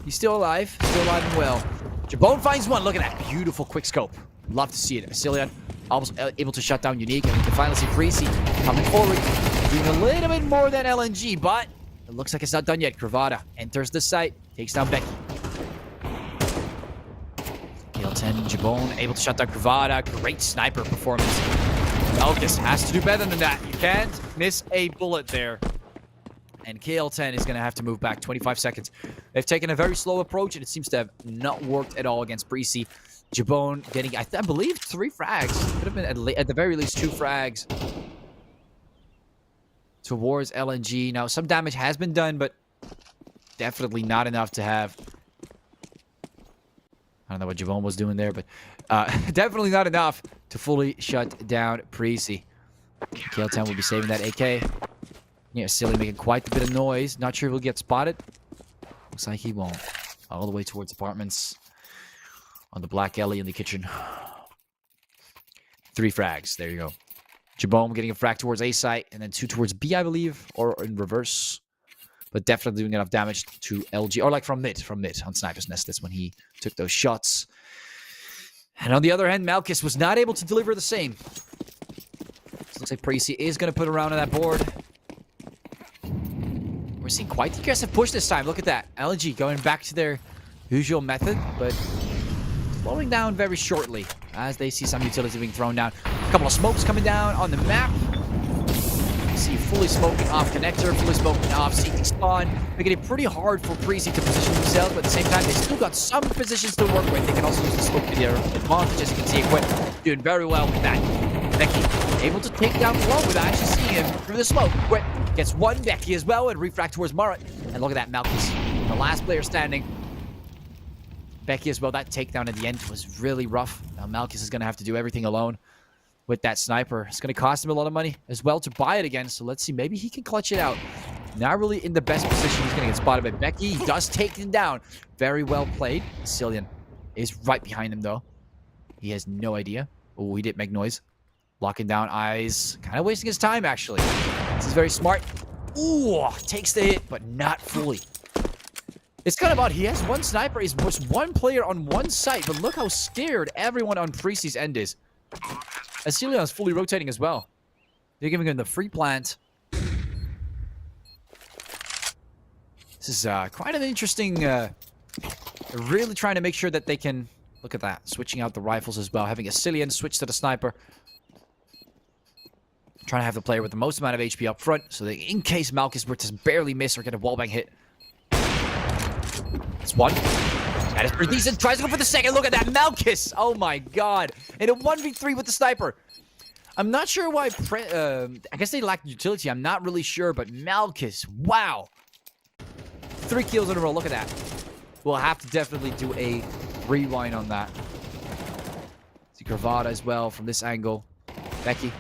He's still alive and well. Jabone finds one. Look at that beautiful quick scope. Love to see it. Cillian almost able to shut down Unique, and we can finally see Preasy coming forward, doing a little bit more than LNG, but it looks like it's not done yet. Cravata enters the site, takes down Becky. KL10, Jabone able to shut down Cravata. Great sniper performance. Malkus has to do better than that. You can't miss a bullet there. And KL10 is going to have to move back 25 seconds. They've taken a very slow approach, and it seems to have not worked at all against Preasy. Jabone getting, I believe, 3 frags. Could have been at the very least 2 frags towards LNG. Now, some damage has been done, but definitely not enough to have... I don't know what Jabone was doing there, but definitely not enough to fully shut down Preasy. KL10 will be saving that AK. Yeah, Cillian making quite a bit of noise. Not sure if he'll get spotted. Looks like he won't. All the way towards apartments. On the black alley in the kitchen. 3 frags. There you go. Jabome getting a frag towards A site. And then 2 towards B, I believe. Or in reverse. But definitely doing enough damage to LG. Or like from mid. On Sniper's Nest. That's when he took those shots. And on the other hand, Malkus was not able to deliver the same. So looks like Preasy is going to put around on that board. We're seeing quite the aggressive push this time. Look at that. LG going back to their usual method, but slowing down very shortly as they see some utility being thrown down. A couple of smokes coming down on the map. See fully smoking off connector, fully smoking off CT spawn. Making it pretty hard for Preasy to position themselves, but at the same time, they still got some positions to work with. They can also use the smoke to their advantage, as you can see. Equip doing very well with that. Becky able to take down Flow without actually seeing him through the smoke. Equip gets one Becky as well, and refract towards Murat. And look at that, Malkus, the last player standing. Becky as well. That takedown at the end was really rough. Now Malkus is going to have to do everything alone with that sniper. It's going to cost him a lot of money as well to buy it again. So let's see. Maybe he can clutch it out. Not really in the best position. He's going to get spotted by Becky. He does take him down. Very well played. Cillian is right behind him, though. He has no idea. Oh, he did make noise. Locking down eyes. Kind of wasting his time, actually. This is very smart. Ooh, takes the hit, but not fully. It's kind of odd. He has one sniper. He's just one player on one site, but look how scared everyone on Preasy's end is. As Cillian is fully rotating as well. They're giving him the free plant. This is quite an interesting... They're really trying to make sure that they can... Look at that. Switching out the rifles as well. Having a Cillian switch to the sniper. Trying to have the player with the most amount of HP up front, so that in case Malkus were to barely miss or get a wallbang hit. That's one. That is pretty decent. Tries to go for the second. Look at that, Malkus! Oh my god. And a 1v3 with the sniper. I'm not sure why... I guess they lack utility. I'm not really sure, but Malkus, wow. 3 kills in a row. Look at that. We'll have to definitely do a rewind on that. See Cravata as well from this angle. Becky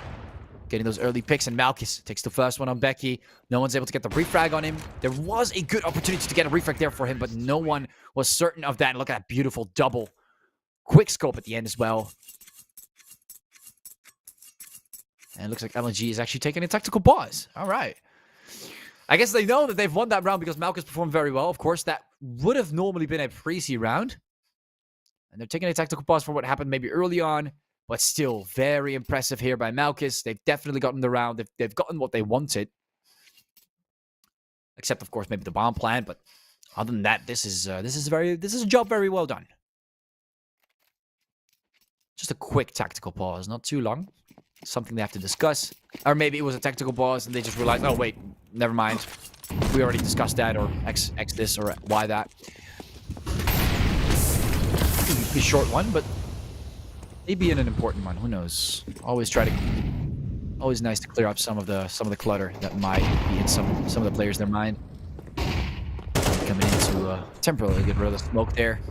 getting those early picks, and Malkus takes the first one on Becky. No one's able to get the refrag on him. There was a good opportunity to get a refrag there for him, but no one was certain of that. And look at that beautiful double quick scope at the end as well. And it looks like LNG is actually taking a tactical pause. All right. I guess they know that they've won that round because Malkus performed very well. Of course, that would have normally been a Preasy round. And they're taking a tactical pause for what happened maybe early on. But still, very impressive here by Malkus. They've definitely gotten the round. They've gotten what they wanted. Except, of course, maybe the bomb plan. But other than that, this is a job very well done. Just a quick tactical pause, not too long. Something they have to discuss. Or maybe it was a tactical pause and they just realized, oh wait, never mind. We already discussed that, or X this, or Y that. A short one, but maybe in an important one. Who knows? Always nice to clear up some of the clutter that might be in some of the players' their mind. Coming into temporarily get rid of the smoke there.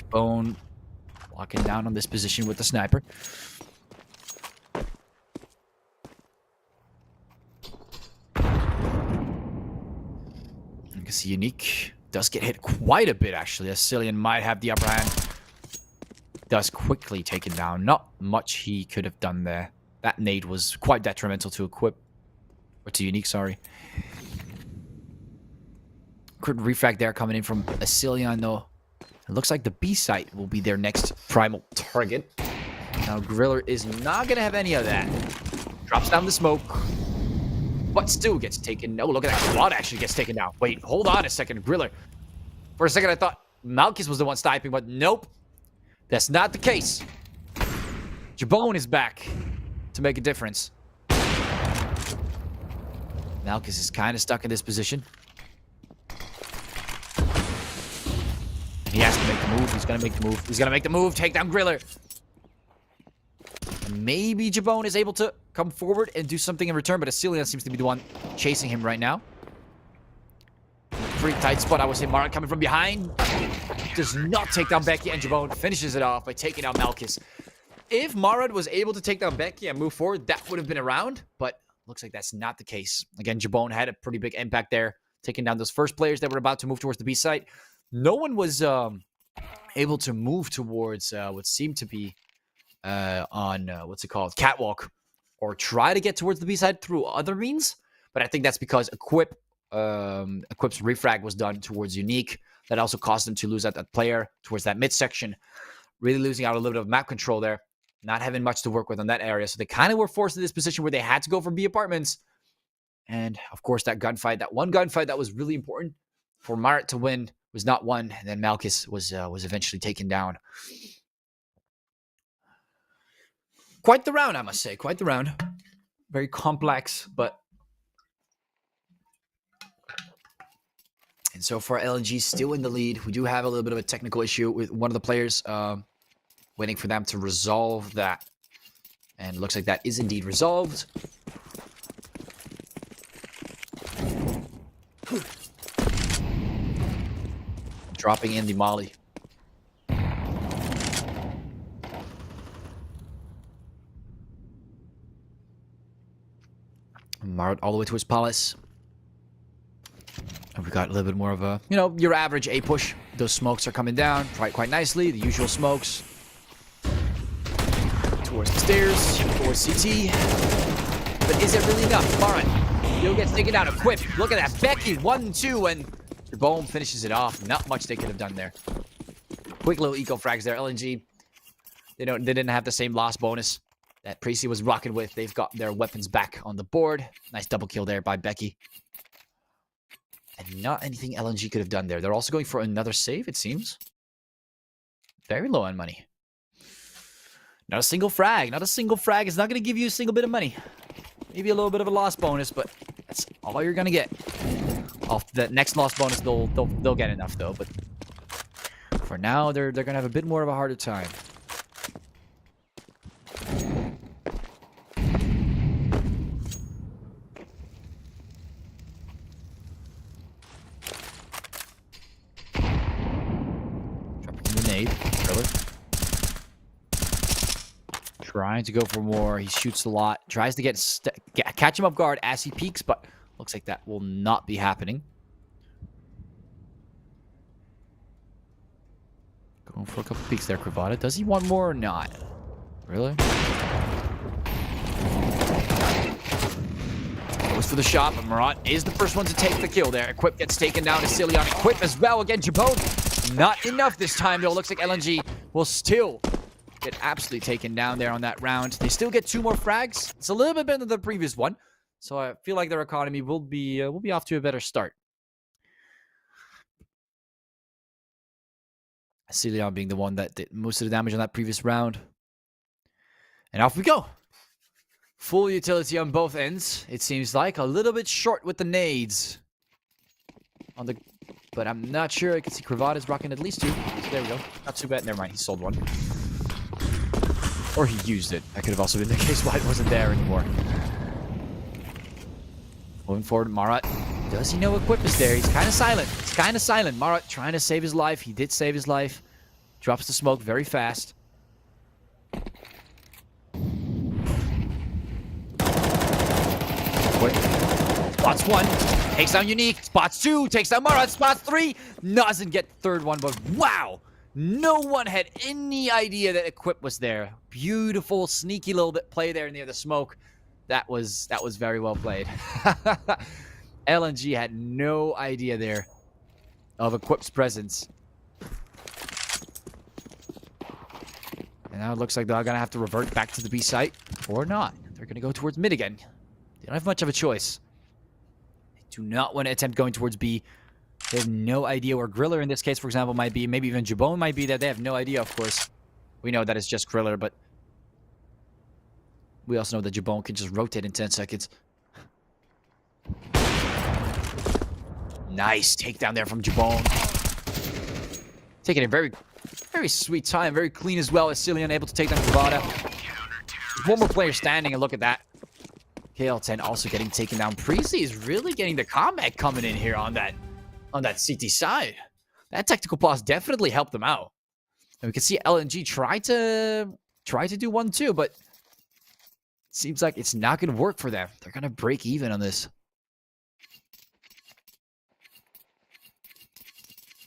Bone walking down on this position with the sniper. You can see Unique does get hit quite a bit, actually. As Cillian might have the upper hand. Does quickly taken down. Not much he could have done there. That nade was quite detrimental to Equip. Or to Unique, sorry. Good refrag there coming in from Cillian, though. It looks like the B site will be their next primal target. Now, Griller is not going to have any of that. Drops down the smoke. But still gets taken. Oh, look at that. Quad actually gets taken down. Wait, hold on a second. Griller. For a second, I thought Malkus was the one sniping, but nope. That's not the case. Jabone is back to make a difference. Malkus is kind of stuck in this position. He has to make the move. He's going to make the move. He's going to make the move. Take down Griller. And maybe Jabone is able to come forward and do something in return, but Cillian seems to be the one chasing him right now. Pretty tight spot. I would say Mara coming from behind. Does not take down Becky, and Jabone finishes it off by taking out Malkus. If Marad was able to take down Becky and move forward, that would have been a round, but looks like that's not the case. Again, Jabone had a pretty big impact there, taking down those first players that were about to move towards the B site. No one was able to move towards what seemed to be on, what's it called, Catwalk, or try to get towards the B side through other means, but I think that's because Equip's refrag was done towards Unique. That also caused them to lose out that player towards that midsection. Really losing out a little bit of map control there. Not having much to work with on that area. So they kind of were forced in this position where they had to go for B apartments. And, of course, that gunfight, that one gunfight that was really important for Marat to win was not won. And then Malkus was eventually taken down. Quite the round, I must say. Quite the round. Very complex, but... And so far, LNG still in the lead. We do have a little bit of a technical issue with one of the players, waiting for them to resolve that. And it looks like that is indeed resolved. Dropping in the molly. Marat all the way to his palace. And we got a little bit more of a, your average A push. Those smokes are coming down quite nicely. The usual smokes. Towards the stairs, towards CT. But is it really enough? Marat, he'll get taken out. Equip. Look at that. Becky, 1-2, and Jabone finishes it off. Not much they could have done there. Quick little eco frags there. LNG, they didn't have the same loss bonus that Preasy was rocking with. They've got their weapons back on the board. Nice double kill there by Becky. And not anything LNG could have done there. They're also going for another save, it seems. Very low on money. Not a single frag. Not a single frag is not going to give you a single bit of money. Maybe a little bit of a loss bonus, but that's all you're going to get. Off the next loss bonus, they'll get enough, though. But for now, they're going to have a bit more of a harder time. Trying to go for more. He shoots a lot. Tries to catch him off guard as he peeks, but looks like that will not be happening. Going for a couple peeks there, Cravata. Does he want more or not? Really? Goes for the shot, but Marat is the first one to take the kill there. Equip gets taken down. Asilion Equip as well. Again, Jabone. Not enough this time, though. Looks like LNG will still get absolutely taken down there on that round. They still get 2 more frags. It's a little bit better than the previous one. So I feel like their economy will be off to a better start. Asilion being the one that did most of the damage on that previous round. And off we go. Full utility on both ends. It seems like a little bit short with the nades. But I'm not sure. I can see Cravat is rocking at least 2. So there we go. Not too bad. Never mind. He sold 1. Or he used it. That could have also been the case why it wasn't there anymore. Moving forward, Marat. Does he know Equip is there? He's kind of silent. He's kind of silent. Marat trying to save his life. He did save his life. Drops the smoke very fast. Spots 1. Takes down Unique. Spots 2. Takes down Marat. Spots 3. Doesn't get the 3rd one, but wow. No one had any idea that Equip was there. Beautiful, sneaky little bit play there near the smoke. That was very well played. LNG had no idea there of Equip's presence. And now it looks like they're going to have to revert back to the B site. Or not. They're going to go towards mid again. They don't have much of a choice. They do not want to attempt going towards B. They have no idea where Griller in this case, for example, might be. Maybe even Jabone might be there. They have no idea, of course. We know that it's just Griller, but we also know that Jabone can just rotate in 10 seconds. Nice takedown there from Jabone. Taking a very, very sweet time. Very clean as well. Asilion able to take down Cravata. There's 1 more player standing, and look at that. KL10 also getting taken down. Preasy is really getting the combat coming in here on that CT side. That tactical pause definitely helped them out. And we can see LNG try to do 1-2, but it seems like it's not going to work for them. They're going to break even on this.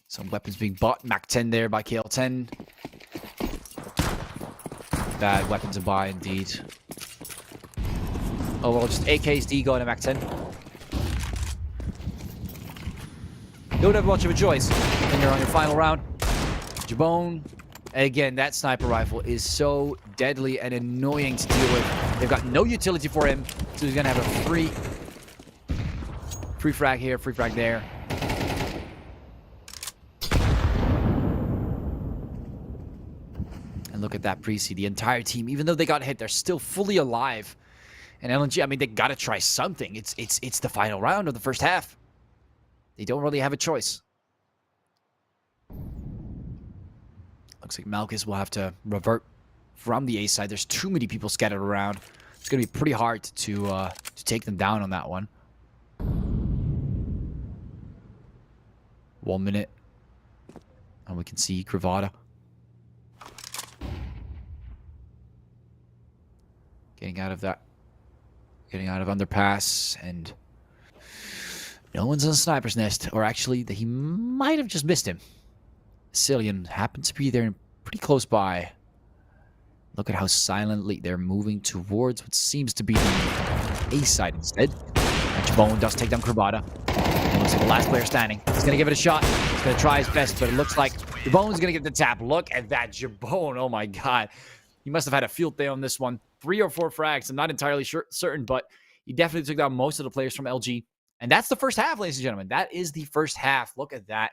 Some weapons being bought. Mac 10 there by KL10. Bad weapon to buy indeed. Oh, well, just AKSD going to Mac 10. Don't have much of a choice when you're on your final round. Jabone, again, that sniper rifle is so deadly and annoying to deal with. They've got no utility for him, so he's going to have a free frag here, free frag there. And look at that Preasy. The entire team, even though they got hit, they're still fully alive. And LNG, I mean, they got to try something. It's the final round of the first half. They don't really have a choice. Looks like Malchus will have to revert from the A side. There's too many people scattered around. It's going to be pretty hard to take them down on that one. 1 minute. And we can see Cravata getting out of that. Getting out of underpass, and no one's on Sniper's Nest. Or actually, he might have just missed him. Asilion happened to be there pretty close by. Look at how silently they're moving towards what seems to be the A side instead. Jabone does take down Cravata. Looks like the last player standing. He's going to give it a shot. He's going to try his best, but it looks like Jabone's going to get the tap. Look at that Jabone. Oh my god. He must have had a field day on this one. 3 or 4 frags. I'm not entirely certain, but he definitely took down most of the players from LG. And that's the first half, ladies and gentlemen. That is the first half. Look at that.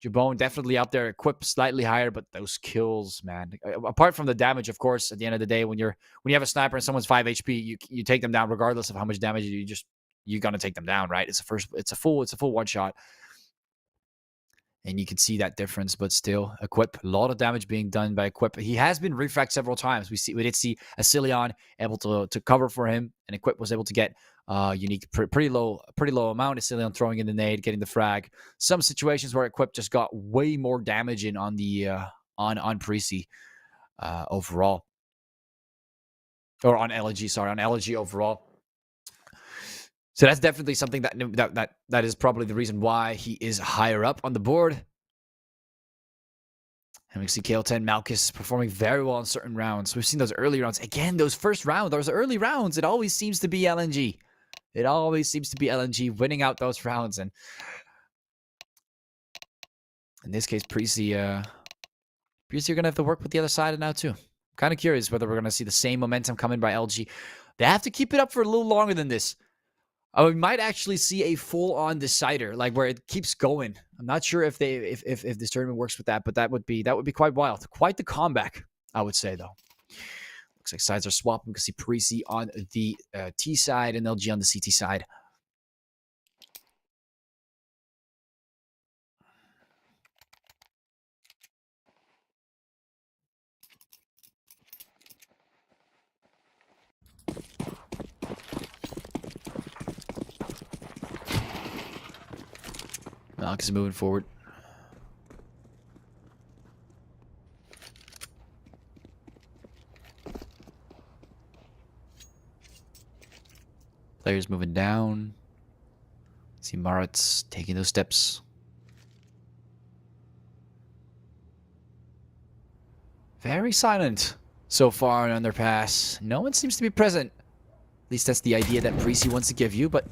Jabone definitely out there, equipped slightly higher, but those kills, man. Apart from the damage, of course, at the end of the day, when you have a sniper and someone's 5 HP, you take them down regardless of how much damage you're gonna take them down, right? It's a full one shot. And you can see that difference, but still, Equip, a lot of damage being done by Equip. He has been refragged several times. We did see Asilion able to cover for him, and Equip was able to get Unique pretty low amount. Asilion throwing in the nade, getting the frag. Some situations where Equip just got way more damage in on the on Preasy overall, or on LG. Sorry, on LG overall. So that's definitely something that is probably the reason why he is higher up on the board. And we see KL10 Malchus performing very well in certain rounds. We've seen those early rounds. Again, those early rounds, it always seems to be LNG. It always seems to be LNG winning out those rounds. And in this case, Preasy are going to have to work with the other side now too. Kind of curious whether we're going to see the same momentum coming by LG. They have to keep it up for a little longer than this. We might actually see a full-on decider, like where it keeps going. I'm not sure if this tournament works with that, but that would be quite wild. Quite the comeback, I would say, though. Looks like sides are swapping. We can see Preasy on the T side and LG on the CT side. Alex is moving forward. Players moving down. See Marat's taking those steps. Very silent so far on underpass. No one seems to be present. At least that's the idea that Preasy wants to give you, but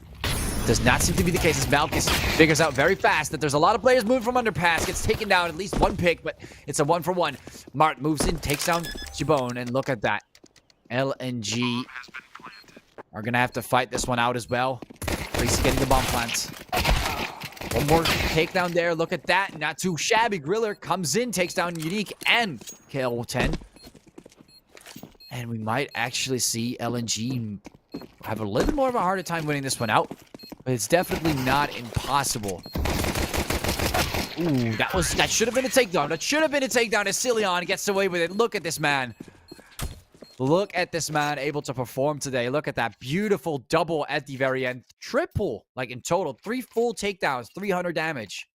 does not seem to be the case as Malkus figures out very fast that there's a lot of players moving from underpass. Gets taken down, at least one pick, but it's a 1-for-1. Mart moves in, takes down Jabone, and look at that. LNG are going to have to fight this one out as well. Preasy getting the bomb plants. One more takedown there. Look at that. Not too shabby. Griller comes in, takes down Unique and KO10. And we might actually see LNG have a little more of a harder time winning this one out. But it's definitely not impossible. Ooh, that should have been a takedown. That should have been a takedown as Cillian gets away with it. Look at this man. Look at this man able to perform today. Look at that beautiful double at the very end. Triple, like in total. 3 full takedowns, 300 damage.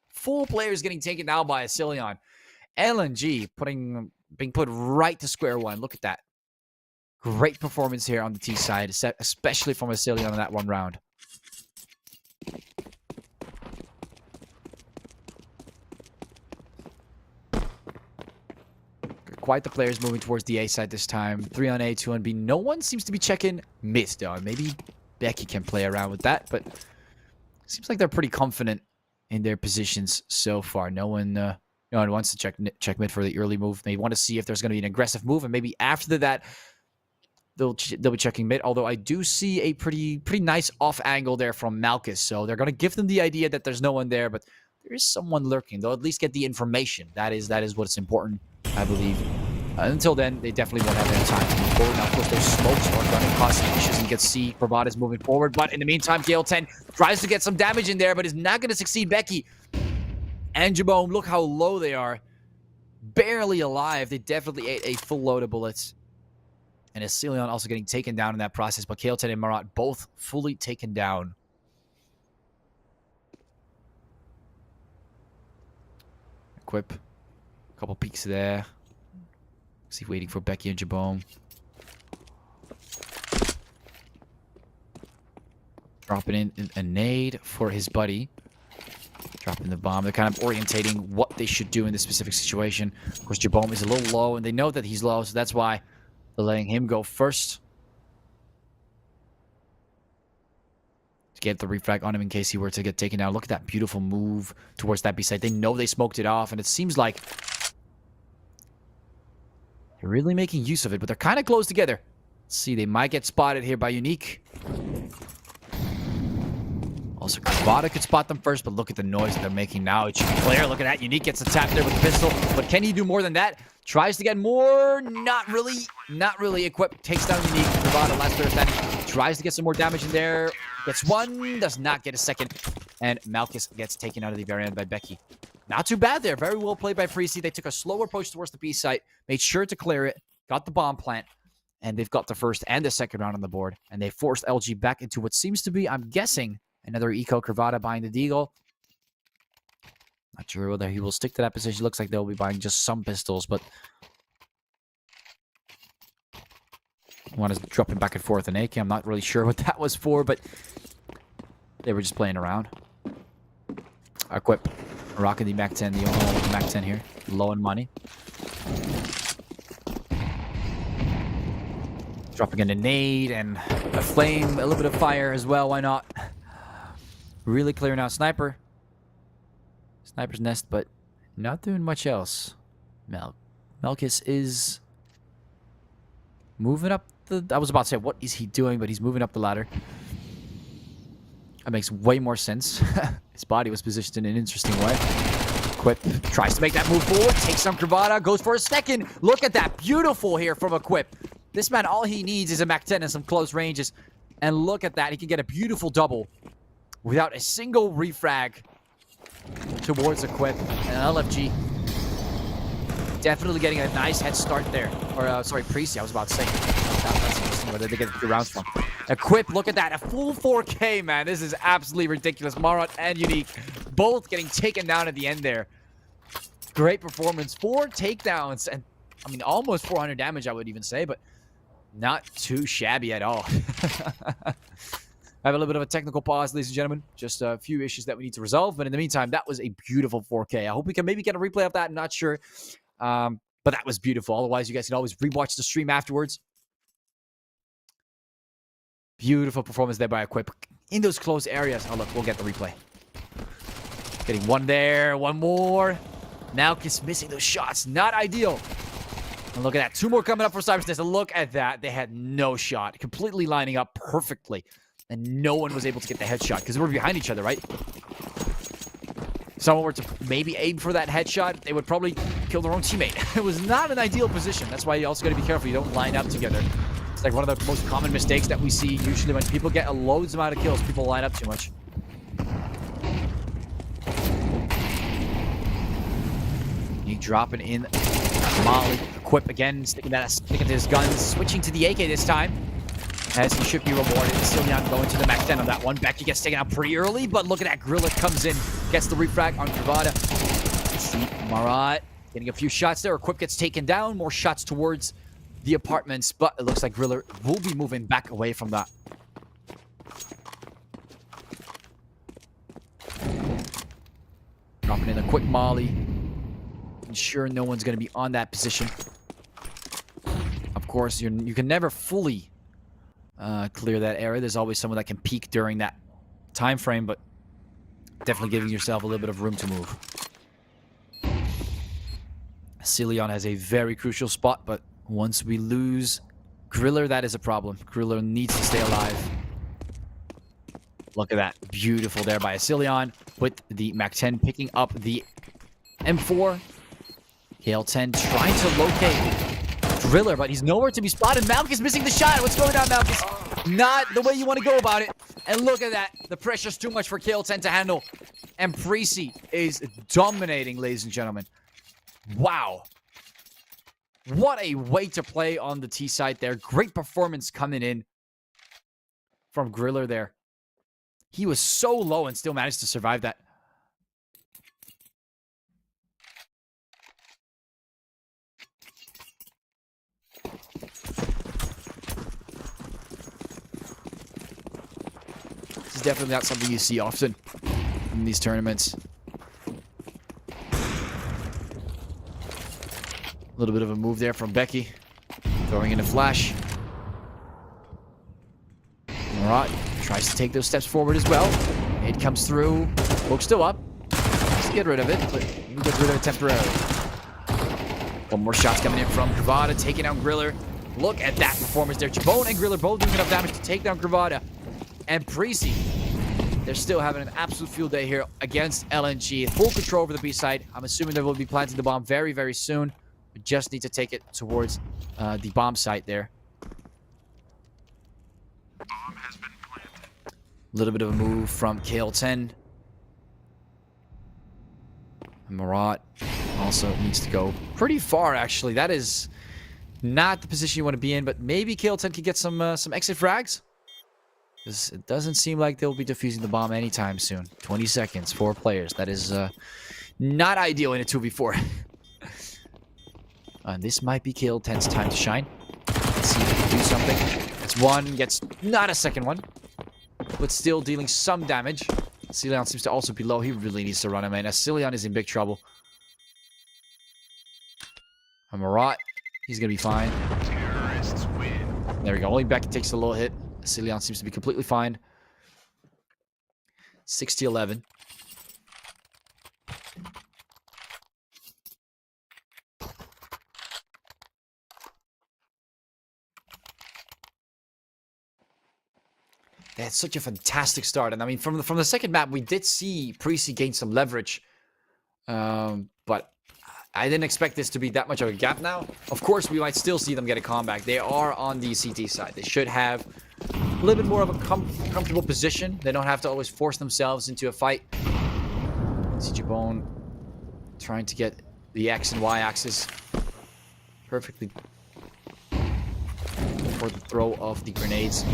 4 players getting taken down by a Cillian. LNG being put right to square one. Look at that. Great performance here on the T side, especially from a Cillian in that one round. Quite the players moving towards the A side this time. 3 on A, 2 on B. No one seems to be checking mid, though. Maybe Becky can play around with that, but seems like they're pretty confident in their positions so far. No one wants to check mid for the early move. They want to see if there's going to be an aggressive move, and maybe after that, they'll be checking mid. Although I do see a pretty nice off angle there from Malkus, so they're going to give them the idea that there's no one there, but there is someone lurking. They'll at least get the information. That is what's important, I believe. Until then, they definitely won't have any time to move forward. Now, of course, those smokes are running causing issues, and you can see Bravada is moving forward. But in the meantime, Gale 10 tries to get some damage in there, but is not going to succeed. Becky and Jabone, look how low they are. Barely alive. They definitely ate a full load of bullets. And Cillian also getting taken down in that process. But Gale 10 and Marat both fully taken down. Equip. A couple peeks there. See, waiting for Becky and Jabone. Dropping in a nade for his buddy. Dropping the bomb. They're kind of orientating what they should do in this specific situation. Of course, Jabone is a little low, and they know that he's low, so that's why they're letting him go first. To get the refrag on him in case he were to get taken down. Look at that beautiful move towards that B side. They know they smoked it off, and it seems like they're really making use of it, but they're kind of close together. Let's see, they might get spotted here by Unique. Also, Bravada could spot them first, but look at the noise that they're making now. It should be clear. Look at that. Unique gets attacked there with the pistol, but can he do more than that? Tries to get more. Not really. Not really. Equipped. Takes down Unique. Bravada, last player standing. Tries to get some more damage in there. Gets one. Does not get a second. And Malkus gets taken out of the very end by Becky. Not too bad there. Very well played by Preasy. They took a slower approach towards the B site. Made sure to clear it. Got the bomb plant. And they've got the first and the second round on the board. And they forced LG back into what seems to be, I'm guessing, another Eco Cravata buying the Deagle. Not sure whether he will stick to that position. Looks like they'll be buying just some pistols, but one is dropping back and forth an AK. I'm not really sure what that was for, but they were just playing around. Equip. Rocking the Mac 10, the only one with the Mac 10 here. Low in money. Dropping in a nade and a flame, a little bit of fire as well. Why not? Really clearing out Sniper. Sniper's nest, but not doing much else. Melkis is moving up the... I was about to say, what is he doing? But he's moving up the ladder. That makes way more sense. His body was positioned in an interesting way. Equip tries to make that move forward. Takes some Cravata. Goes for a second. Look at that. Beautiful here from Equip. This man, all he needs is a Mac 10 and some close ranges. And look at that. He can get a beautiful double without a single refrag towards Equip. And LFG definitely getting a nice head start there. Or, sorry, Preasy, I was about to say. That's interesting where they get the rounds from. Equip, look at that. A full 4K, man. This is absolutely ridiculous. Marat and Unique both getting taken down at the end there. Great performance. 4 takedowns. And, I mean, almost 400 damage, I would even say. But not too shabby at all. I have a little bit of a technical pause, ladies and gentlemen. Just a few issues that we need to resolve. But in the meantime, that was a beautiful 4K. I hope we can maybe get a replay of that. I'm not sure. But that was beautiful. Otherwise, you guys can always rewatch the stream afterwards. Beautiful performance there by Equip. In those close areas. Oh, look, we'll get the replay. Getting one there. One more. Now just missing those shots. Not ideal. And look at that. 2 more coming up for Cybersness. And look at that. They had no shot. Completely lining up perfectly. And no one was able to get the headshot. Because they were behind each other, right? If someone were to maybe aim for that headshot, they would probably kill their own teammate. It was not an ideal position. That's why you also got to be careful. You don't line up together. It's like one of the most common mistakes that we see usually when people get a loads amount of kills. People line up too much. He dropping in Molly. Equip again, sticking to his guns. Switching to the AK this time. As he should be rewarded. Still not going to the Mac 10 on that one. Becky gets taken out pretty early, but look at that. Griller comes in. Gets the refrag on Cravata. See Marat getting a few shots there. Equip gets taken down. More shots towards the apartments, but it looks like Griller will be moving back away from that. Dropping in a quick molly. Ensure no one's going to be on that position. Of course, you can never fully clear that area. There's always someone that can peek during that time frame, but definitely giving yourself a little bit of room to move. Celion has a very crucial spot, but once we lose Griller, that is a problem. Griller needs to stay alive. Look at that. Beautiful there by Celion with the Mac 10 picking up the M4. KL10 trying to locate Driller, but he's nowhere to be spotted. Malkus missing the shot. What's going on, Malkus? Not the way you want to go about it. And look at that. The pressure's too much for KL10 to handle. And Preasy is dominating, ladies and gentlemen. Wow. What a way to play on the T side there. Great performance coming in from Griller there. He was so low and still managed to survive that. This is definitely not something you see often in these tournaments. A little bit of a move there from Becky. Throwing in a flash. Marat tries to take those steps forward as well. It comes through. Smoke's still up. Let's get rid of it, but we'll get rid of it temporarily. One more shots coming in from Cravata, taking down Griller. Look at that performance there. Chabone and Griller both doing enough damage to take down Cravata. And Preasy, they're still having an absolute field day here against LNG. Full control over the B side. I'm assuming they will be planting the bomb very, very soon. We just need to take it towards the bomb site there. Bomb has been planted. A little bit of a move from KL10. Marat also needs to go pretty far, actually. That is not the position you want to be in, but maybe KL10 can get some exit frags. Because it doesn't seem like they'll be defusing the bomb anytime soon. 20 seconds, 4 players. That is not ideal in a 2v4. And this might be KL10's time to shine. Let's see if he can do something. That's one, gets not a second one. But still dealing some damage. Celion seems to also be low. He really needs to run him in. As Celion is in big trouble. And Marat, he's going to be fine. Terrorists win. There we go. Only Beckett takes a little hit. Cillian seems to be completely fine. 6-11. They had such a fantastic start. And I mean, from the second map, we did see Preasy gain some leverage. But I didn't expect this to be that much of a gap now. Of course, we might still see them get a comeback. They are on the CT side. They should have a little bit more of a comfortable position. They don't have to always force themselves into a fight. CG Bone trying to get the X and Y axis perfectly for the throw of the grenades.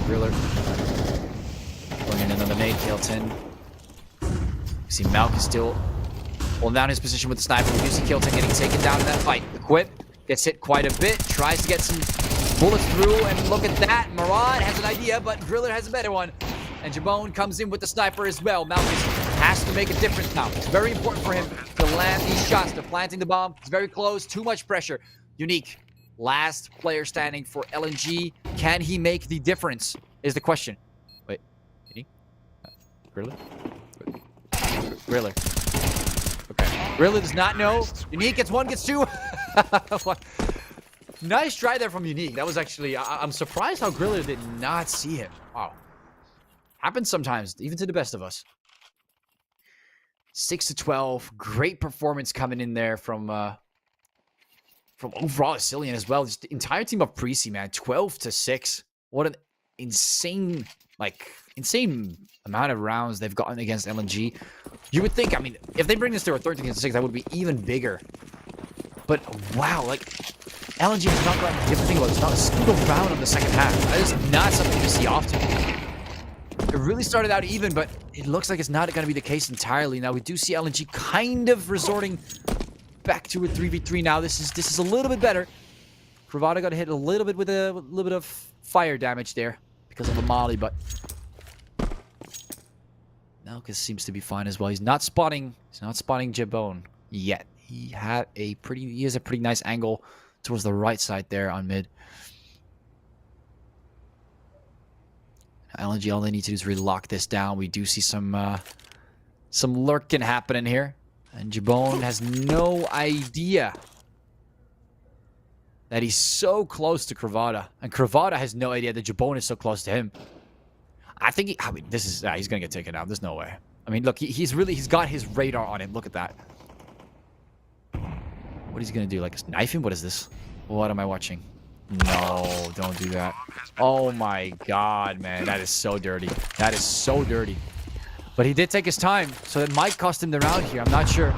Driller throwing in another nade, KL10. You see Malk is still holding down his position with the sniper. We do see KL10 getting taken down in that fight. Equip gets hit quite a bit, tries to get some bullets through, and look at that. Marad has an idea, but Driller has a better one. And Jabone comes in with the sniper as well. Malchus has to make a difference now. It's very important for him to land these shots. They're planting the bomb. It's very close. Too much pressure. Unique. Last player standing for LNG. Can he make the difference? Is the question. Wait. Unique? Driller? Driller. Okay. Driller does not know. Unique gets one, gets two. Nice try there from Unique. That was actually... I'm surprised how Griller did not see him. Wow. Happens sometimes, even to the best of us. 6-12. Great performance coming in there from overall Cillian as well. Just the entire team of Preasy, man. 12-6. What an insane amount of rounds they've gotten against LNG. You would think, I mean, if they bring this to a 13-6, that would be even bigger. But wow, like, LNG has not gotten the different thing about it. It's not a single round in the second half. That is not something you see often. It really started out even, but it looks like it's not going to be the case entirely. Now, we do see LNG kind of resorting back to a 3v3 now. This is a little bit better. Pravada got hit a little bit with a little bit of fire damage there because of a molly, but Malkus seems to be fine as well. He's not spotting Jabone yet. He has a pretty nice angle towards the right side there on mid. LNG, all they need to do is really lock this down. We do see some lurking happening here. And Jabone has no idea that he's so close to Kravada. And Kravada has no idea that Jabone is so close to him. He's going to get taken out. There's no way. I mean, look, he's got his radar on him. Look at that. What is he going to do? Like, knife him? What is this? What am I watching? No, don't do that. Oh my god, man. That is so dirty. That is so dirty. But he did take his time, so it might cost him the round here. I'm not sure.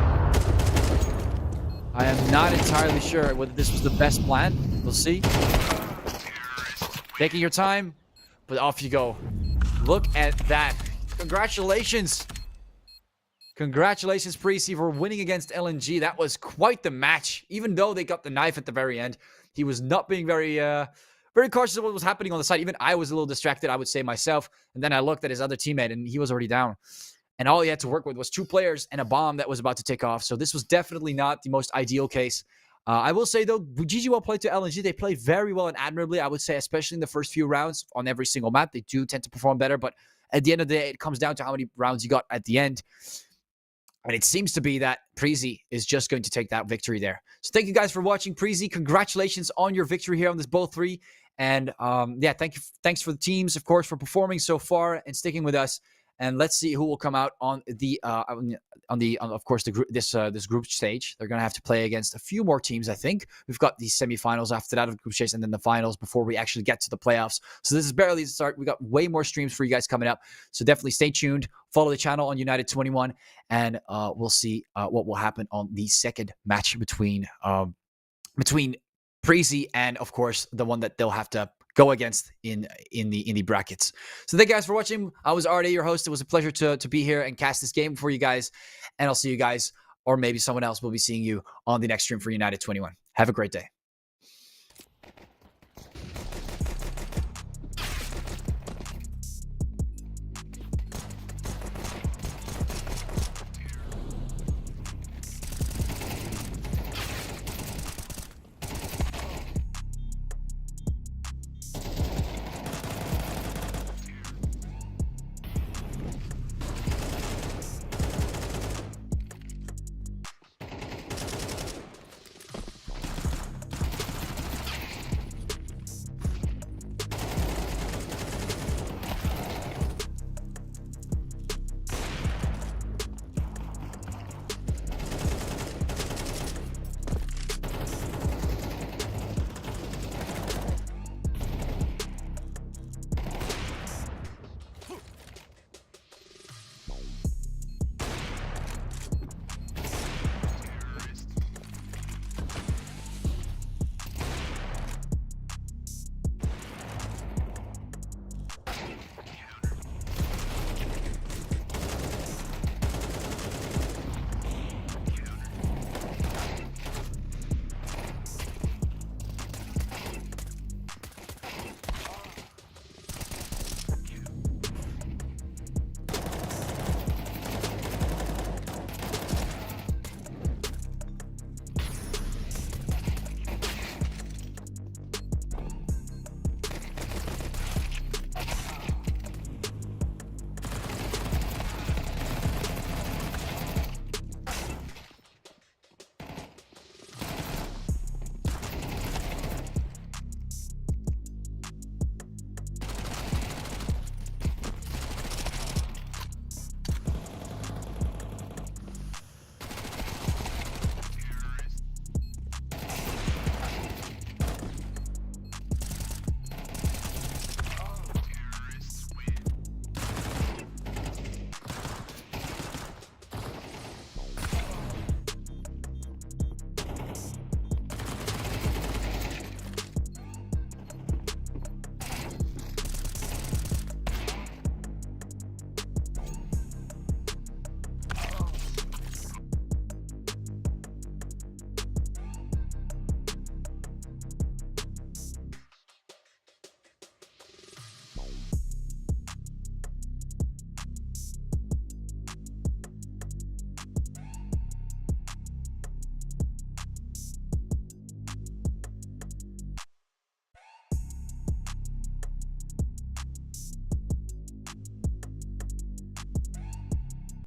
I am not entirely sure whether this was the best plan. We'll see. Taking your time, but off you go. Look at that. Congratulations. Congratulations, Preasy, for winning against LNG. That was quite the match. Even though they got the knife at the very end, he was not being very cautious of what was happening on the side. Even I was a little distracted, I would say myself. And then I looked at his other teammate, and he was already down. And all he had to work with was 2 players and a bomb that was about to take off. So this was definitely not the most ideal case. I will say, though, GG well played to LNG. They played very well and admirably, I would say, especially in the first few rounds on every single map. They do tend to perform better. But at the end of the day, it comes down to how many rounds you got at the end. And it seems to be that Preasy is just going to take that victory there. So thank you guys for watching. Preasy, congratulations on your victory here on this BO3. And yeah, thanks for the teams, of course, for performing so far and sticking with us. And let's see who will come out on of course this group stage. They're gonna have to play against a few more teams. I think we've got the semifinals after that of group stage, and then the finals before we actually get to the playoffs. So this is barely the start. We got way more streams for you guys coming up. So definitely stay tuned. Follow the channel on United21, and we'll see what will happen on the second match between Preasy and, of course, the one that they'll have to go against in the brackets. So thank you guys for watching. I was Arde, your host. It was a pleasure to be here and cast this game for you guys. And I'll see you guys, or maybe someone else will be seeing you on the next stream for United21. Have a great day.